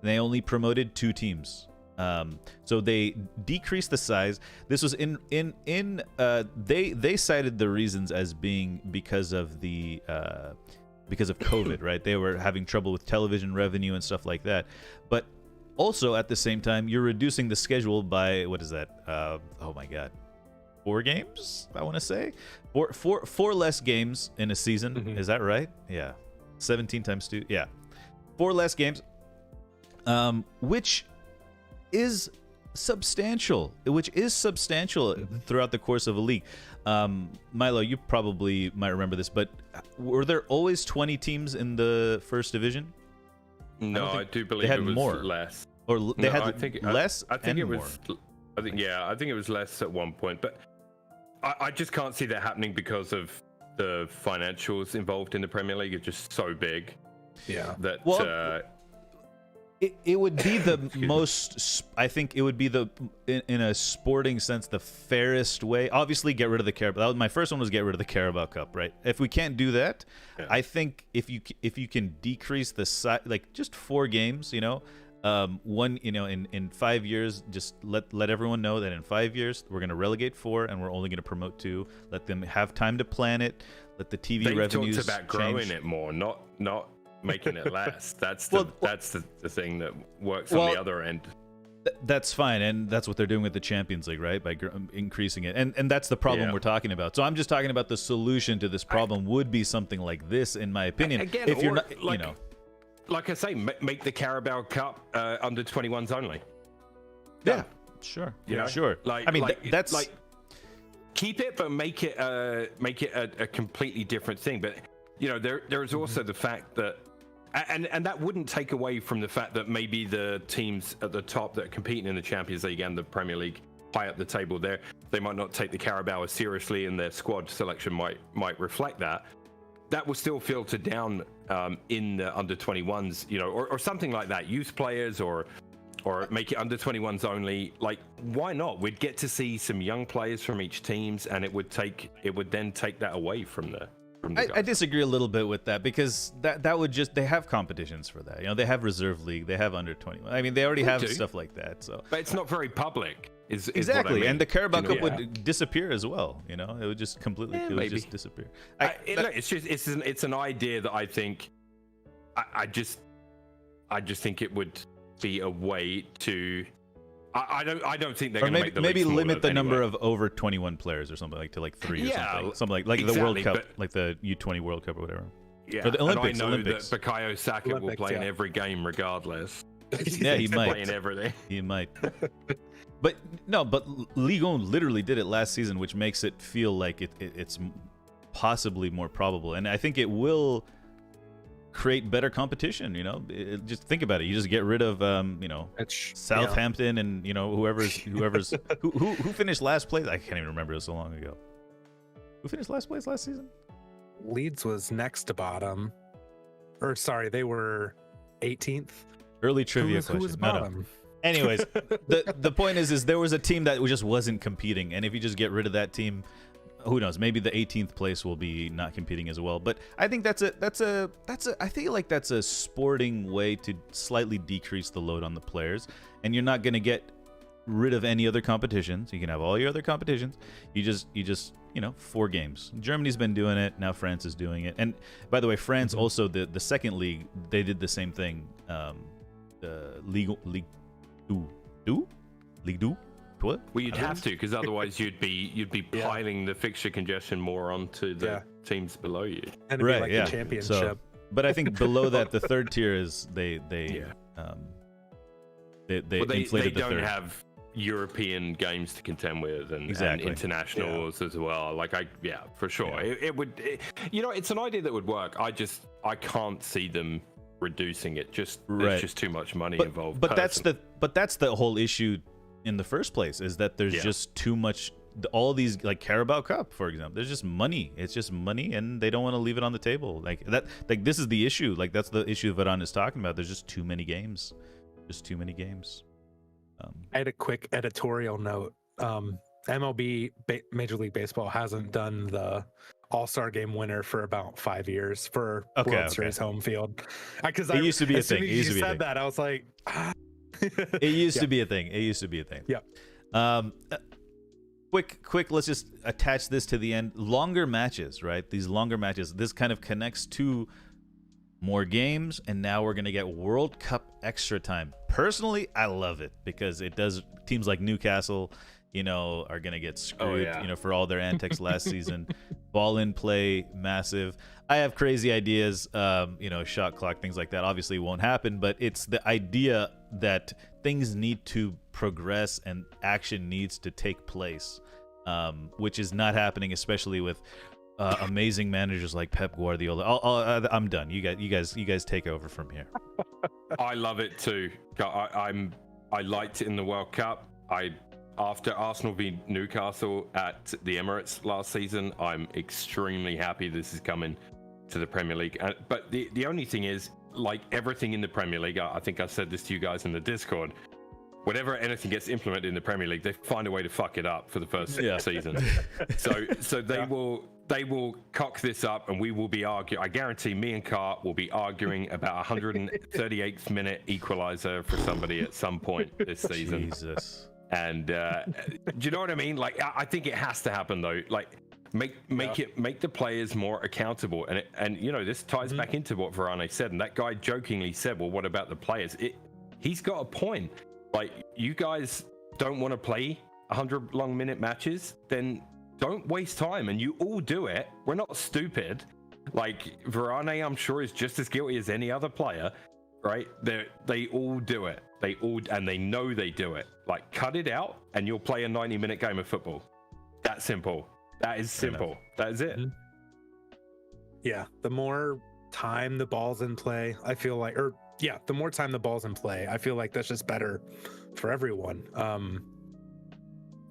And they only promoted 2 teams. So they decreased the size. This was they cited the reasons as being because of COVID, right? They were having trouble with television revenue and stuff like that. But also, at the same time, you're reducing the schedule by, what is that? Oh my God. 4 games, I want to say? Four less games in a season. Mm-hmm. Is that right? Yeah. 17 times 2. Yeah. 4 less games, which is substantial. Throughout the course of a league. Milo, you probably might remember this, but were there always 20 teams in the first division? No, I do believe it was more. Less. Or they had less. I think it was. More. I think it was less at one point, but I just can't see that happening because of the financials involved in the Premier League are just so big. Yeah. That it would be the most. I think it would be in a sporting sense the fairest way. Obviously, get rid of the Carabao. My first one was get rid of the Carabao Cup, right? If we can't do that, I think if you can decrease the size, like just 4 games, you know. One, you know, in 5 years, just let everyone know that in 5 years we're going to relegate 4 and we're only going to promote 2. Let them have time to plan it. Let the TV revenues talked about growing change. it more, not making it less. That's the thing that works on the other end. That's fine, and that's what they're doing with the Champions League, right? By increasing it, and that's the problem we're talking about. So I'm just talking about the solution to this problem would be something like this, in my opinion. Again, if you're not, like, you know. Like I say, make the Carabao Cup under 21s only. Yeah, sure. Yeah, sure. Like, I mean, that's like keep it, but make it a completely different thing. But you know, there is also the fact that, and that wouldn't take away from the fact that maybe the teams at the top that are competing in the Champions League and the Premier League high up the table there, they might not take the Carabao as seriously, and their squad selection might reflect that. That will still filter down in the under 21s, you know, or something like that. Youth players or make it under 21s only. Like, why not? We'd get to see some young players from each teams, and it would then take that away from the guys. I disagree a little bit with that, because that would just, they have competitions for that. You know, they have reserve league, they have under 21. I mean, they already have stuff like that. So, but it's not very public. Exactly, is what I mean. And the Carabao Cup would disappear as well. You know, it would just completely, just disappear. It's an idea that I think, I just think it would be a way to. I don't think they're going to make the maybe league limit the anyway. number of over 21 players or something, like to like 3 or something like exactly, the World Cup, like the U20 World Cup or whatever. Yeah, or the Olympics. And I know Olympics. that Bukayo Saka will play in every game regardless. Yeah, he might. Playing everything. He might. But Ligue 1 literally did it last season, which makes it feel like it's possibly more probable, and I think it will create better competition. You know, just think about it. You just get rid of Southampton and whoever's who finished last place. I can't even remember. It was so long ago. Who finished last place last season? Leeds was next to bottom, or sorry, they were 18th. Early trivia question. Who was bottom? No. Anyways, the point is there was a team that just wasn't competing, and if you just get rid of that team, who knows? Maybe the 18th place will be not competing as well. But I think I feel like that's a sporting way to slightly decrease the load on the players, and you're not going to get rid of any other competitions. You can have all your other competitions. You just 4 games. Germany's been doing it. Now France is doing it. And by the way, France also, the second league, they did the same thing. The Ligue 2? Ligue 2? What? Well, you'd have to, because otherwise you'd be piling the fixture congestion more onto the teams below you. And it'd be like the championship. So, but I think below that, the third tier is they inflated the don't third. have European games to contend with and internationals as well. Like for sure. Yeah. It would, it's an idea that would work. I can't see them reducing it. There's just too much money involved. But that's the whole issue in the first place, is that there's just too much. All these, like Carabao Cup, for example, there's just money. It's just money, and they don't want to leave it on the table. Like that. Like this is the issue. Like that's the issue Varane is talking about. There's just too many games. Just too many games. I had a quick editorial note. MLB, Major League Baseball, hasn't done the All-Star Game winner for about 5 years for World Series home field. Because it used to be a thing. You said that, I was like, it used to be a thing. It used to be a thing. Yeah. Quick. Let's just attach this to the end. Longer matches, right? These longer matches. This kind of connects to more games, and now we're gonna get World Cup extra time. Personally, I love it because it does. Teams like Newcastle, are gonna get screwed, for all their antics last season. Ball in play, massive. I have crazy ideas, shot clock, things like that. Obviously, won't happen, but it's the idea that things need to progress and action needs to take place, which is not happening, especially with amazing managers like Pep Guardiola. I'm done. You guys take over from here. I love it too. I liked it in the World Cup. After Arsenal beat Newcastle at the Emirates last season, I'm extremely happy this is coming to the Premier League. But the only thing is, like everything in the Premier League, I think I said this to you guys in the Discord. Whenever anything gets implemented in the Premier League, they find a way to fuck it up for the first season. So they will cock this up, and we will be arguing. I guarantee me and Cart will be arguing about 138th minute equalizer for somebody at some point this season. Jesus. And do you know what I mean? Like, I think it has to happen though. Like, make the players more accountable. And this ties back into what Varane said. And that guy jokingly said, "Well, what about the players?" He's got a point. Like, you guys don't want to play 100 long minute matches, then don't waste time. And you all do it. We're not stupid. Like, Varane, I'm sure, is just as guilty as any other player, right? They all do it. And they know they do it. Like, cut it out and you'll play a 90-minute game of football. That simple. That is simple. That is it. Yeah. The more time the ball's in play, I feel like, the more time the ball's in play, I feel like that's just better for everyone.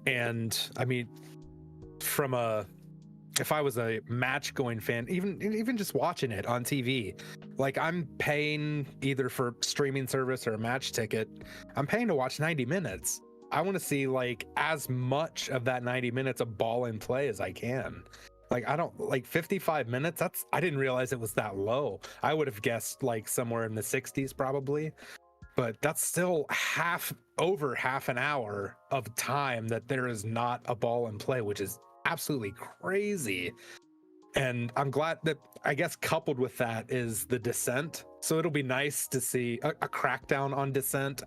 And I mean, if I was a match going fan, even just watching it on TV, like, I'm paying either for streaming service or a match ticket, I'm paying to watch 90 minutes. I want to see like as much of that 90 minutes of ball in play as I can. Like, I don't like 55 minutes. I didn't realize it was that low. I would have guessed like somewhere in the 60s probably, but that's still over half an hour of time that there is not a ball in play, which is absolutely crazy. And I'm glad that, I guess, coupled with that is the dissent. So it'll be nice to see a crackdown on dissent.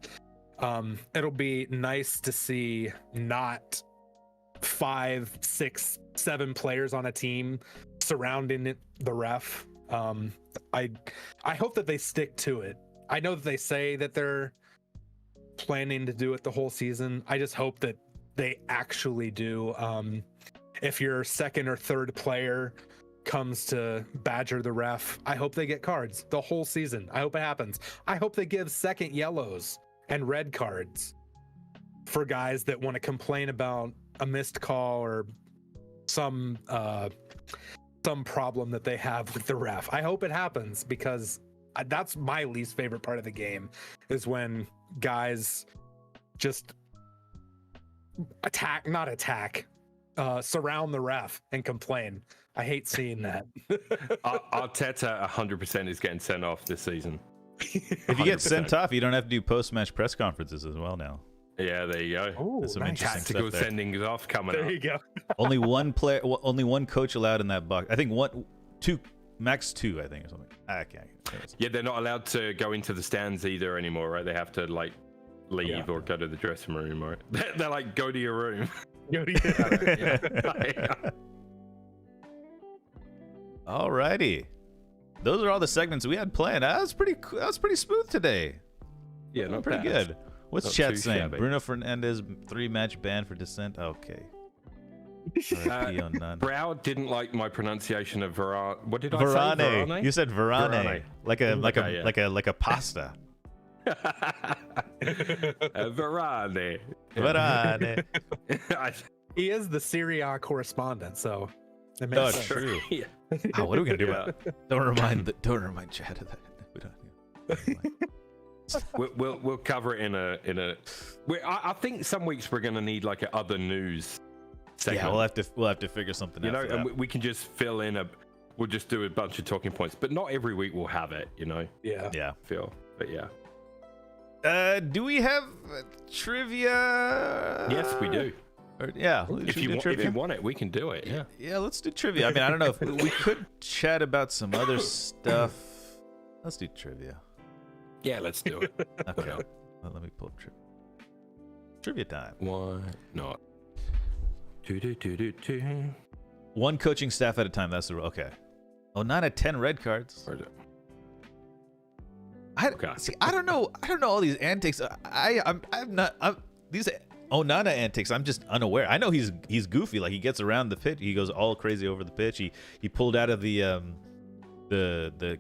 It'll be nice to see not 5, 6, 7 players on a team surrounding the ref. I hope that they stick to it. I know that they say that they're planning to do it the whole season. I just hope that they actually do. If your second or third player comes to badger the ref, I hope they get cards the whole season. I hope it happens. I hope they give second yellows and red cards for guys that want to complain about a missed call or some problem that they have with the ref. I hope it happens, because that's my least favorite part of the game, is when guys just surround the ref and complain. I hate seeing that. Arteta 100% is getting sent off this season. If you get sent off, you don't have to do post-match press conferences as well now. Yeah, there you go. Oh, some nice. Tactical sendings off coming There up. you go. Only one coach allowed in that box. I think max two, I think, or something. I can't. Yeah, they're not allowed to go into the stands either anymore, right? They have to leave or go to the dressing room, or they're like, go to your room. Alrighty, those are all the segments we had planned. That was pretty smooth today. Yeah, not pretty bad. good. What's Not chat too saying? shabby. Bruno Fernandez 3-match ban for dissent. Okay. RIP on none. Brow didn't like my pronunciation of Varane. What did I say? Varane. Varane? You said Varane. Varane. Like a pasta. Varane. Varane. He is the Syria correspondent, so it makes Oh, sense. true. Yeah. Oh, what are we gonna do about it? Don't remind Chad of that. We don't. Never mind. We'll cover it in a. I think some weeks we're gonna need like a other news segment. Yeah, we'll have to figure something out. and we can just fill in we'll just do a bunch of talking points, but not every week we'll have it. Yeah. Yeah. But yeah. Do we have trivia? Yes, we do. Yeah. If you want it, we can do it. Yeah. Yeah, let's do trivia. I mean, I don't know if we could chat about some other stuff. Let's do trivia. Yeah, let's do it. Okay. Well, let me pull up trivia time. Why not? Do. One coaching staff at a time. That's the rule. Okay. Oh, 9 out of 10 red cards. Where is it? I don't know all these antics. I'm not these Onana antics. I'm just unaware. I know he's goofy. Like he gets around the pitch. He goes all crazy over the pitch. He pulled out of the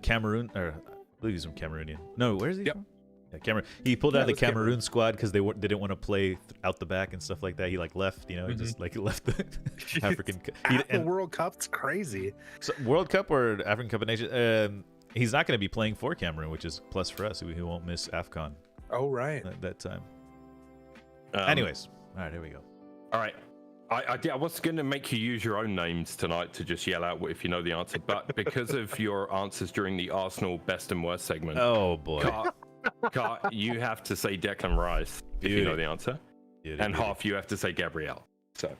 Cameroon, or I believe he's from Cameroonian. No, where is he from? Yeah, Cameroon. He pulled out of the Cameroon squad because they didn't want to play out the back and stuff like that. He like left. He just like left the African. The World Cup's crazy. So World Cup or African Cup of Nations. He's not going to be playing for Cameroon, which is plus for us. We won't miss AFCON. Oh, right. At that time. Anyways, all right, here we go. All right. I was going to make you use your own names tonight to just yell out if you know the answer, but because of your answers during the Arsenal best and worst segment, oh boy, Car, you have to say Declan Rice if you know the answer, and half you have to say Gabriel. So.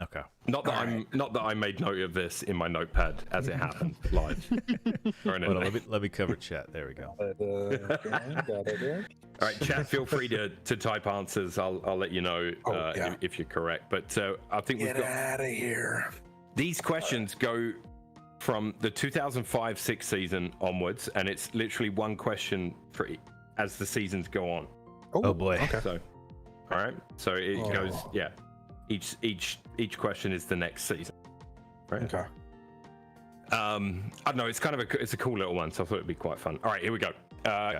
Okay. Not that I made note of this in my notepad as it happened live. Let me cover chat. There we go. All right, chat. Feel free to type answers. I'll let you know if you're correct. But I think we've got out of here. These questions go from the 2005-06 season onwards, and it's literally one question for as the seasons go on. Oh boy. Okay. So, all right. So it goes. Yeah. Each question is the next season, right? Okay. I don't know. It's kind of it's a cool little one, so I thought it'd be quite fun. All right, here we go.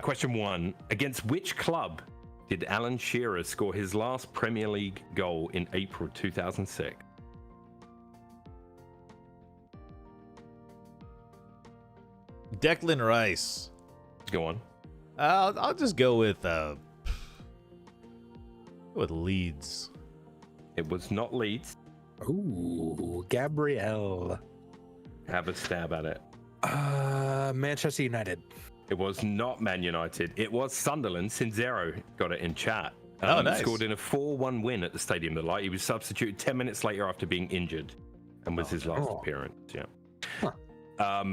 Question 1: against which club did Alan Shearer score his last Premier League goal in April 2006? Declan Rice. Go on. I'll just go with Leeds. It was not Leeds. Ooh, Gabriel. Have a stab at it. Manchester United. It was not Man United. It was Sunderland. Cinzero got it in chat. Nice. Scored in a 4-1 win at the Stadium of Light. He was substituted 10 minutes later after being injured and was his last appearance. Yeah. Huh.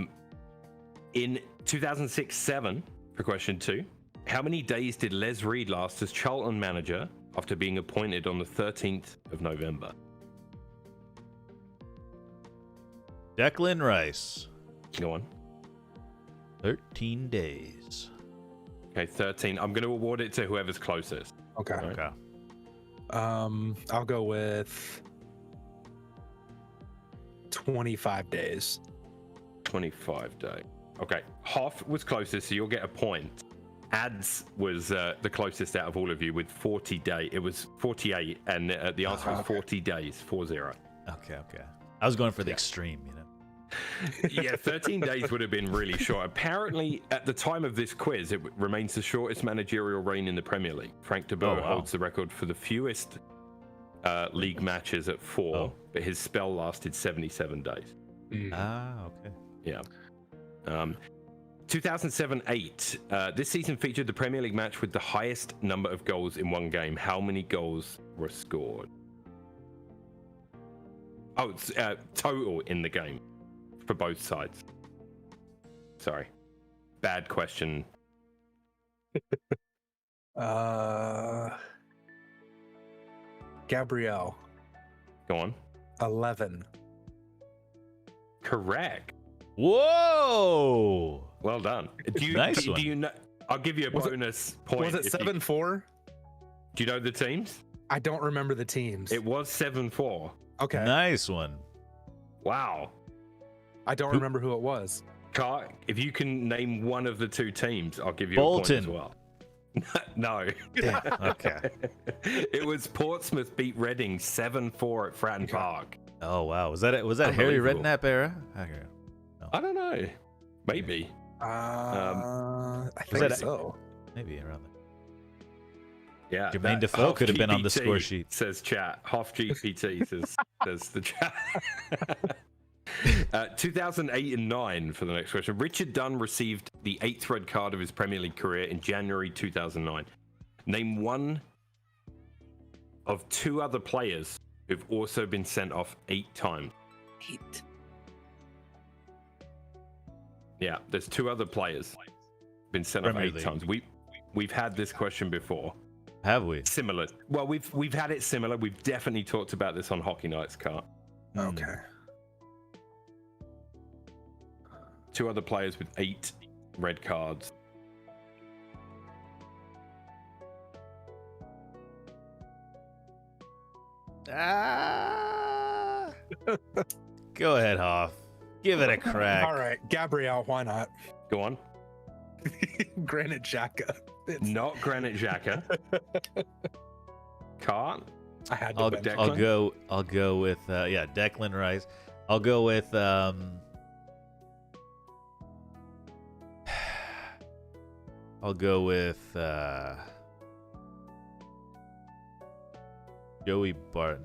In 2006-07, for question 2, how many days did Les Reed last as Charlton manager after being appointed on the 13th of November? Declan Rice. Go on. 13 days. Okay, 13. I'm going to award it to whoever's closest. Okay. Right. Okay. I'll go with 25 days. 25 days. Okay. Hoff was closest, so you'll get a point. Ads was the closest out of all of you with 40 days. It was 48, and the answer was 40 days, 40. Okay. I was going for the extreme, Yeah, 13 days would have been really short. Apparently, at the time of this quiz, it remains the shortest managerial reign in the Premier League. Frank de Boer holds the record for the fewest league matches at 4, but his spell lasted 77 days. Okay. Yeah. 2007-08. This season featured the Premier League match with the highest number of goals in one game. How many goals were scored? Oh, it's total in the game for both sides. Sorry. Bad question. Gabrielle, Go on. 11. Correct. Whoa! Well done. Nice do one. you know? I'll give you a bonus point. Was it if you- 7-4? Do you know the teams? I don't remember the teams. It was 7-4. Okay. Nice one. Wow. I don't remember who it was. Car, if you can name one of the two teams, I'll give you a Bolton. point as well. No. Damn. Okay. It was Portsmouth beat Reading 7-4 at Fratton Park. Oh wow. Was that Harry Unbelievable. Redknapp era? Okay. I don't know. Maybe. I Was think that- so. Maybe around there. Yeah. Jermaine that Defoe half could have been on the GPT score sheet. Says chat. Half GPT says the chat. 2008 and 9 for the next question. Richard Dunn received the 8th red card of his Premier League career in January 2009. Name one of two other players who've also been sent off 8 times. 8. Yeah, there's 2 other players been sent off Premier 8 League. times. We've had this question before. Have we? Similar. Well, we've had it similar. We've definitely talked about this on Hockey Nights, Car. Okay. 2 other players with 8 red cards. Ah. Go ahead, Hoff. Give it a crack. All right, Gabrielle, why not? Go on. Granite Xhaka. Not Granit Xhaka. Can't. I had to I'll bet. Declan? go with Declan Rice. I'll go with Joey Barton.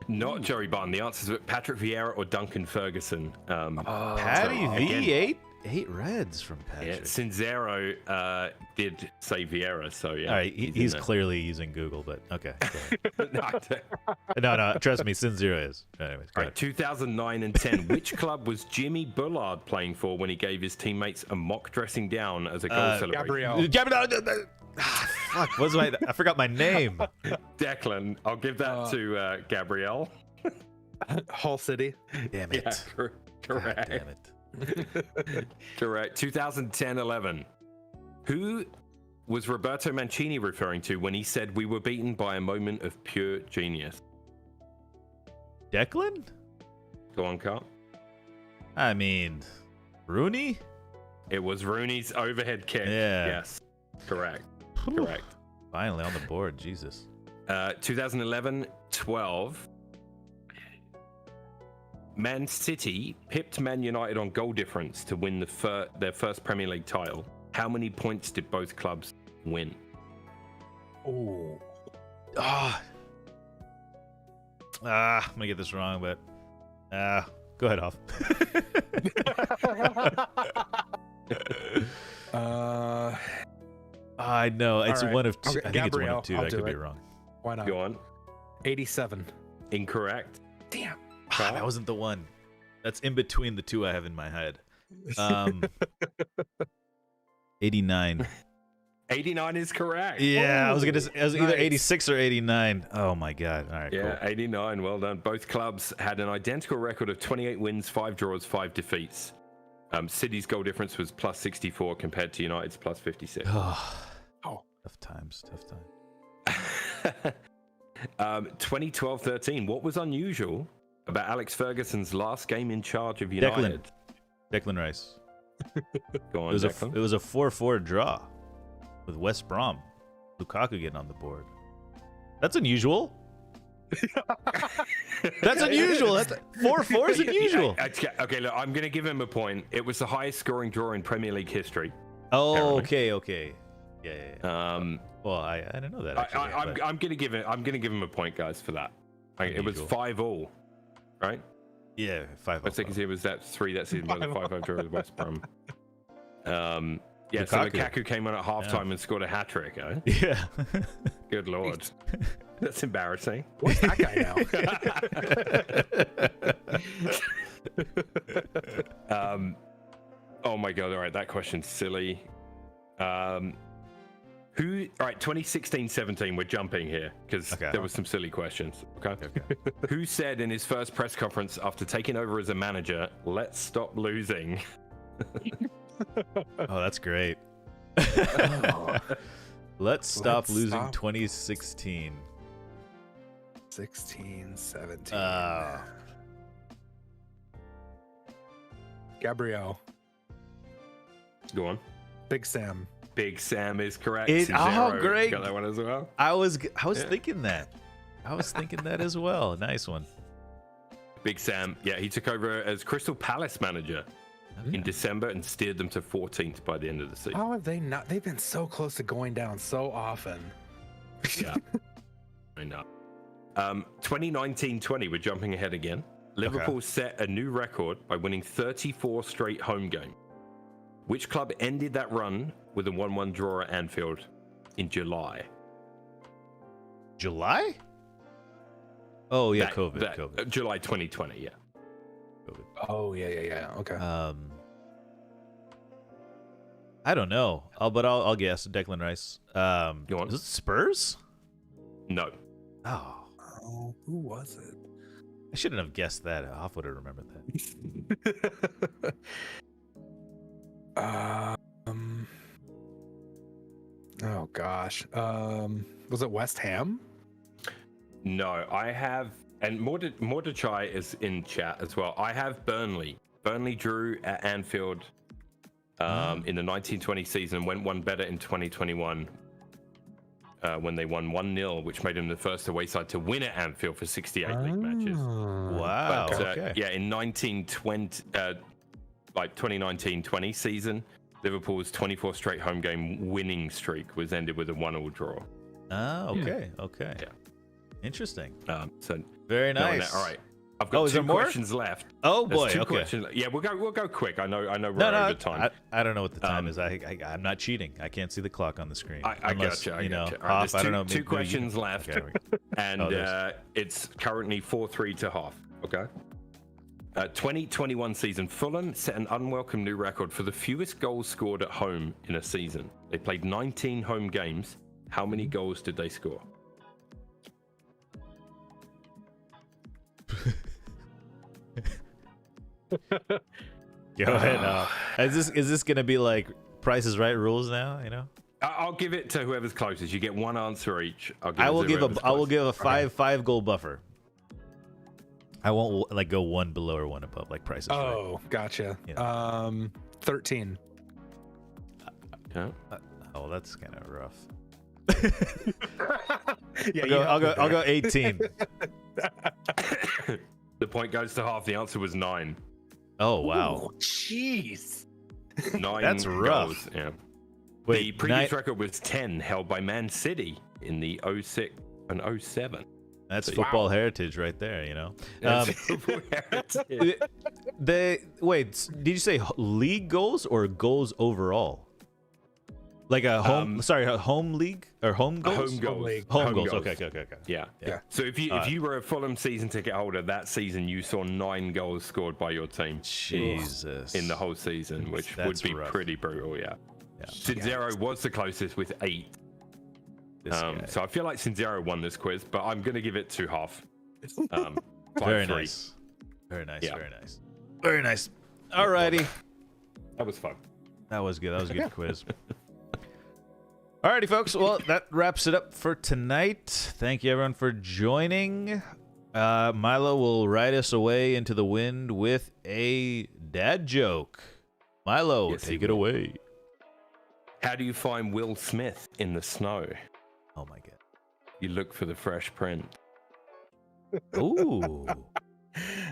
Not Joey Barton. The answers were Patrick Vieira or Duncan Ferguson. Patty V, again. eight reds from Yeah, Patrick. Cinzero did say Vieira, so yeah. All right, in he's there. clearly using Google, but okay. go No, I don't- ahead. no, trust me, Sin Zero is. Anyways, go All right, ahead. 2009 and 10. Which club was Jimmy Bullard playing for when he gave his teammates a mock dressing down as a goal celebration? Gabrielle. Fuck, what's my? I forgot my name. Declan, I'll give that to Gabrielle. Hull City. Damn it. Yeah, God correct. damn it. Correct. 2010-11. Who was Roberto Mancini referring to when he said we were beaten by a moment of pure genius? Declan? Go on, Carl. I mean, Rooney? It was Rooney's overhead kick. Yeah. Yes. Correct. Whew. Correct. Finally on the board, Jesus. 2011-12. Man City pipped Man United on goal difference to win their first Premier League title. How many points did both clubs win? Oh. I'm gonna get this wrong, but go ahead, Hoff. I know it's all right. one of two. Okay, I think Gabrielle, it's one of two. I'll I do could be it. wrong. Why not? Go on. 87. Incorrect. Damn. That wasn't the one. That's in between the two I have in my head. 89. 89 is correct. Yeah, I was gonna. It was either nice. 86 or 89. Oh my god! All right, Yeah, cool. 89. Well done. Both clubs had an identical record of 28 wins, 5 draws, 5 defeats. City's goal difference was plus 64 compared to United's plus 56. Oh, Oh. tough times. 2012-13. What was unusual about Alex Ferguson's last game in charge of United? Declan Rice. Go on, It was Declan. a 4-4 draw with West Brom. Lukaku getting on the board. That's unusual. That's unusual. 4-4 is unusual. Okay, look, I'm going to give him a point. It was the highest scoring draw in Premier League history. Oh, okay. Yeah. Well, I didn't know that. Actually, I'm going to give him a point, guys, for that. It was Unusual. 5-all, right? yeah, 5. I think it was that 3 that season by the 5-0 draw with West Brom. Yeah, so Lukaku. Lukaku came on at halftime and scored a hat trick. Eh? Yeah. Good lord, that's embarrassing. What's that guy now? Oh my god! All right, that question's silly. 2012-13. All right, 2016-17, we're jumping here because there were some silly questions. Okay. Who said in his first press conference after taking over as a manager, "Let's stop losing"? Oh, that's great. Let's stop losing 2016. 16, 17. Gabrielle. Go on. Big Sam. Big Sam is correct. Oh, great. Got that one as well. I was thinking that. I was thinking that as well. Nice one. Big Sam. Yeah, he took over as Crystal Palace manager in December and steered them to 14th by the end of the season. How have they not? They've been so close to going down so often. Yeah. I know. 2019-20, we're jumping ahead again. Liverpool set a new record by winning 34 straight home games. Which club ended that run with a 1-1 draw at Anfield in July? July? Oh yeah, COVID. July 2020. Yeah. COVID. Oh yeah. Okay. I don't know. I'll guess. Declan Rice. Go on. Is it Spurs? No. Oh, who was it? I shouldn't have guessed that. Hoff would have remembered that. Oh gosh. Was it West Ham? No, I have, and Mordechai is in chat as well. I have Burnley. Burnley drew at Anfield in the 1920 season and went one better in 2021 when they won 1-0, which made them the first away side to win at Anfield for 68 league matches. Wow. But, yeah, in 2019-20 season, Liverpool's 24 straight home game winning streak was ended with a 1-1 draw. Oh, okay. Okay. Yeah. Interesting. So very nice. All right. I've got two questions left. Oh boy. There's two okay. questions. Yeah, we'll go quick. I know we're over time. I don't know what the time is. I'm not cheating. I can't see the clock on the screen. I gotcha. You know, Right, I don't know. Two questions left, and it's currently 4-3 to Half. Okay. 2021 season, Fulham set an unwelcome new record for the fewest goals scored at home in a season. They played 19 home games. How many goals did they score? Go ahead. Is this gonna be like Price is Right rules now? You know. I'll give it to whoever's closest. You get one answer each. I will give a five goal buffer. I won't like go one below or one above like Price is Right. Oh, gotcha. Yeah. 13. Oh, that's kind of rough. Yeah, I'll go 18. The point goes to Half. The answer was 9. Oh wow. Jeez. 9. That's rough. Goals, yeah. Wait, the previous record was 10, held by Man City in the 06 and 07. That's football heritage right there, you know. Did you say league goals or goals overall? Like a home, a home league or home goals? Home goals. Okay. Yeah. So if you were a Fulham season ticket holder that season, you saw 9 gols scored by your team. Jesus. In the whole season, which would be rough. Pretty brutal. Yeah. Cinzero was the closest with 8. So I feel like Cinzero won this quiz, but I'm going to give it to Half. Very nice. Very nice. Alrighty. That was fun. That was good. That was a good quiz. Alrighty, folks. Well, that wraps it up for tonight. Thank you, everyone, for joining. Milo will ride us away into the wind with a dad joke. Milo, take it away. How do you find Will Smith in the snow? Oh, my God. You look for the Fresh Print. Ooh.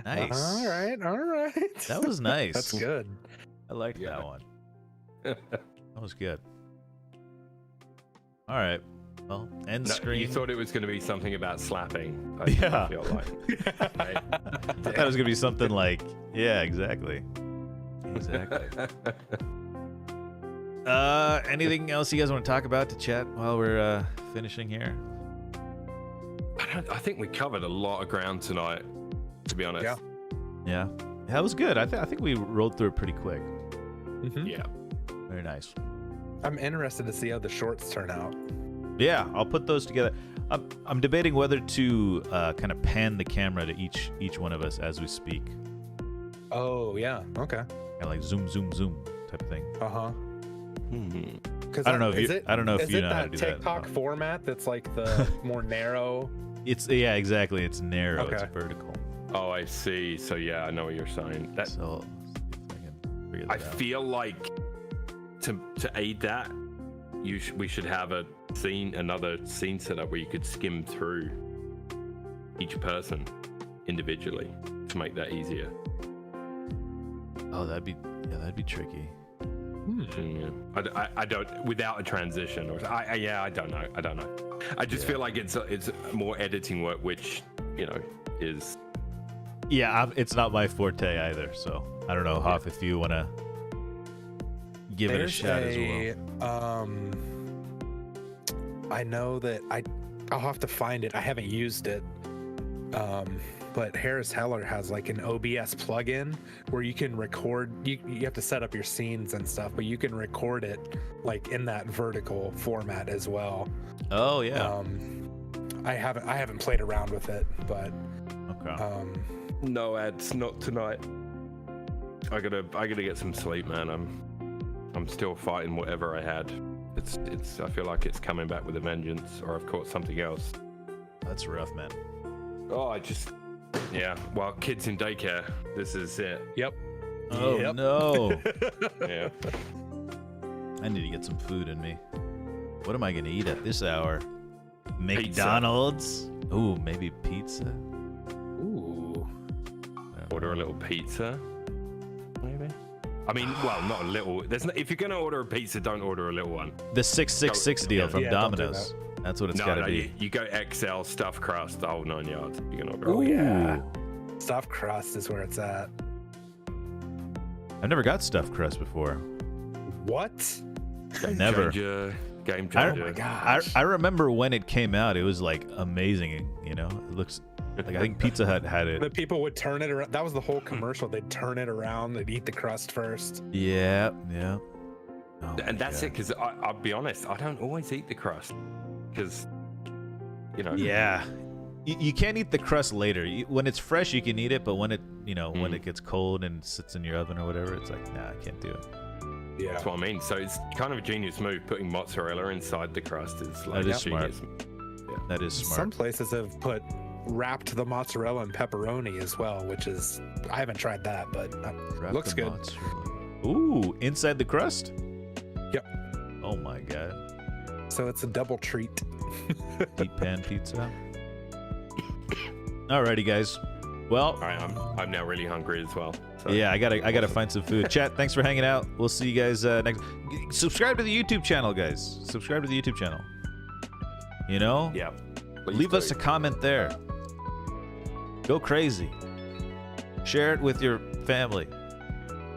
Nice. All right. That was nice. That's good. I liked that one. That was good. All right. Well, end screen. You thought it was going to be something about slapping. I feel like. I thought it was going to be something like, yeah, exactly. Anything else you guys want to talk about to chat while we're finishing here? I think we covered a lot of ground tonight, to be honest. Yeah. That was good. I think we rolled through it pretty quick. Yeah. Very nice. I'm interested to see how the shorts turn out. Yeah, I'll put those together. I'm debating whether to kind of pan the camera to each one of us as we speak. Oh yeah, okay. Kind of like zoom, zoom, zoom type of thing. Uh-huh. I don't know if you. I don't know if you know how to do that. TikTok format that's like the more narrow. Yeah, exactly. It's narrow. Okay. It's vertical. Oh, I see. So yeah, I know what you're saying. That So if I can figure I that out. feel like to aid that, we should have another scene set up where you could skim through each person individually to make that easier. Oh, that'd be tricky. Yeah. I don't without a transition or I don't know. I just feel like it's more editing work, which is. Yeah, it's not my forte either. So I don't know, Hoff, if you want to give it a shot as well. I know that I'll have to find it. I haven't used it. But Harris Heller has like an OBS plugin where you can record. You have to set up your scenes and stuff, but you can record it like in that vertical format as well. Oh yeah. I haven't played around with it, but Okay. No ads, not tonight. I gotta get some sleep, man. I'm still fighting whatever I had. It's I feel like it's coming back with a vengeance, or I've caught something else. That's rough, man. Oh, yeah. Well, kids in daycare. This is it. yep. Oh Yep. no. Yeah. I need to get some food in me. What am I gonna eat at this hour? McDonald's? Ooh, maybe pizza. Ooh. Order a little pizza, maybe. I mean, well, not a little. If you're gonna order a pizza, don't order a little one. The 666 deal from Yeah, don't do Domino's. That's what it's gotta be. You go XL, stuffed crust, the whole 9 yards. You can order. Oh it. yeah. Stuffed crust is where it's at. I've never got stuffed crust before. What? Never. Game I- changer. Oh my gosh. I remember when it came out, it was like amazing. It looks like I think Pizza Hut had it. The people would turn it around. That was the whole commercial. They'd turn it around. They'd eat the crust first. Yeah. Oh my And that's God. it, because I'll be honest, I don't always eat the crust, because Yeah. You can't eat the crust later. When it's fresh, you can eat it, but when it when it gets cold and sits in your oven or whatever, it's like, nah, I can't do it. Yeah. that's what I mean. So it's kind of a genius move. Putting mozzarella inside the crust is like That is genius. That is smart. Some places have wrapped the mozzarella and pepperoni as well, which is I haven't tried that, but Wrap looks the good. mozzarella. Ooh, inside the crust? Yep. Oh my God. So it's a double treat. Deep pan pizza. Alrighty, guys. Well, All right, I'm now really hungry as well. So. yeah, I gotta find some food. Chat, thanks for hanging out. We'll see you guys next. Subscribe to the YouTube channel, guys. Subscribe to the YouTube channel. Yeah. Leave us a comment there. Go crazy. Share it with your family.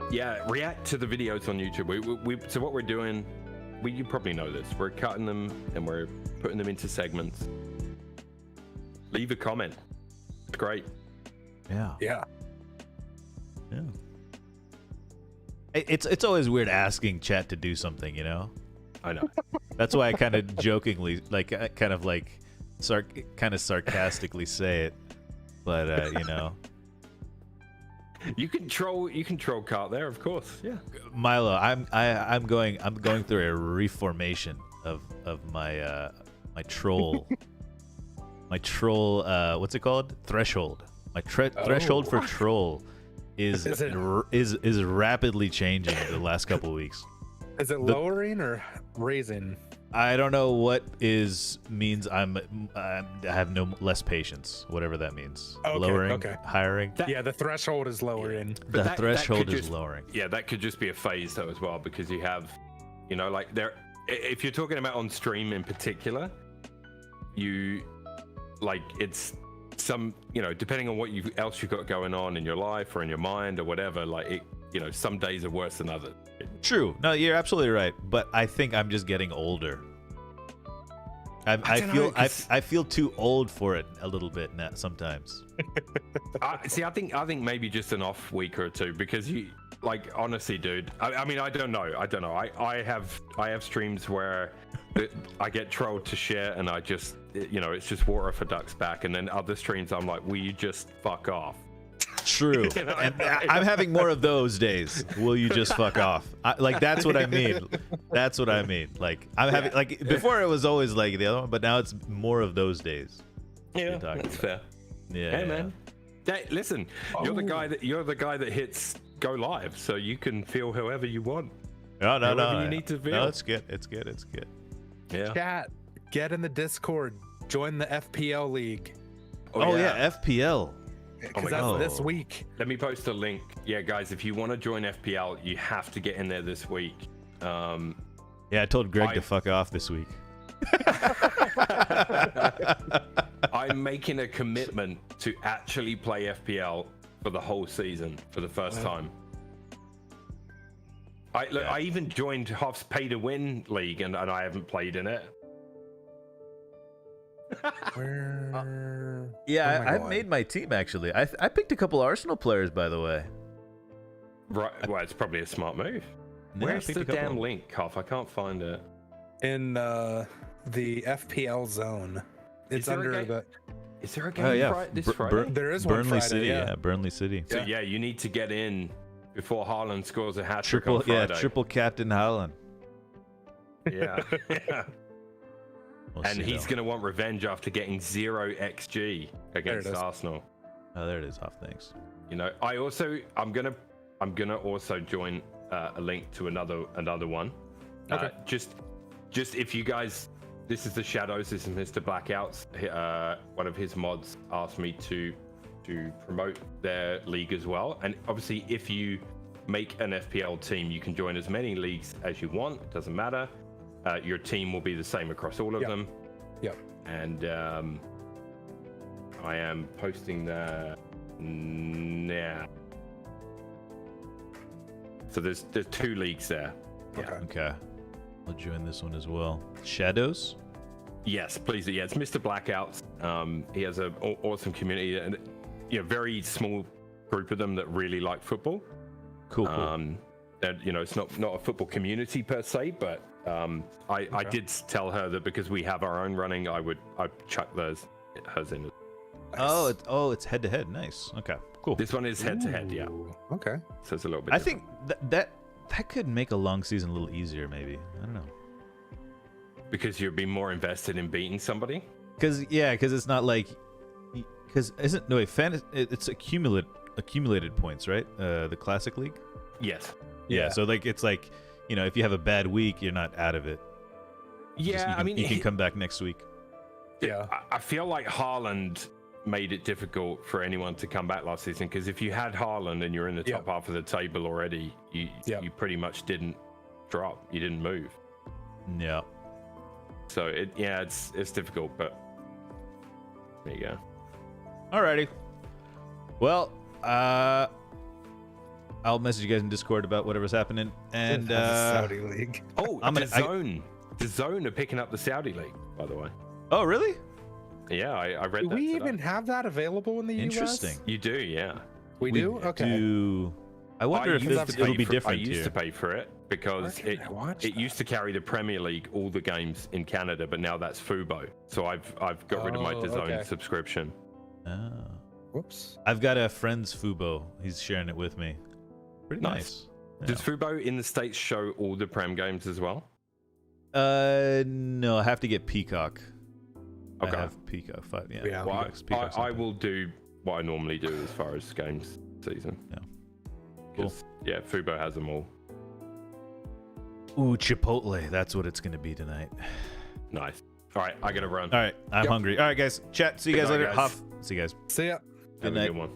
Yeah, react to the videos on YouTube. So what we're doing, you probably know this. We're cutting them and we're putting them into segments. Leave a comment. It's great. Yeah. Yeah. It's always weird asking chat to do something, I know. That's why I kind of jokingly, sarcastically say it. But You can troll Cart there, of course. Yeah. Milo, I'm going through a reformation of my my troll what's it called? Threshold. My threshold for troll is rapidly changing the last couple of weeks. Is it lowering or raising? I don't know what means I have no less patience, whatever that means. Okay, Lowering, okay. hiring. Yeah, the threshold is lowering. The that threshold could is just- lowering. Yeah, that could just be a phase though as well, because you have, like there. If you're talking about on stream in particular, it's some, depending on what else you've got going on in your life or in your mind or whatever. Like some days are worse than others. True. No, you're absolutely right. But I think I'm just getting older. I feel too old for it a little bit now sometimes. I think maybe just an off week or two, because Like honestly, dude. I mean, I don't know. I have streams where I get trolled to shit, and I just, it's just water for ducks back. And then other streams, I'm like, will you just fuck off? True. And I'm having more of those days. Will you just fuck off? That's what I mean. That's what I mean. Like I'm having before it was always like the other one, but now it's more of those days. Yeah, that's fair. Yeah. Hey, man. Hey, listen, you're the guy that hits go live, so you can feel however you want. No. You need to feel. No, it's good. Yeah. Chat, get in the Discord, join the FPL league. Oh yeah, FPL. Because that's this week. Let me post a link. Yeah, guys, if you want to join FPL, you have to get in there this week. Yeah, I told Greg to fuck off this week. I'm making a commitment to actually play FPL for the whole season for the first time. I even joined Hoff's pay to win league and I haven't played in it. Yeah, I've made my team actually. I picked a couple Arsenal players, by the way. Right. Well, it's probably a smart move. Where's the damn link, Hoff? I can't find it. In the FPL zone. It's under the. Is there a game this Friday? There is one Burnley Friday, City. yeah. Burnley City. So yeah, you need to get in before Haaland scores a hat trick on Friday. Triple captain Haaland. Yeah. And he's going to want revenge after getting 0 XG against Arsenal. Oh, there it is. Off, thanks. I'm gonna also join a link to another one. Okay. Just if you guys, this is the Shadows. This is Mr. Blackouts. One of his mods asked me to promote their league as well. And obviously, if you make an FPL team, you can join as many leagues as you want. It doesn't matter. Your team will be the same across all of them. Yep. And I am posting that now. So there's 2 leagues there. Okay. I'll join this one as well. Shadows? Yes, please. Yeah, it's Mr. Blackouts. He has an awesome community and very small group of them that really like football. Cool. And it's not a football community per se, but I did tell her that because we have our own running, I'd chuck hers in. Nice. It's head to head. Nice. Okay, cool. This one is head to head. Yeah. Okay. So it's a little bit. I think that could make a long season a little easier. Maybe, I don't know. Because you'd be more invested in beating somebody. Because it's not like it's accumulated points, right? The Classic League. Yes. Yeah. So it's like. If you have a bad week, you're not out of it. Yeah, you can come back next week. Yeah. I feel like Haaland made it difficult for anyone to come back last season because if you had Haaland and you're in the top half of the table already, you pretty much didn't drop. You didn't move. Yeah. So it's difficult, but there you go. Alrighty. Well, I'll message you guys in Discord about whatever's happening. And Saudi League. Oh, the Zone are picking up the Saudi League, by the way. Oh, really? Yeah, I read that. Do we even have that available in the US? Interesting. You do, yeah. We do? Okay. I wonder if it'll be different I used to pay for it because it used to carry the Premier League, all the games in Canada, but now that's Fubo. So I've got rid of my DAZN subscription. Oh. Whoops. I've got a friend's Fubo. He's sharing it with me. Pretty nice. Yeah. Does Fubo in the States show all the Prem games as well? No, I have to get Peacock. Okay. I have Peacock. Yeah. Well, I will do what I normally do as far as games season. Yeah. Cool. Yeah, Fubo has them all. Ooh, Chipotle. That's what it's going to be tonight. Nice. All right, I got to run. All right, I'm hungry. All right, guys. Chat. See you guys later. Guys. Huff. See you guys. See ya. Have a good one.